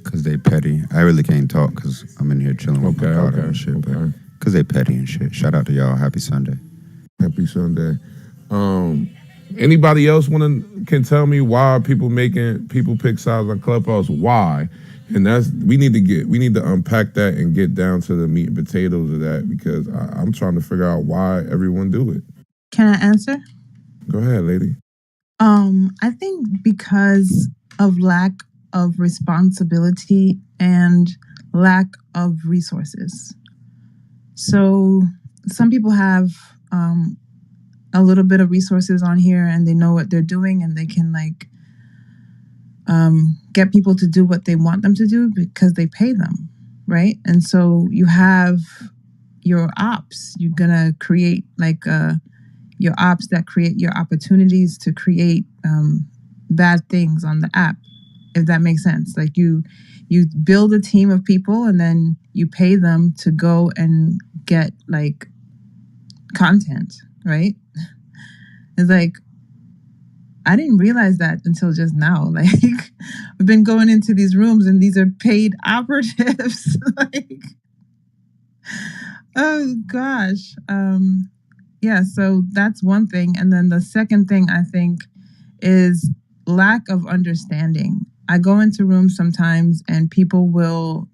Because they petty. I really can't talk because I'm in here chilling with my daughter and shit. But because they petty and shit. Shout out to y'all. Happy Sunday. Happy Sunday. Anybody else can tell me why are people making people pick sides on Clubhouse? Why? And we need to unpack that and get down to the meat and potatoes of that, because I'm trying to figure out why everyone do it. Can I answer? Go ahead, lady. I think because of lack of responsibility and lack of resources. So some people have a little bit of resources on here and they know what they're doing and they can get people to do what they want them to do because they pay them, right? And so you have your ops. You're gonna create like your ops that create your opportunities to create bad things on the app, if that makes sense. Like you build a team of people and then you pay them to go and get like content, right? It's like, I didn't realize that until just now. Like, I've been going into these rooms and these are paid operatives. Like, oh gosh. Yeah, so that's one thing. And then the second thing I think is lack of understanding. I go into rooms sometimes and people will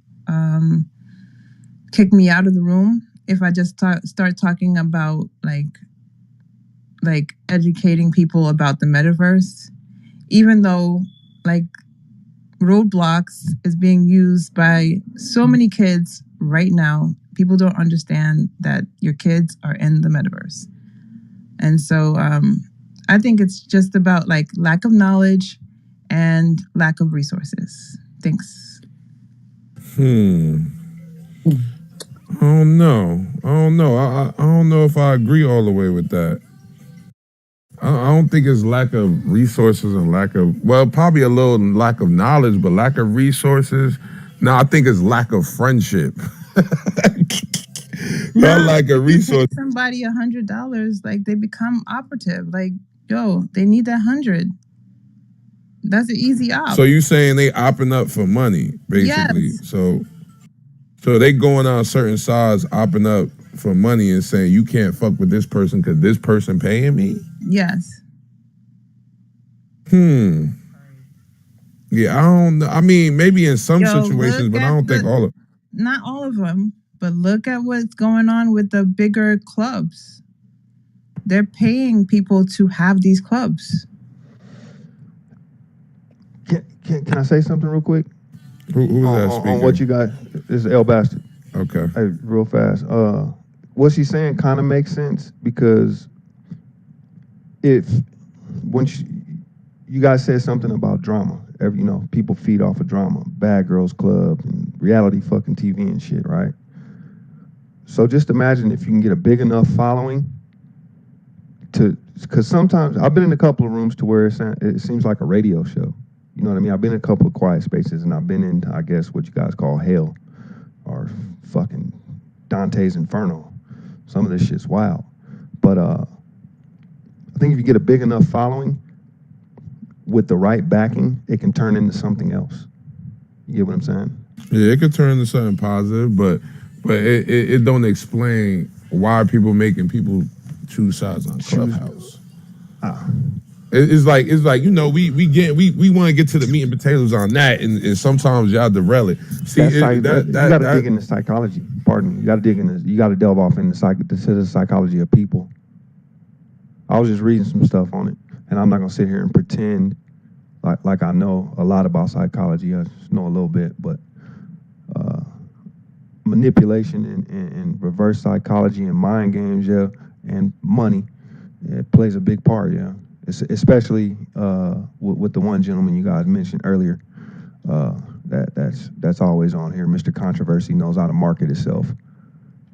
kick me out of the room if I just start talking about like educating people about the metaverse, even though like Roblox is being used by so many kids right now. People don't understand that your kids are in the metaverse. And so I think it's just about like lack of knowledge and lack of resources. Thanks. I don't know. I don't know if I agree all the way with that. I don't think it's lack of resources and probably a little lack of knowledge, but lack of resources. No, I think it's lack of friendship. Not like a resource. Somebody $100, like they become operative. Like, yo, they need that 100. That's an easy op. So you saying they opting up for money, basically? Yes. So they going on certain sides, opting up for money and saying you can't fuck with this person because this person paying me? Yes. Yeah, I don't know. I mean, maybe in some situations, but I don't think all of. Not all of them, but look at what's going on with the bigger clubs. They're paying people to have these clubs. Can I say something real quick? Who's that speaking? On what you got? This is El Bastard. Okay. Hey, real fast. What she's saying kind of makes sense because when you guys said something about drama, people feed off of drama, Bad Girls Club and reality fucking TV and shit, right? So just imagine if you can get a big enough following because sometimes I've been in a couple of rooms to where it seems like a radio show. You know what I mean? I've been in a couple of quiet spaces and I've been in, I guess, what you guys call hell or fucking Dante's Inferno. Some of this shit's wild. But I think if you get a big enough following with the right backing, it can turn into something else. You get what I'm saying? Yeah, it could turn into something positive, but it don't explain why people making people choose sides on Clubhouse. It's like we want to get to the meat and potatoes on that, and sometimes y'all derail it. See, you got to dig into psychology. Pardon me. You got to dig into. You got to delve off into the psychology of people. I was just reading some stuff on it, and I'm not gonna sit here and pretend like I know a lot about psychology. I just know a little bit, but manipulation and reverse psychology and mind games, yeah, and money, it plays a big part, yeah. Especially with the one gentleman you guys mentioned earlier. That's always on here. Mr. Controversy knows how to market itself.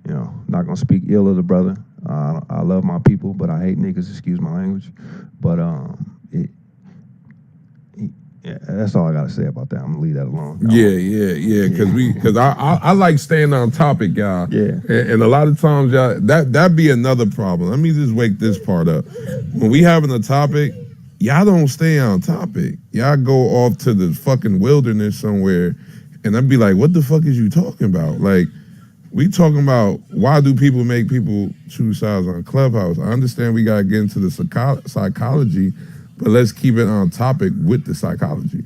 You know, not gonna speak ill of the brother. I love my people, but I hate niggas. Excuse my language. But that's all I gotta say about that. I'm gonna leave that alone. Yeah. Because I like staying on topic, y'all. Yeah. And a lot of times, y'all, that be another problem. Let me just wake this part up. When we having a topic, y'all don't stay on topic. Y'all go off to the fucking wilderness somewhere, and I'd be like, what the fuck is you talking about? Like, we talking about why do people make people choose sides on Clubhouse? I understand we gotta get into the psychology, but let's keep it on topic with the psychology.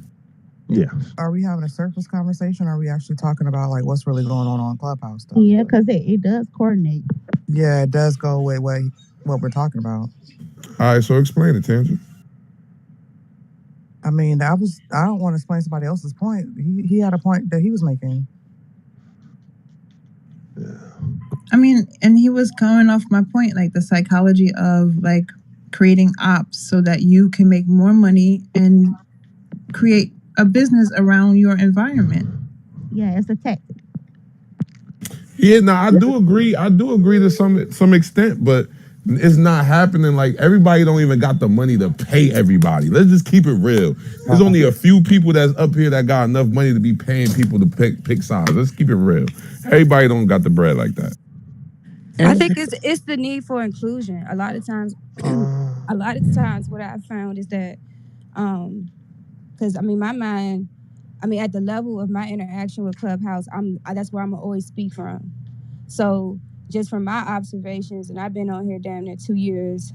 Yeah. Are we having a surface conversation? Or are we actually talking about like what's really going on Clubhouse stuff? Yeah, because it does coordinate. Yeah, it does go with what we're talking about. All right, so explain it, Tangent. I mean, I don't want to explain somebody else's point. He had a point that he was making. I mean, and he was going off my point, like the psychology of like creating ops so that you can make more money and create a business around your environment. Yeah, it's a tactic. Yeah, no, I do agree. I do agree to some extent, but it's not happening. Like everybody don't even got the money to pay everybody. Let's just keep it real. There's only a few people that's up here that got enough money to be paying people to pick sides. Let's keep it real. Everybody don't got the bread like that. I think it's the need for inclusion. A lot of times, what I've found is that, because I mean, my mind, I mean, at the level of my interaction with Clubhouse, that's where I'm gonna always speak from. So just from my observations, and I've been on here damn near 2 years,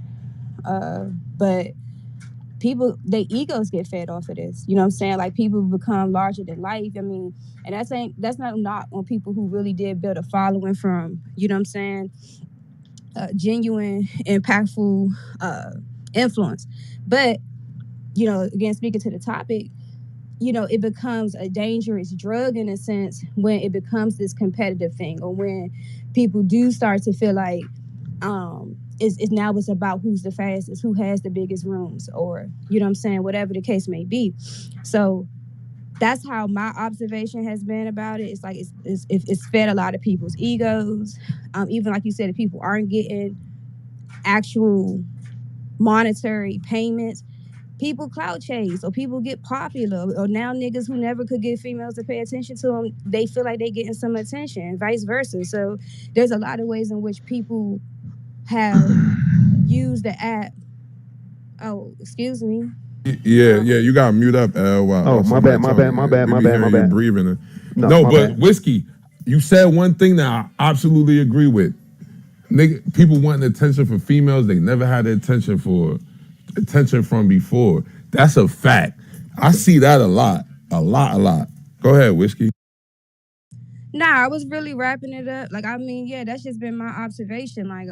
but people, their egos get fed off of this. You know what I'm saying? Like people become larger than life. I mean, and that's not a knock on people who really did build a following from, you know what I'm saying, genuine, impactful influence. But, you know, again, speaking to the topic, you know, it becomes a dangerous drug in a sense when it becomes this competitive thing, or when people do start to feel like it's about who's the fastest, who has the biggest rooms, or, you know what I'm saying, whatever the case may be. So that's how my observation has been about it. It's like it's fed a lot of people's egos. Even like you said, if people aren't getting actual monetary payments, people clout chase, or people get popular, or now niggas who never could get females to pay attention to them, they feel like they getting some attention, and vice versa. So there's a lot of ways in which people have used the app. Oh, excuse me. Yeah, you got to mute up, L. Oh, my bad. You breathing. No, my but bad. Whiskey, you said one thing that I absolutely agree with. Nigga, people wanting attention from females they never had attention from before. That's a fact. I see that a lot. Go ahead, Whiskey. Nah, I was really wrapping it up. Like, I mean, yeah, that's just been my observation. Like,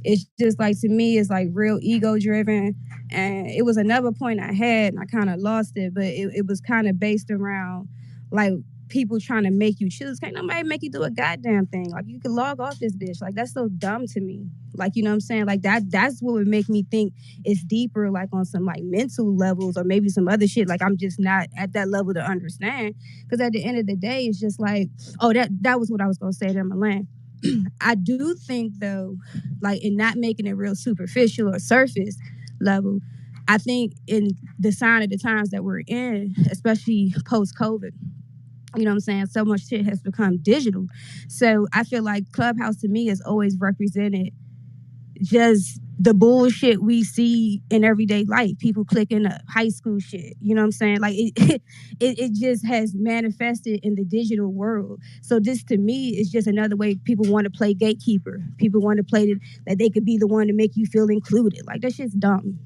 it's just like, to me, it's like real ego driven. And it was another point I had, and I kind of lost it, but it was kind of based around like people trying to make you choose. Can't nobody make you do a goddamn thing. Like, you can log off this bitch. Like, that's so dumb to me. Like, you know what I'm saying? Like, that's what would make me think it's deeper, like on some like mental levels, or maybe some other shit. Like, I'm just not at that level to understand. Because at the end of the day, it's just like, oh, that was what I was gonna say to Milan. I do think though, like, in not making it real superficial or surface level, I think in the sign of the times that we're in, especially post-COVID, you know what I'm saying, so much shit has become digital. So I feel like Clubhouse to me has always represented just the bullshit we see in everyday life. People clicking up high school shit. You know what I'm saying? Like it just has manifested in the digital world. So this to me is just another way people want to play gatekeeper. People want to play that they could be the one to make you feel included. Like that shit's dumb.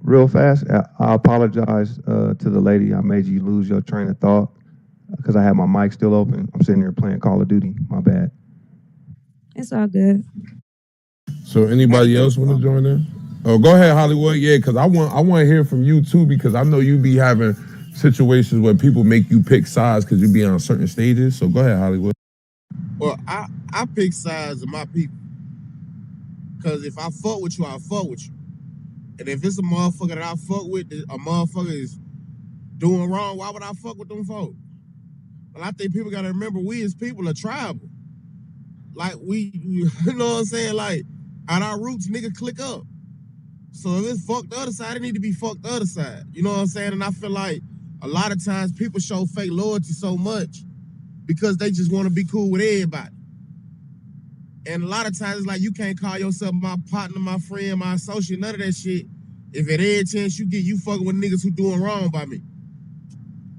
Real fast, I apologize to the lady. I made you lose your train of thought because I had my mic still open. I'm sitting here playing Call of Duty. My bad. It's all good. So anybody else want to join in? Oh, go ahead, Hollywood. Yeah, because I want to hear from you too, because I know you be having situations where people make you pick sides because you be on certain stages. So go ahead, Hollywood. Well, I pick sides of my people. Because if I fuck with you, I fuck with you. And if it's a motherfucker that I fuck with, a motherfucker is doing wrong, why would I fuck with them folks? But I think people got to remember, we as people are tribal. Like, you know what I'm saying? Like, at our roots, nigga, click up. So if it's fuck the other side, it need to be fuck the other side. You know what I'm saying? And I feel like a lot of times people show fake loyalty so much because they just want to be cool with everybody. And a lot of times it's like, you can't call yourself my partner, my friend, my associate, none of that shit. If at every chance you get, you fucking with niggas who doing wrong by me.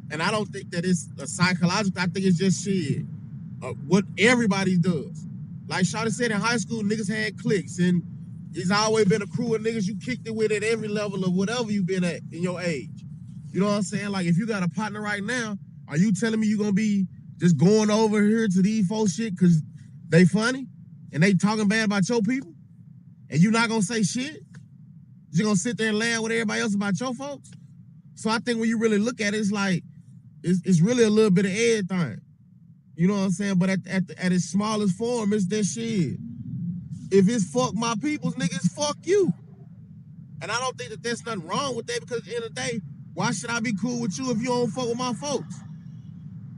And I don't think that it's a psychological. I think it's just shit. What everybody does. Like Shawty said, in high school, niggas had cliques, and it's always been a crew of niggas you kicked it with at every level of whatever you been at in your age. You know what I'm saying? Like, if you got a partner right now, are you telling me you gonna be just going over here to these folks shit because they funny and they talking bad about your people, and you not gonna say shit? You gonna sit there and laugh with everybody else about your folks? So I think when you really look at it, it's like it's really a little bit of everything. You know what I'm saying? But at its smallest form, it's that shit. If it's fuck my peoples, niggas, fuck you. And I don't think that there's nothing wrong with that, because at the end of the day, why should I be cool with you if you don't fuck with my folks?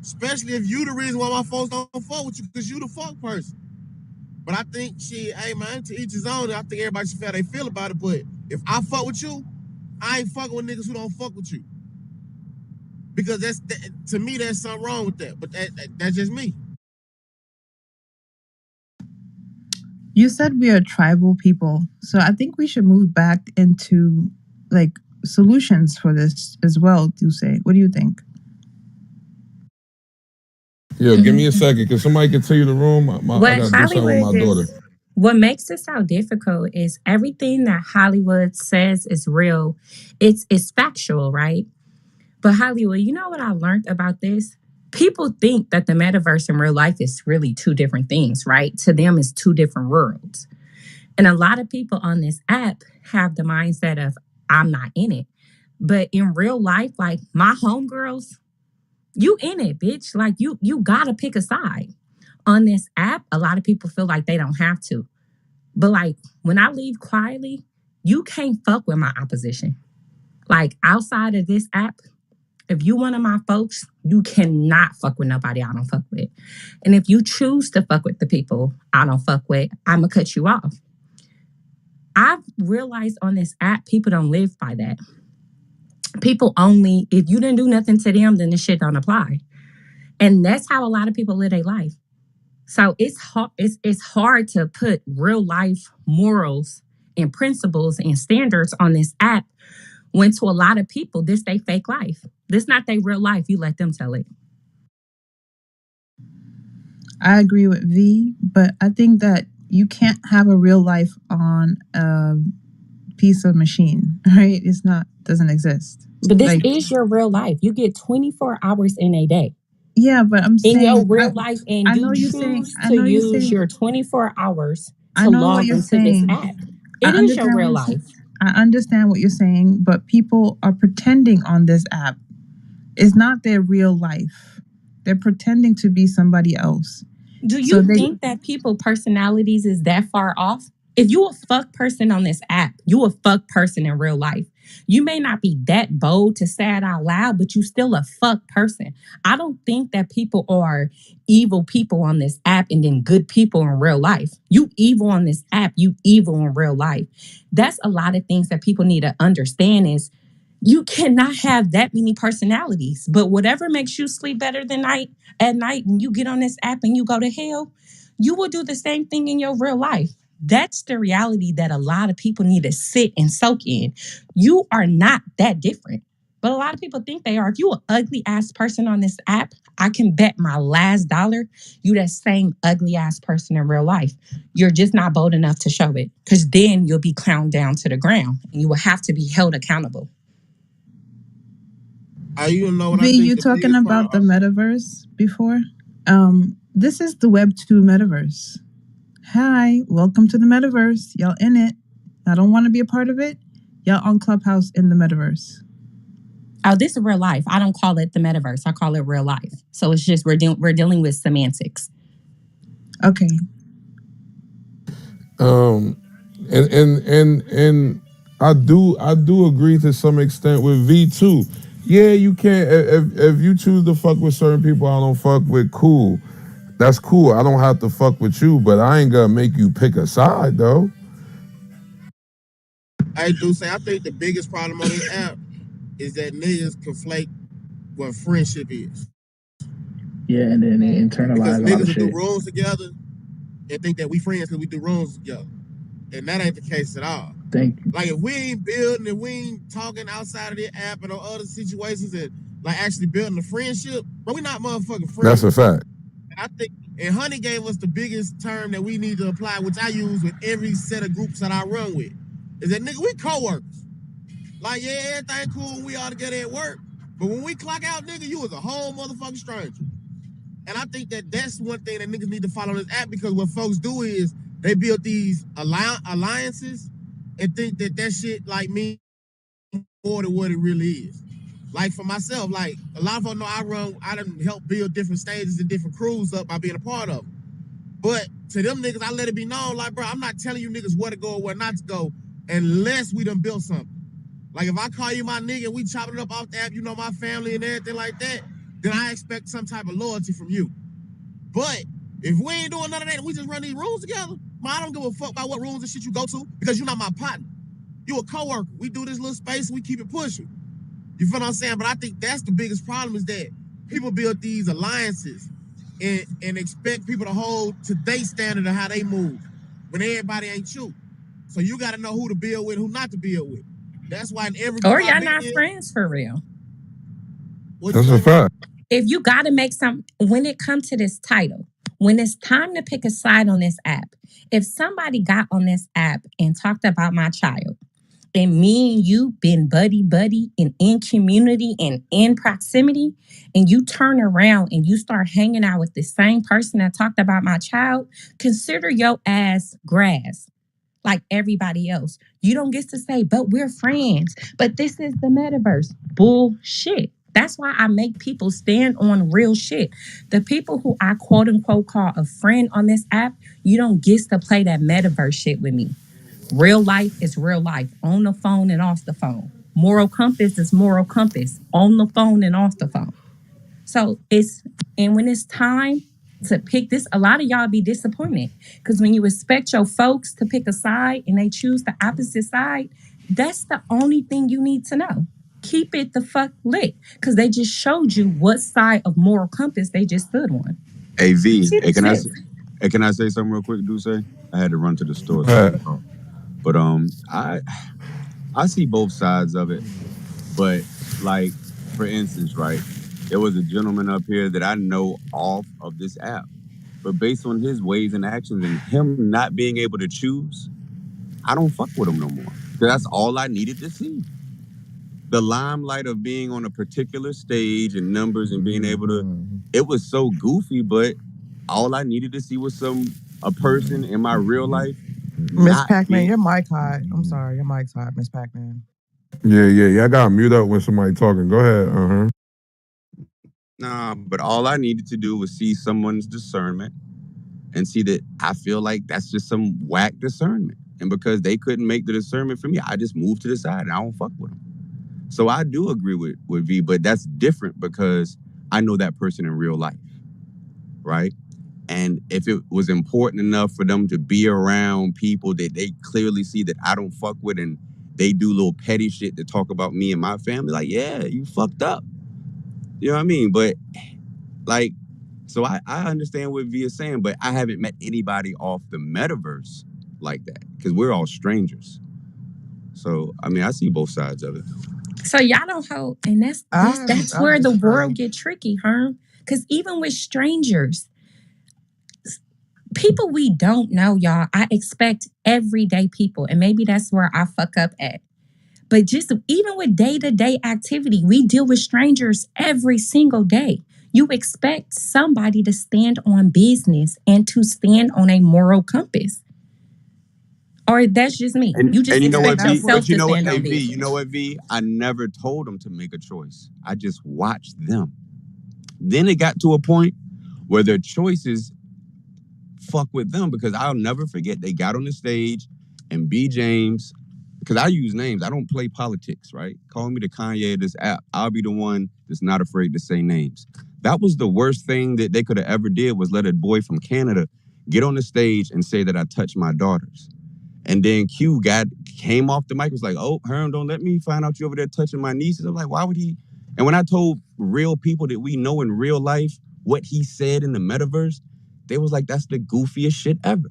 Especially if you the reason why my folks don't fuck with you, because you the fuck person. But I think, hey man, to each his own. I think everybody should feel how they feel about it. But if I fuck with you, I ain't fucking with niggas who don't fuck with you. Because to me, there's something wrong with that. But that's just me. You said we are tribal people, so I think we should move back into like solutions for this as well. Dusse, what do you think? Yo, give me a second. Can somebody continue the room? I What gotta do something with Hollywood my daughter. is, what makes it so difficult is everything that Hollywood says is real. It's factual, right? But Hollywood, you know what I learned about this? People think that the metaverse and real life is really two different things, right? To them, it's two different worlds. And a lot of people on this app have the mindset of, I'm not in it. But in real life, like my homegirls, you in it, bitch. Like you gotta pick a side. On this app, a lot of people feel like they don't have to. But like when I leave quietly, you can't fuck with my opposition. Like outside of this app, if you one of my folks, you cannot fuck with nobody I don't fuck with. And if you choose to fuck with the people I don't fuck with, I'm gonna cut you off. I've realized on this app, people don't live by that. People only, if you didn't do nothing to them, then the shit don't apply. And that's how a lot of people live their life. So it's hard to put real life morals and principles and standards on this app when to a lot of people, this they fake life. This not their real life. You let them tell it. I agree with V, but I think that you can't have a real life on a piece of machine, right? It's not, doesn't exist. But this is your real life. You get 24 hours in a day. Yeah, but I'm saying in your real life, and you choose to use your 24 hours to log into this app. It is your real life. I understand what you're saying, but people are pretending on this app. It's not their real life. They're pretending to be somebody else. Do you think that people personalities is that far off? If you a fuck person on this app, you a fuck person in real life. You may not be that bold to say it out loud, but you still a fuck person. I don't think that people are evil people on this app and then good people in real life. You evil on this app, you evil in real life. That's a lot of things that people need to understand is you cannot have that many personalities. But whatever makes you sleep better at night when you get on this app and you go to hell, you will do the same thing in your real life. That's the reality that a lot of people need to sit and soak in. You are not that different. But a lot of people think they are. If you an ugly ass person on this app, I can bet my last dollar you that same ugly ass person in real life. You're just not bold enough to show it. Because then you'll be clowned down to the ground and you will have to be held accountable. You know what V, I think you talking about the metaverse before? This is the Web 2 metaverse. Hi, welcome to the metaverse. Y'all in it. I don't want to be a part of it. Y'all on Clubhouse in the metaverse. Oh, this is real life. I don't call it the metaverse. I call it real life. So it's just we're dealing with semantics. Okay. And I do agree to some extent with V too. Yeah, you can't if you choose to fuck with certain people I don't fuck with, cool. That's cool. I don't have to fuck with you, but I ain't gonna make you pick a side though. I do say I think the biggest problem on this app is that niggas conflate what friendship is. Yeah, and then they internalize because a lot of niggas will shit. do rooms together and think that we friends because we do rooms together. And that ain't the case at all. Thank you. Like if we ain't building and we ain't talking outside of the app and on other situations and like actually building a friendship, but we not motherfucking friends. That's a fact. And I think, and Honey gave us the biggest term that we need to apply, which I use with every set of groups that I run with, is that nigga, we co-workers. Like, yeah, everything cool when we all together at work, but when we clock out, nigga, you was a whole motherfucking stranger. And I think that that's one thing that niggas need to follow on this app, because what folks do is they build these alliances and think that that shit like means more than what it really is. Like for myself, like a lot of folks know I done help build different stages and different crews up by being a part of them. But to them niggas, I let it be known, like, bro, I'm not telling you niggas where to go or where not to go unless we done built something. Like if I call you my nigga and we chopping it up off the app, you know my family and everything like that, then I expect some type of loyalty from you. But if we ain't doing none of that and we just run these rooms together, I don't give a fuck about what rooms and shit you go to because you're not my partner. You a coworker. We do this little space and we keep it pushing. You feel what I'm saying? But I think that's the biggest problem is that people build these alliances and expect people to hold to their standard of how they move when everybody ain't you. So you got to know who to build with, who not to build with. That's why in every Or group y'all I've been not in, friends for real. That's a fact. If you got to make some, when it comes to this title, when it's time to pick a side on this app, if somebody got on this app and talked about my child, and me and you been buddy and in community and in proximity, and you turn around and you start hanging out with the same person that talked about my child, consider your ass grass like everybody else. You don't get to say, but we're friends, but this is the metaverse. Bullshit. That's why I make people stand on real shit. The people who I quote unquote call a friend on this app, you don't get to play that metaverse shit with me. Real life is real life, on the phone and off the phone. Moral compass is moral compass, on the phone and off the phone. So and when it's time to pick this, a lot of y'all be disappointed because when you expect your folks to pick a side and they choose the opposite side, that's the only thing you need to know. Keep it the fuck lit because they just showed you what side of moral compass they just stood on. Hey V, See the shit. can I say something real quick, Dusse? I had to run to the store, but I see both sides of it. But like, for instance, right, there was a gentleman up here that I know off of this app, but based on his ways and actions and him not being able to choose, I don't fuck with him no more. That's all I needed to see. The limelight of being on a particular stage and numbers and being able to, it was so goofy, but all I needed to see was a person in my real life. Miss Pac-Man, your mic hot. I'm sorry, your mic's hot, Miss Pac-Man. Yeah. I gotta mute up when somebody talking. Go ahead. Nah, but all I needed to do was see someone's discernment and see that I feel like that's just some whack discernment. And because they couldn't make the discernment for me, I just moved to the side and I don't fuck with them. So I do agree with V, but that's different because I know that person in real life, right? And if it was important enough for them to be around people that they clearly see that I don't fuck with and they do little petty shit to talk about me and my family, like, yeah, you fucked up. You know what I mean? But like, so I understand what V is saying, but I haven't met anybody off the metaverse like that because we're all strangers. So, I mean, I see both sides of it. So y'all don't hold, and that's where the world get tricky, huh? Because even with strangers, people we don't know, y'all, I expect everyday people, and maybe that's where I fuck up at. But just even with day-to-day activity, we deal with strangers every single day. You expect somebody to stand on business and to stand on a moral compass. Or that's just me. You just expect yourself to stand on business. You know what, V? I never told them to make a choice. I just watched them. Then it got to a point where their choices fuck with them because I'll never forget they got on the stage and B. James, because I use names. I don't play politics, right? Call me the Kanye of this app. I'll be the one that's not afraid to say names. That was the worst thing that they could have ever did was let a boy from Canada get on the stage and say that I touched my daughters. And then Q came off the mic, was like, oh, Herm, don't let me find out you over there touching my nieces. I'm like, why would he? And when I told real people that we know in real life what he said in the metaverse, they was like, that's the goofiest shit ever.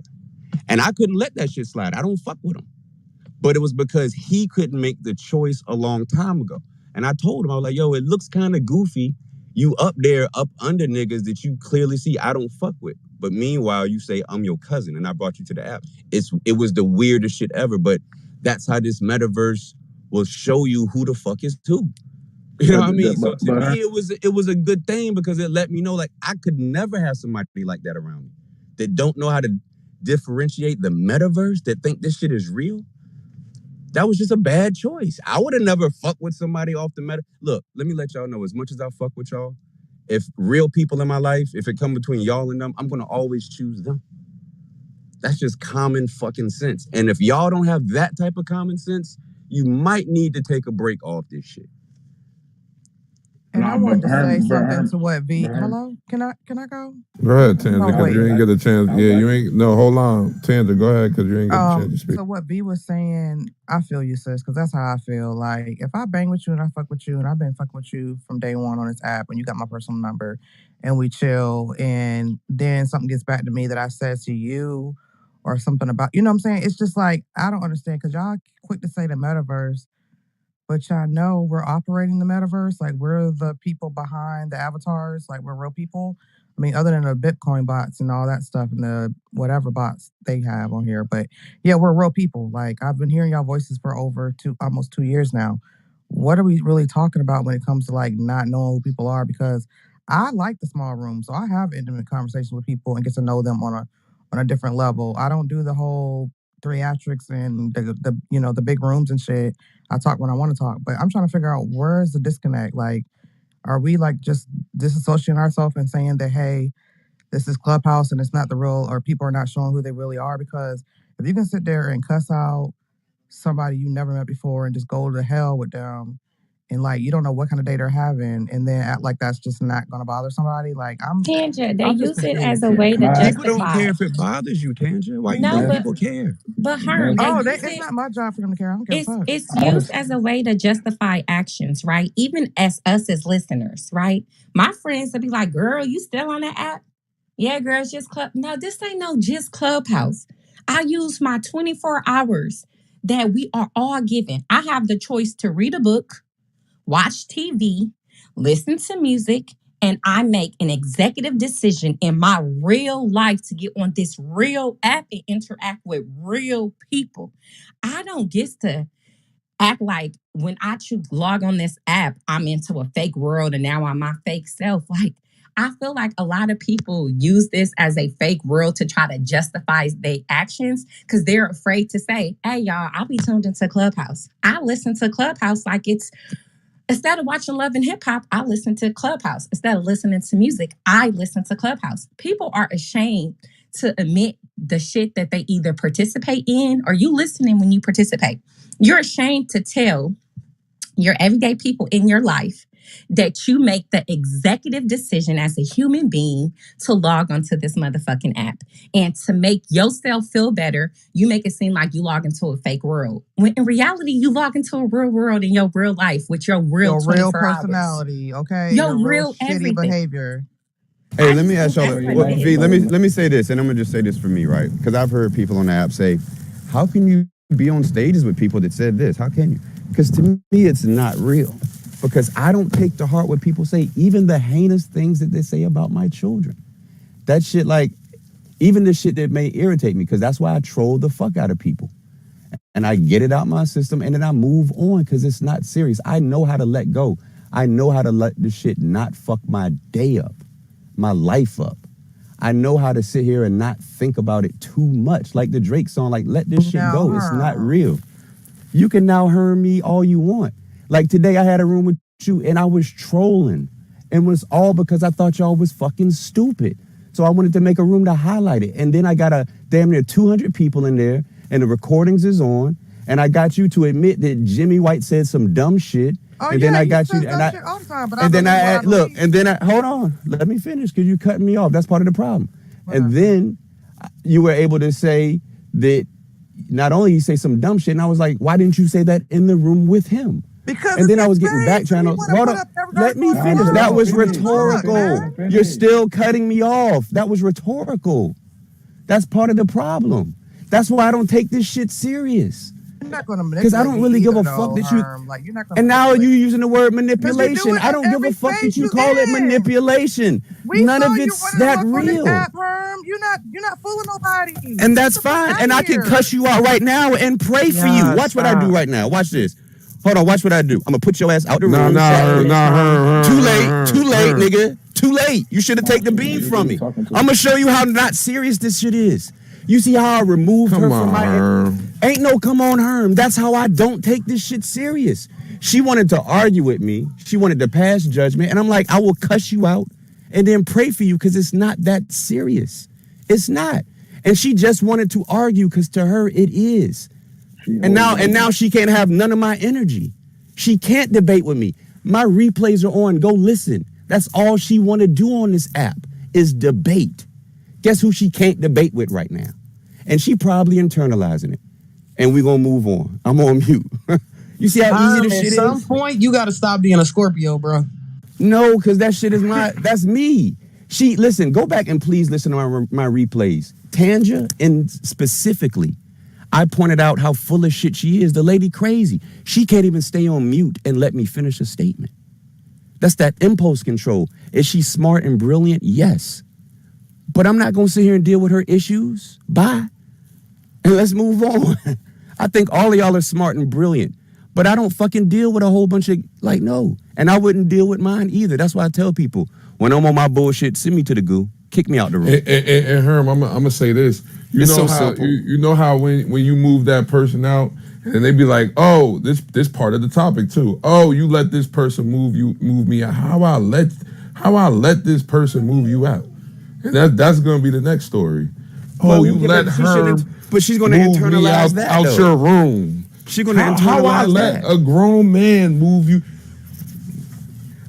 And I couldn't let that shit slide. I don't fuck with him. But it was because he couldn't make the choice a long time ago. And I told him, I was like, yo, it looks kind of goofy. You up there, up under niggas that you clearly see I don't fuck with. But meanwhile, you say, I'm your cousin, and I brought you to the app. It was the weirdest shit ever, but that's how this metaverse will show you who the fuck is who. You know what I mean? So to me, it was a good thing because it let me know, like, I could never have somebody like that around me that don't know how to differentiate the metaverse, that think this shit is real. That was just a bad choice. I would have never fucked with somebody off the meta. Look, let me let y'all know, as much as I fuck with y'all, if real people in my life, if it come between y'all and them, I'm going to always choose them. That's just common fucking sense. And if y'all don't have that type of common sense, you might need to take a break off this shit. And I Nah, wanted but to say something Herm, to what V. but Herm, Hello, can I go? Go ahead, Tanja, No, because wait. you ain't get a chance. Yeah, you ain't. No, hold on, Tanja, go ahead, because you ain't get a chance to speak. So what V was saying, I feel you, sis, because that's how I feel. Like if I bang with you and I fuck with you, and I've been fucking with you from day one on this app, and you got my personal number, and we chill, and then something gets back to me that I said to you, or something about, you know what I'm saying? It's just like I don't understand because y'all quick to say the metaverse. But y'all know we're operating the metaverse. Like we're the people behind the avatars. Like we're real people. I mean, other than the Bitcoin bots and all that stuff and the whatever bots they have on here. But yeah, we're real people. Like I've been hearing y'all voices for almost 2 years now. What are we really talking about when it comes to like not knowing who people are? Because I like the small rooms, so I have intimate conversations with people and get to know them on a different level. I don't do the whole theatrics and the big rooms and shit. I talk when I want to talk, but I'm trying to figure out where's the disconnect. Like, are we like just disassociating ourselves and saying that, hey, this is Clubhouse and it's not the real, or people are not showing who they really are? Because if you can sit there and cuss out somebody you never met before and just go to hell with them, and like you don't know what kind of day they're having, and then act like that's just not gonna bother somebody, like Tanja, they I'm just use it as a confused. way to People don't justify. care if it bothers you, Tanja. Why you No, think that, people care? but Herm, they use It's it. not my job for them to care. I don't give a fuck. It's used honestly, as a way to justify actions, right? Even as us as listeners, right? My friends would be like, "Girl, you still on that app?" Yeah, girl, it's just club. No, this ain't no just Clubhouse. I use my 24 hours that we are all given. I have the choice to read a book, watch TV, listen to music, and I make an executive decision in my real life to get on this real app and interact with real people. I don't get to act like when I choose log on this app, I'm into a fake world and now I'm my fake self. Like, I feel like a lot of people use this as a fake world to try to justify their actions because they're afraid to say, hey, y'all, I'll be tuned into Clubhouse. I listen to Clubhouse like it's, instead of watching Love and Hip Hop, I listen to Clubhouse. Instead of listening to music, I listen to Clubhouse. People are ashamed to admit the shit that they either participate in or you listening when you participate. You're ashamed to tell your everyday people in your life that you make the executive decision as a human being to log onto this motherfucking app. And to make yourself feel better, you make it seem like you log into a fake world. When in reality, you log into a real world in your real life with your real 24 hours. Personality, okay? Your real real shitty everything. behavior. Hey, I let just me ask think y'all. that's what it is. Let me say this, and I'm gonna just say this for me, right? Because I've heard people on the app say, "How can you be on stages with people that said this? How can you?" Because to me, it's not real. Because I don't take to heart what people say, even the heinous things that they say about my children. That shit, like, even the shit that may irritate me, because that's why I troll the fuck out of people. And I get it out my system, and then I move on, because it's not serious. I know how to let go. I know how to let this shit not fuck my day up, my life up. I know how to sit here and not think about it too much. Like the Drake song, like, let this shit go. It's not real. You can now hear me all you want. Like today I had a room with you and I was trolling. And it was all because I thought y'all was fucking stupid. So I wanted to make a room to highlight it. And then I got a damn near 200 people in there and the recordings is on. And I got you to admit that Jimmy White said some dumb shit. Oh, and yeah, then I you got said you dumb and shit all the time, but and then I look, believe. and then I hold on, let me finish because you cutting me off. That's part of the problem. And then you were able to say that not only you say some dumb shit, and I was like, why didn't you say that in the room with him? Because and then I was getting back channels. Hold on, let me finish. That was rhetorical. You're still cutting me off. That was rhetorical. That's part of the problem. That's why I don't take this shit serious. You're not gonna Because I don't really give a fuck that you. Like, you're not gonna and now you using the word manipulation. I don't give a fuck that you call it manipulation. None of it's that real. You're not fooling nobody. And that's fine. And I can cuss you out right now and pray for you. Watch what I do right now. Watch this. Hold on, watch what I do. I'm gonna put your ass out the room. Too late, nigga. Too late. You should have taken the beam from me. I'm gonna show you how not serious this shit is. You see how I removed her from my... Ain't no come on, Herm. That's how I don't take this shit serious. She wanted to argue with me. She wanted to pass judgment. And I'm like, I will cuss you out and then pray for you because it's not that serious. It's not. And she just wanted to argue because to her it is. And now she can't have none of my energy. She can't debate with me. My replays are on. Go listen. That's all she want to do on this app is debate. Guess who she can't debate with right now? And she probably internalizing it. And we're going to move on. I'm on mute. You see how easy this shit is? At some point, you got to stop being a Scorpio, bro. No, because that shit is not, that's me. Listen, go back and please listen to my replays. Tanja, and specifically, I pointed out how full of shit she is. The lady crazy. She can't even stay on mute and let me finish a statement. That's that impulse control. Is she smart and brilliant? Yes. But I'm not going to sit here and deal with her issues. Bye. And let's move on. I think all of y'all are smart and brilliant. But I don't fucking deal with a whole bunch of, no. And I wouldn't deal with mine either. That's why I tell people, when I'm on my bullshit, send me to the goo. Kick me out the room. And Herm, I'm going to say this. You know how when you move that person out, and they be like, oh, this part of the topic too. Oh, you let this person move me out. How I let this person move you out. And that's going to be the next story. Oh, you let her. But she's going to internalize that out your room. She's going to internalize how I let a grown man move you.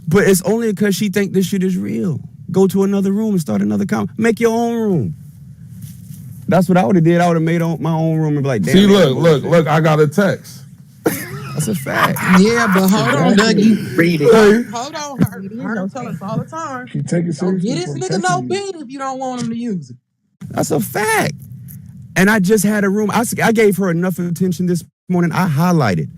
But it's only because she think this shit is real. Go to another room and start another make your own room. That's what I would have did. I would have made my own room and be like, damn. See, look, I got a text. That's a fact. Yeah, but hold on, Dougie. Read it. Hold on, her tell us all the time. She take it Don't seriously. get this nigga no bean if you don't want him to use it. That's a fact. And I just had a room. I gave her enough attention this morning. I highlighted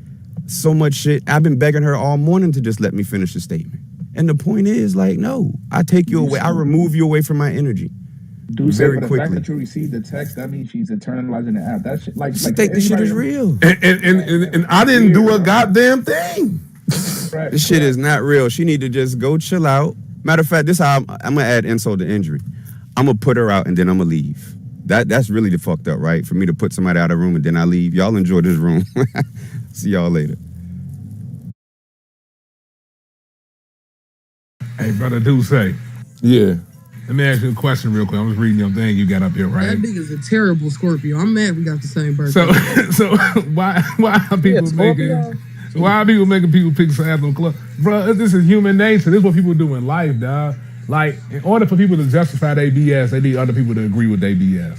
so much shit. I've been begging her all morning to just let me finish the statement. And the point is, no, I take you away. I remove you away from my energy. Very quickly. The fact that you received the text, that means she's internalizing the app. That shit, she think this shit is real. And I didn't do a goddamn thing. This shit is not real. She need to just go chill out. Matter of fact, this how I'm gonna add insult to injury. I'm gonna put her out and then I'm gonna leave. That's really the fucked up, right? For me to put somebody out of the room and then I leave. Y'all enjoy this room. See y'all later. Hey, brother Dusse. Yeah. Let me ask you a question real quick. I'm just reading your thing you got up here, right? That nigga's a terrible Scorpio. I'm mad we got the same birthday. So why are people making people pick sides on club? Bro, this is human nature. This is what people do in life, dog. Like, in order for people to justify their BS, they need other people to agree with their BS.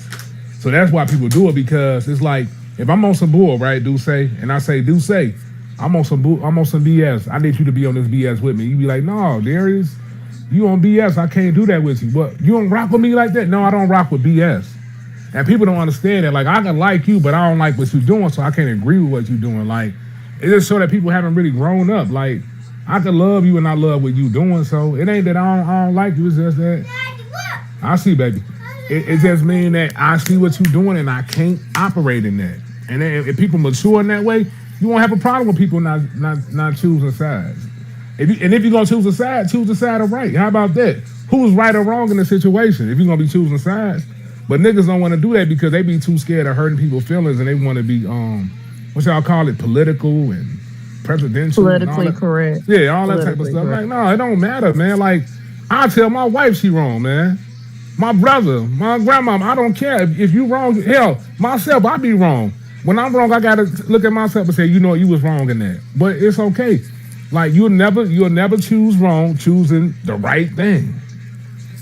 So that's why people do it, because it's like, if I'm on some bull, right, Dusse, and I say, Dusse, I'm on some BS. I need you to be on this BS with me. You be like, no, Darius, you on BS. I can't do that with you. But you don't rock with me like that? No, I don't rock with BS. And people don't understand that. Like, I can like you, but I don't like what you're doing, so I can't agree with what you're doing. Like, it just shows that people haven't really grown up. Like, I can love you and I love what you doing, so it ain't that I don't like you. It's just that I see, baby. It just means that I see what you're doing and I can't operate in that. And then if people mature in that way, you won't have a problem with people not choosing sides. If you're gonna choose a side of right. How about that? Who's right or wrong in the situation? If you're gonna be choosing sides, but niggas don't want to do that because they be too scared of hurting people's feelings and they want to be what y'all call it, political and presidential, politically correct. Yeah, all that type of stuff. Correct. Like, no, it don't matter, man. Like, I tell my wife she wrong, man. My brother, my grandmama, I don't care if you wrong. Hell, myself, I be wrong. When I'm wrong, I gotta look at myself and say, you know, you was wrong in that. But it's okay. Like, you'll never choose wrong, choosing the right thing.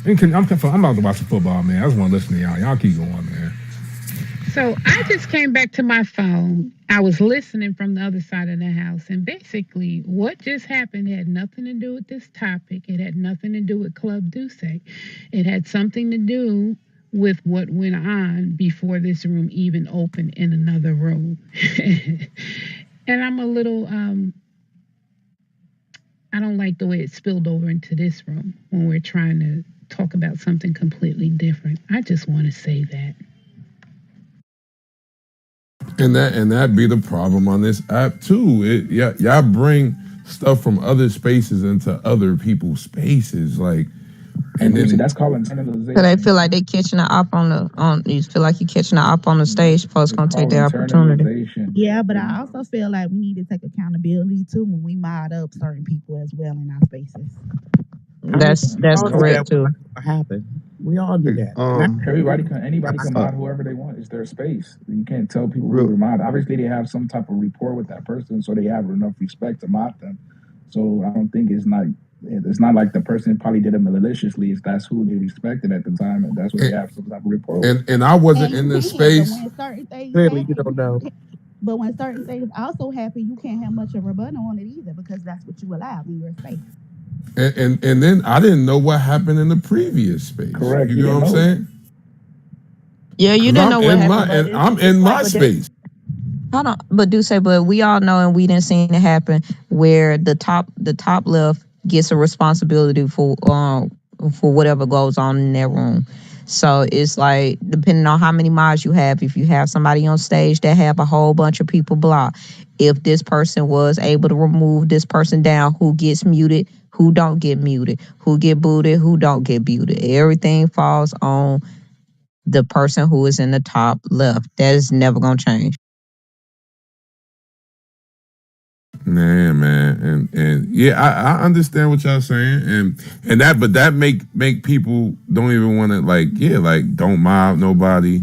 I'm about to watch the football, man. I just want to listen to y'all. Y'all keep going, man. So I just came back to my phone. I was listening from the other side of the house, and basically what just happened had nothing to do with this topic. It had nothing to do with Club Dusse. It had something to do with what went on before this room even opened in another room. And I'm a little, I don't like the way it spilled over into this room when we're trying to talk about something completely different. I just want to say that. And that be the problem on this app too. Y'all bring stuff from other spaces into other people's spaces, like, and then that's called internalization. So they feel like they catching the op you feel like you're catching the op on the stage. Folks gonna take their opportunity. Yeah, but I also feel like we need to take accountability too when we mod up certain people as well in our spaces. That's correct too. What happened? We all do that. Anybody can mod whoever they want. It's their space. You can't tell people who to mod. Obviously, they have some type of rapport with that person, so they have enough respect to mod them. So I don't think it's not like the person probably did it maliciously. It's that's who they respected at the time, and that's what they have some type of rapport with. And I wasn't in this space. But when certain things Clearly, happen, you don't know. but when certain things also happen, you can't have much of a rebuttal on it either because that's what you allow in your space. And then I didn't know what happened in the previous space. Correct. You know what I'm saying? Yeah, you didn't know what happened. And I'm in my space. Hold on, but Dusse, but we all know and we didn't see it happen where the top left gets a responsibility for whatever goes on in that room. So it's like depending on how many mods you have, if you have somebody on stage that have a whole bunch of people blocked, if this person was able to remove this person down, who gets muted, who don't get muted, who get booted, who don't get booted. Everything falls on the person who is in the top left. That is never gonna change. Nah, man, and yeah, I understand what y'all saying, and that make people don't even want to don't mob nobody,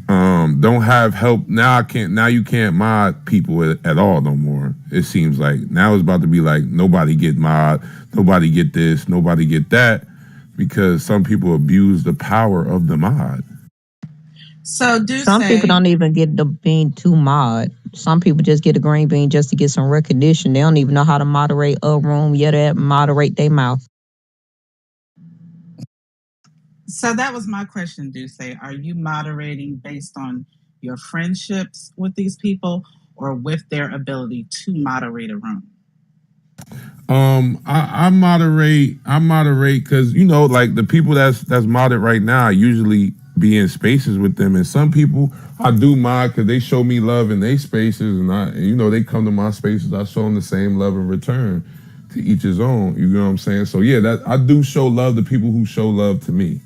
don't have help. Now you can't mod people at all no more. It seems like now it's about to be like nobody get mod, nobody get this, nobody get that, because some people abuse the power of the mod. So some people don't even get the bean to mod. Some people just get a green bean just to get some recognition. They don't even know how to moderate a room, yet moderate their mouth. So that was my question, Dusse. Are you moderating based on your friendships with these people or with their ability to moderate a room? I moderate because like the people that's modded right now, I usually be in spaces with them, and some people I do mod because they show me love in their spaces, and they come to my spaces, I show them the same love in return. To each his own, you know what I'm saying? So yeah, that I do show love to people who show love to me.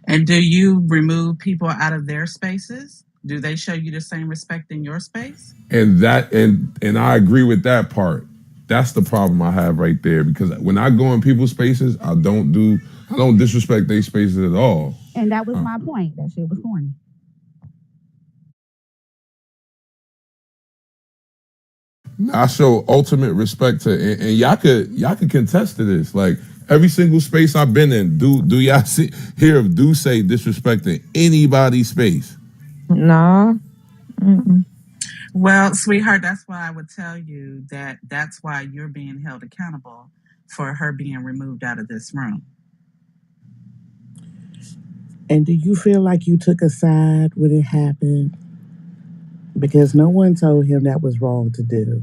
And do you remove people out of their spaces? Do they show you the same respect in your space? And I agree with that part. That's the problem I have right there, because when I go in people's spaces, I don't disrespect their spaces at all. And that was my point. That shit was corny. I show ultimate respect to, and y'all could contest to this. Like every single space I've been in, do y'all hear of Dusse disrespecting anybody's space? No. Mm-mm. Well, sweetheart, that's why I would tell you that's why you're being held accountable for her being removed out of this room. And do you feel like you took a side when it happened? Because no one told him that was wrong to do.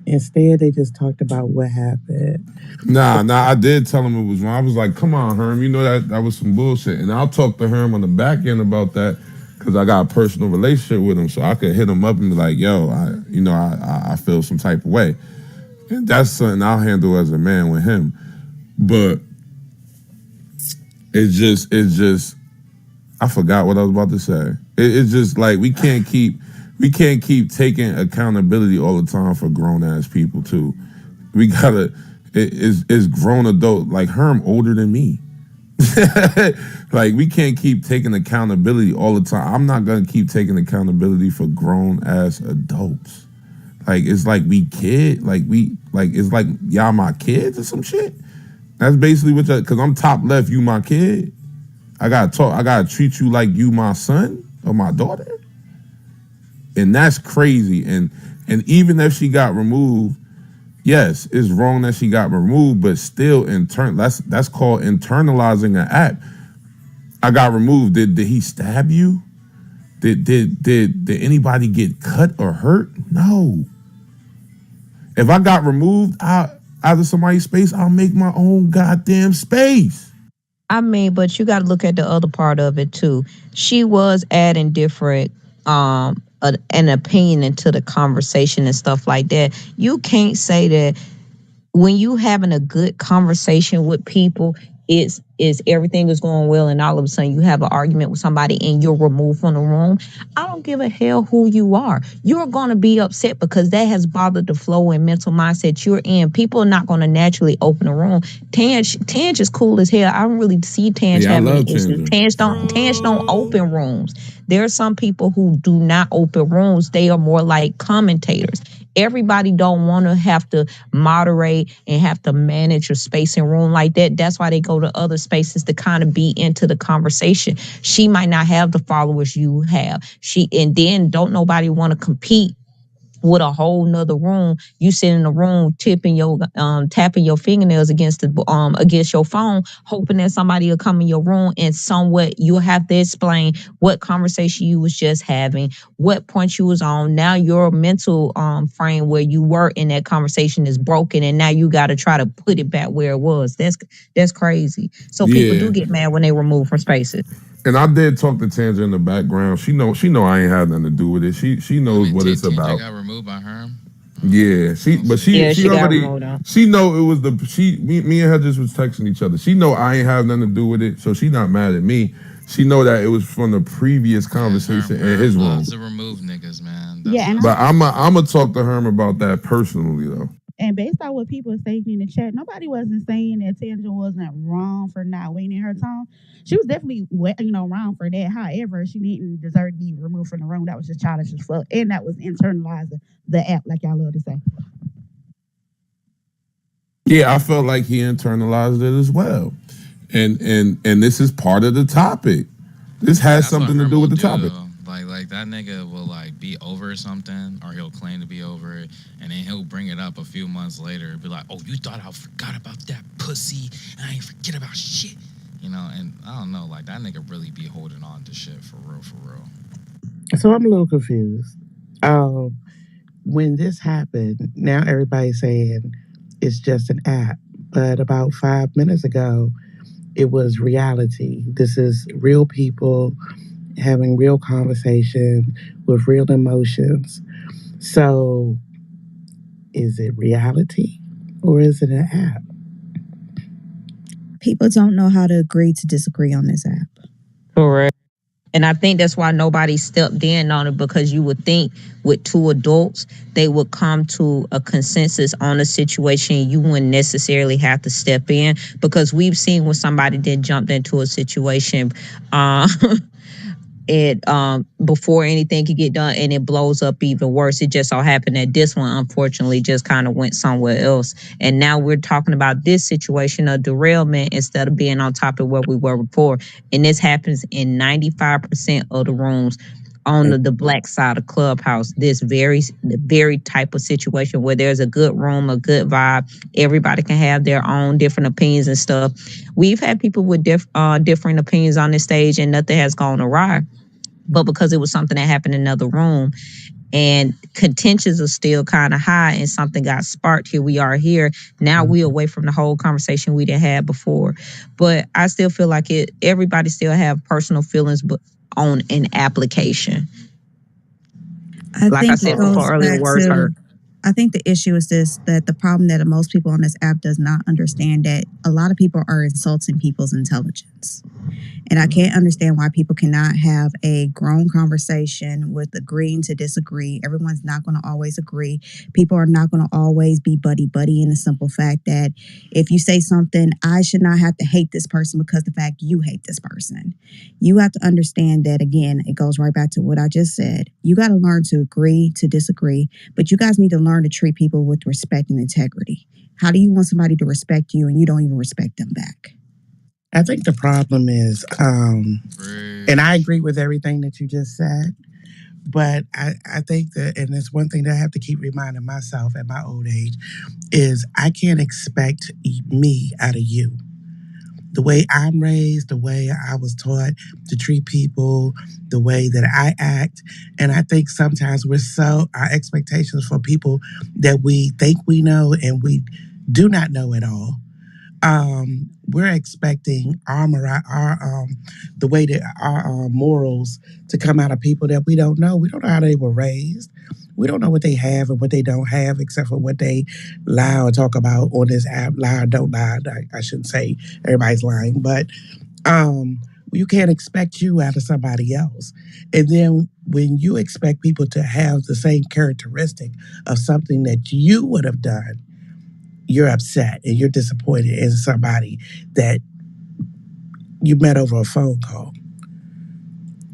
Instead, they just talked about what happened. Nah, I did tell him it was wrong. I was like, come on, Herm, you know that was some bullshit. And I'll talk to Herm on the back end about that, because I got a personal relationship with him, so I could hit him up and be like, yo, I feel some type of way. And that's something I'll handle as a man with him. But it's just I forgot what I was about to say. It's just like we can't keep taking accountability all the time for grown ass people too. We gotta it's grown adult, like Herm older than me. Like we can't keep taking accountability all the time. I'm not gonna keep taking accountability for grown ass adults. Like it's like we kid, it's like y'all my kids or some shit. That's basically what because I'm top left, you my kid. I gotta treat you like you my son or my daughter. And that's crazy. And even if she got removed, yes, it's wrong that she got removed, but still that's called internalizing an act. I got removed. Did he stab you? Did anybody get cut or hurt? No. If I got removed out of somebody's space, I'll make my own goddamn space. I mean, but you got to look at the other part of it too. She was adding different an opinion into the conversation and stuff like that. You can't say that when you having a good conversation with people, is everything is going well, and all of a sudden you have an argument with somebody and you're removed from the room. I don't give a hell who you are. You're going to be upset because that has bothered the flow and mental mindset you're in. People are not going to naturally open a room. Tange is cool as hell. I don't really see Tange having any issues. Tange don't open rooms. There are some people who do not open rooms. They are more like commentators. everybody don't want to have to moderate and have to manage a space and room like that. That's why they go to other spaces to kind of be into the conversation. She might not have the followers you have. And then don't nobody want to compete with a whole nother room. You sit in a room tapping your fingernails against your phone, hoping that somebody will come in your room, and somewhat you'll have to explain what conversation you was just having, what point you was on. Now your mental frame where you were in that conversation is broken, and now you got to try to put it back where it was. That's crazy. So people do get mad when they remove from spaces. And I did talk to Tanja in the background. She know I ain't had nothing to do with it. She knows what it's about. Got removed by her. Yeah, she already know it was me and her just was texting each other. She know I ain't have nothing to do with it, so she not mad at me. She know that it was from the previous conversation in his room. To remove niggas, man. But I'ma talk to Herm about that personally though. And based on what people are saying in the chat, nobody wasn't saying that Tanja wasn't wrong for not waiting her time. She was definitely, wrong for that. However, she didn't deserve to be removed from the room. That was just childish as fuck, and that was internalizing the app, like y'all love to say. Yeah, I felt like he internalized it as well, and this is part of the topic. This has something to do with the topic. Like that nigga will be over something, or he'll claim to be over it, and then he'll bring it up a few months later and be like, "Oh, you thought I forgot about that pussy? I ain't forget about shit." And I don't know, that nigga really be holding on to shit for real. So I'm a little confused. When this happened, now everybody's saying it's just an app, but about 5 minutes ago, it was reality. This is real people having real conversation with real emotions. So is it reality or is it an app? People don't know how to agree to disagree on this app. Correct. And I think that's why nobody stepped in on it, because you would think with two adults, they would come to a consensus on a situation. You wouldn't necessarily have to step in, because we've seen when somebody then jumped into a situation before anything could get done, and it blows up even worse. It just so happened that this one unfortunately just kind of went somewhere else, and now we're talking about this situation of derailment instead of being on top of where we were before. And this happens in 95% of the rooms on the black side of Clubhouse. This very type of situation where there's a good room, a good vibe, everybody can have their own different opinions and stuff. We've had people with different opinions on this stage, and nothing has gone awry. But because it was something that happened in another room, and contentions are still kind of high, and something got sparked, here we are here. Now we away from the whole conversation we didn't have before. But I still feel like everybody still have personal feelings on an application. I said before earlier, words hurt. I think the issue is that the problem that most people on this app does not understand, that a lot of people are insulting people's intelligence. And I can't understand why people cannot have a grown conversation with agreeing to disagree. Everyone's not going to always agree. People are not going to always be buddy-buddy, in the simple fact that if you say something, I should not have to hate this person because the fact you hate this person. You have to understand that, again, it goes right back to what I just said. You got to learn to agree to disagree, but you guys need to learn to treat people with respect and integrity. How do you want somebody to respect you and you don't even respect them back? I think the problem is, and I agree with everything that you just said, but I think that, and it's one thing that I have to keep reminding myself at my old age, is I can't expect me out of you. The way I'm raised, the way I was taught to treat people, the way that I act. And I think sometimes our expectations for people that we think we know and we do not know at all. We're expecting the way that our morals to come out of people that we don't know. We don't know how they were raised. We don't know what they have and what they don't have, except for what they lie or talk about on this app. Lie or don't lie. I shouldn't say everybody's lying, but you can't expect you out of somebody else. And then when you expect people to have the same characteristic of something that you would have done, you're upset and you're disappointed in somebody that you met over a phone call.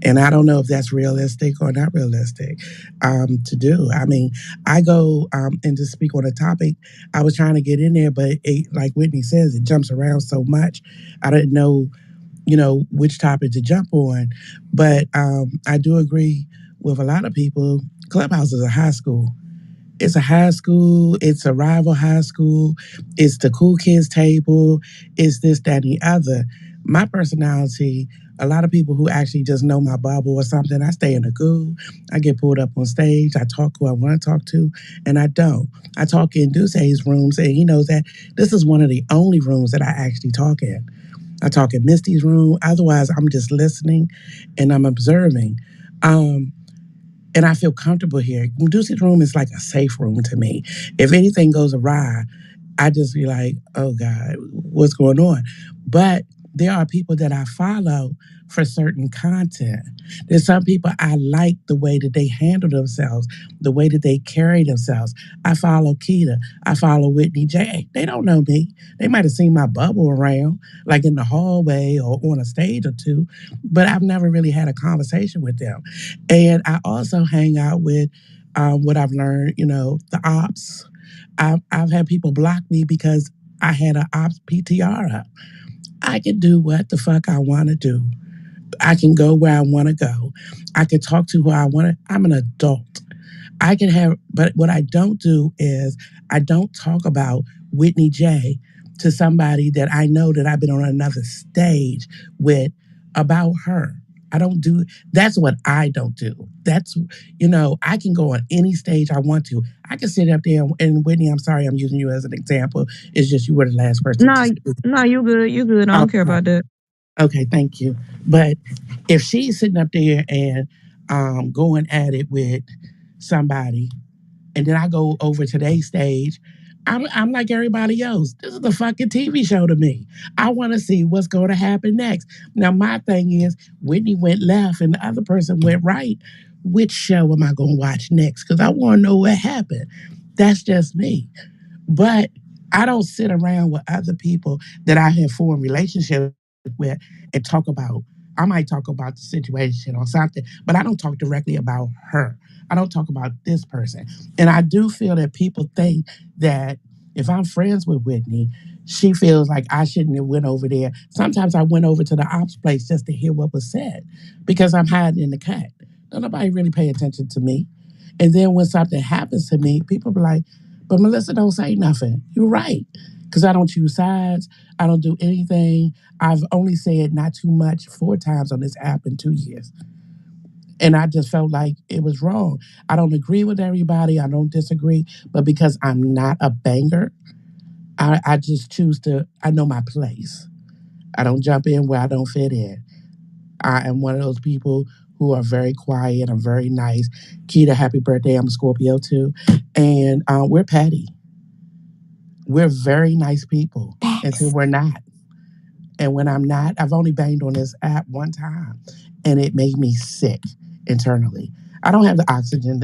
And I don't know if that's realistic or not realistic to do. I mean, I go and to speak on a topic, I was trying to get in there, but like Whitney says, it jumps around so much. I didn't know, which topic to jump on. But I do agree with a lot of people. Clubhouse is a high school. It's a high school. It's a rival high school. It's the cool kids table. It's this, that, and the other. My personality, a lot of people who actually just know my bubble or something, I stay in the goo. I get pulled up on stage. I talk who I want to talk to, and I don't. I talk in Dusse's rooms, and he knows that this is one of the only rooms that I actually talk in. I talk in Misty's room. Otherwise, I'm just listening and I'm observing. And I feel comfortable here. Dusse's room is like a safe room to me. If anything goes awry, I just be like, oh God, what's going on? But there are people that I follow for certain content. There's some people I like the way that they handle themselves, the way that they carry themselves. I follow Keita. I follow Whitney J. They don't know me. They might have seen my bubble around, like in the hallway or on a stage or two, but I've never really had a conversation with them. And I also hang out with what I've learned, the ops. I've had people block me because I had an ops PTR up. I can do what the fuck I want to do. I can go where I want to go. I can talk to who I want to. I'm an adult. I can have, but what I don't do is I don't talk about Whitney J to somebody that I know that I've been on another stage with about her. I don't do, that's what I don't do. That's, I can go on any stage I want to. I can sit up there and Whitney, I'm sorry, I'm using you as an example. It's just you were the last person to speak. No, you good. You good. I don't care about that. Okay, thank you. But if she's sitting up there and going at it with somebody, and then I go over to their stage, I'm like everybody else. This is a fucking TV show to me. I want to see what's going to happen next. Now, my thing is, Whitney went left and the other person went right. Which show am I going to watch next? Because I want to know what happened. That's just me. But I don't sit around with other people that I have formed relationships with and talk about. I might talk about the situation or something, but I don't talk directly about her. I don't talk about this person. And I do feel that people think that if I'm friends with Whitney, she feels like I shouldn't have went over there. Sometimes I went over to the ops place just to hear what was said because I'm hiding in the cut. Don't nobody really pay attention to me. And then when something happens to me, people be like, but Melissa, don't say nothing. You're right. Because I don't choose sides. I don't do anything. I've only said not too much 4 times on this app in 2 years. And I just felt like it was wrong. I don't agree with everybody. I don't disagree. But because I'm not a banger, I just choose to, I know my place. I don't jump in where I don't fit in. I am one of those people who are very quiet. I'm very nice. Keita, happy birthday. I'm a Scorpio too. And we're petty. We're very nice people until we're not. And when I'm not, I've only banged on this app one time and it made me sick internally. I don't have the oxygen,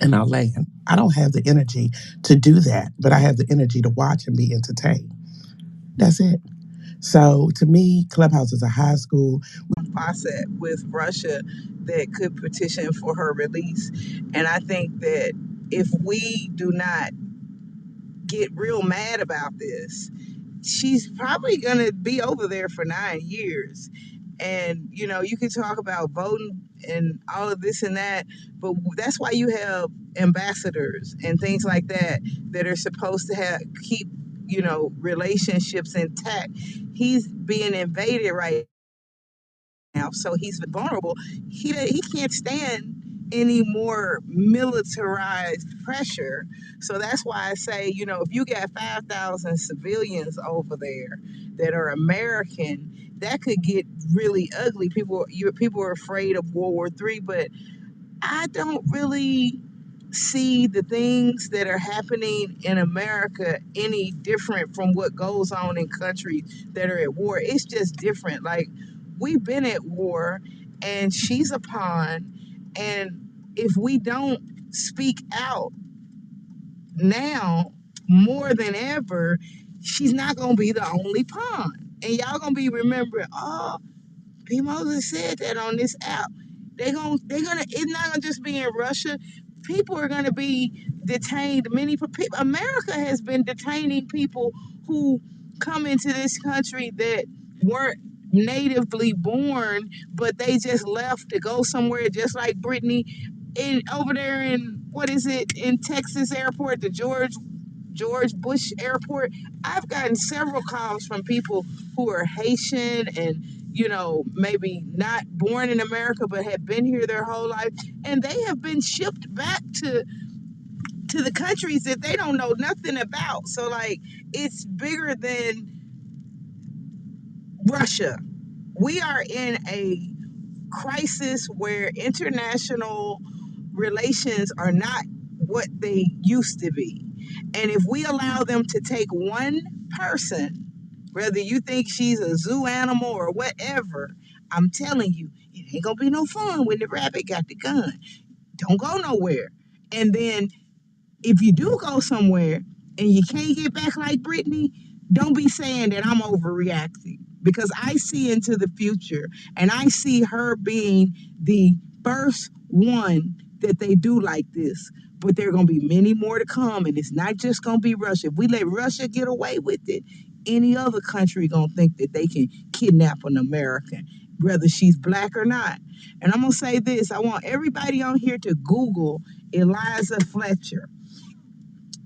and I'll land. I don't have the energy to do that, but I have the energy to watch and be entertained. That's it. So to me, Clubhouse is a high school. Faucet with Russia that could petition for her release. And I think that if we do not get real mad about this, she's probably going to be over there for 9 years. And, you can talk about voting and all of this and that, but that's why you have ambassadors and things like that that are supposed to keep, relationships intact. He's being invaded right now, so he's vulnerable. He can't stand any more militarized pressure. So that's why I say, if you got 5,000 civilians over there that are American, that could get really ugly. People are afraid of World War III, but I don't really see the things that are happening in America any different from what goes on in countries that are at war. It's just different. Like, we've been at war and she's a pawn. And if we don't speak out now more than ever, she's not going to be the only pawn. And y'all gonna be remembering, oh, P. Moses said that on this app. It's not gonna just be in Russia. People are gonna be detained. America has been detaining people who come into this country that weren't natively born, but they just left to go somewhere, just like Brittany, over there in what is it in Texas airport, the George Bush Airport. I've gotten several calls from people who are Haitian and, maybe not born in America but have been here their whole life. And they have been shipped back to the countries that they don't know nothing about. So, like, it's bigger than Russia. We are in a crisis where international relations are not what they used to be. And if we allow them to take one person, whether you think she's a zoo animal or whatever, I'm telling you, it ain't gonna be no fun when the rabbit got the gun. Don't go nowhere. And then if you do go somewhere and you can't get back like Brittany, don't be saying that I'm overreacting, because I see into the future and I see her being the first one that they do like this. But there are going to be many more to come, and it's not just going to be Russia. If we let Russia get away with it, any other country going to think that they can kidnap an American, whether she's black or not. And I'm going to say this. I want everybody on here to Google Eliza Fletcher.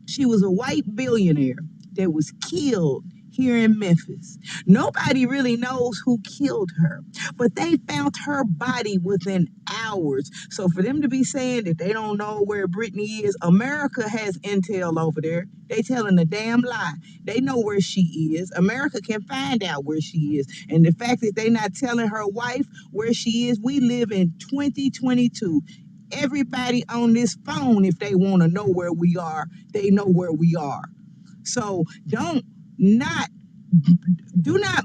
She was a white billionaire that was killed here in Memphis. Nobody really knows who killed her, but they found her body within hours. So for them to be saying that they don't know where Brittany is, America has intel over there. They telling a damn lie. They know where she is. America can find out where she is. And the fact that they not telling her wife where she is, we live in 2022. Everybody on this phone, if they want to know where we are, they know where we are. So do not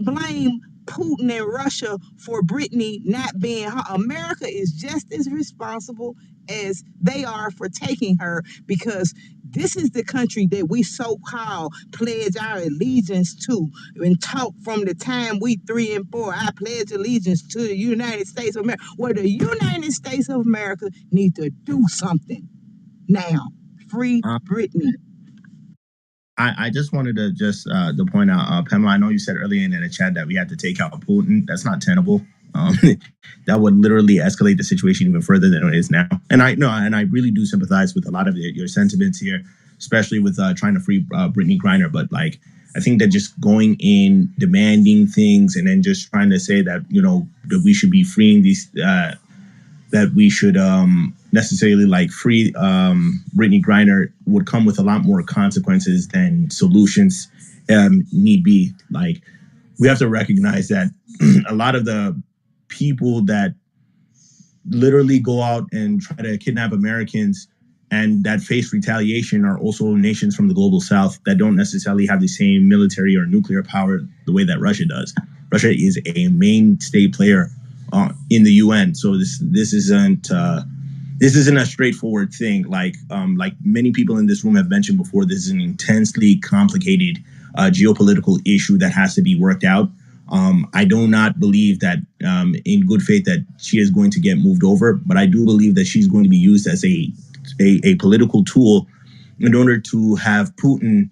blame Putin and Russia for Brittany not being her. America is just as responsible as they are for taking her, because this is the country that we so-called pledge our allegiance to and talk from the time we 3 and 4. I pledge allegiance to the United States of America. Well, the United States of America need to do something now. Free Brittany. I just wanted to to point out, Pamela, I know you said earlier in the chat that we had to take out Putin. That's not tenable. That would literally escalate the situation even further than it is now. And I really do sympathize with a lot of your sentiments here, especially with trying to free Brittany Griner. But like, I think that just going in, demanding things, and then just trying to say that that we should be freeing these. That we should necessarily like free Brittany Griner would come with a lot more consequences than solutions need be. Like, we have to recognize that a lot of the people that literally go out and try to kidnap Americans and that face retaliation are also nations from the global south that don't necessarily have the same military or nuclear power the way that Russia does. Russia is a mainstay player in the UN, so this isn't a straightforward thing. Like many people in this room have mentioned before, this is an intensely complicated geopolitical issue that has to be worked out. I do not believe that in good faith that she is going to get moved over, but I do believe that she's going to be used as a political tool in order to have Putin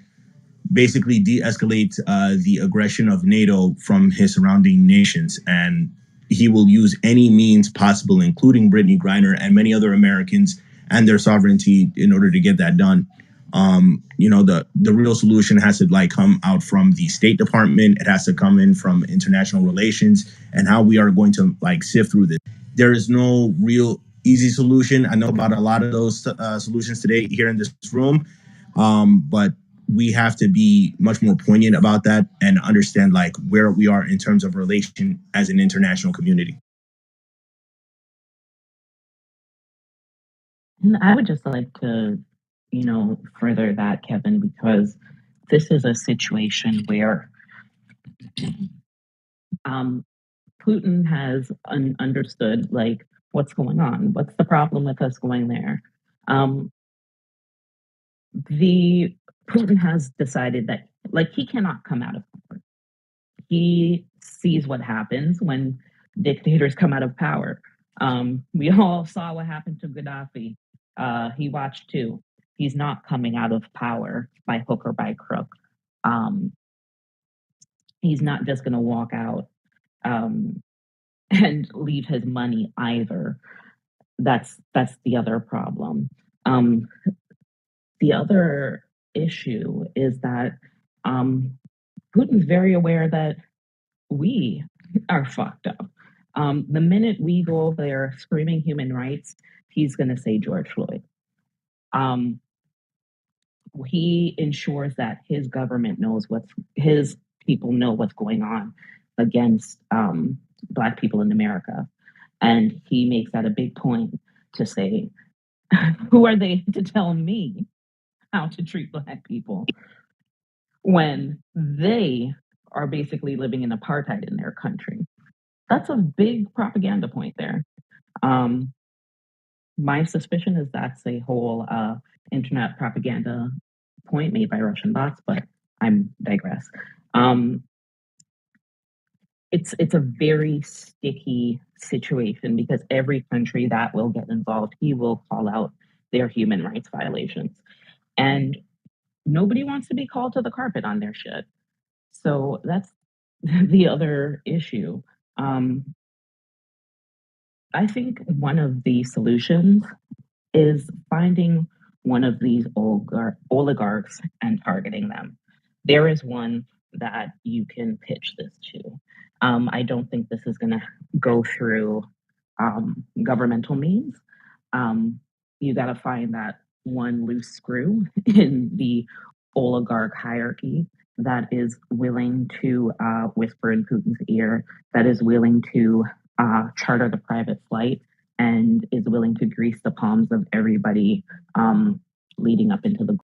basically de-escalate the aggression of NATO from his surrounding nations. And he will use any means possible, including Brittany Griner and many other Americans and their sovereignty, in order to get that done. The real solution has to come out from the State Department. It has to come in from international relations and how we are going to sift through this. There is no real easy solution. I know about a lot of those solutions today here in this room, but we have to be much more poignant about that and understand where we are in terms of relation as an international community. And I would just like to, further that, Kevin, because this is a situation where Putin has understood what's going on. What's the problem with us going there? Putin has decided that he cannot come out of comfort. he sees what happens when dictators come out of power. We all saw what happened to Gaddafi. He watched too. He's not coming out of power by hook or by crook. He's not just going to walk out and leave his money either. That's the other problem. The other issue is that Putin's very aware that we are fucked up. The minute we go over there screaming human rights, he's going to say George Floyd. He ensures that his government knows his people know what's going on against Black people in America. And he makes that a big point to say, who are they to tell me how to treat Black people when they are basically living in apartheid in their country? That's a big propaganda point there. My suspicion is that's a whole internet propaganda point made by Russian bots, but I'm digress. It's a very sticky situation because every country that will get involved, he will call out their human rights violations. And nobody wants to be called to the carpet on their shit. So that's the other issue. I think one of the solutions is finding one of these oligarchs and targeting them. There is one that you can pitch this to. I don't think this is going to go through governmental means. You got to find that one loose screw in the oligarch hierarchy that is willing to whisper in Putin's ear, that is willing to charter the private flight, and is willing to grease the palms of everybody leading up into the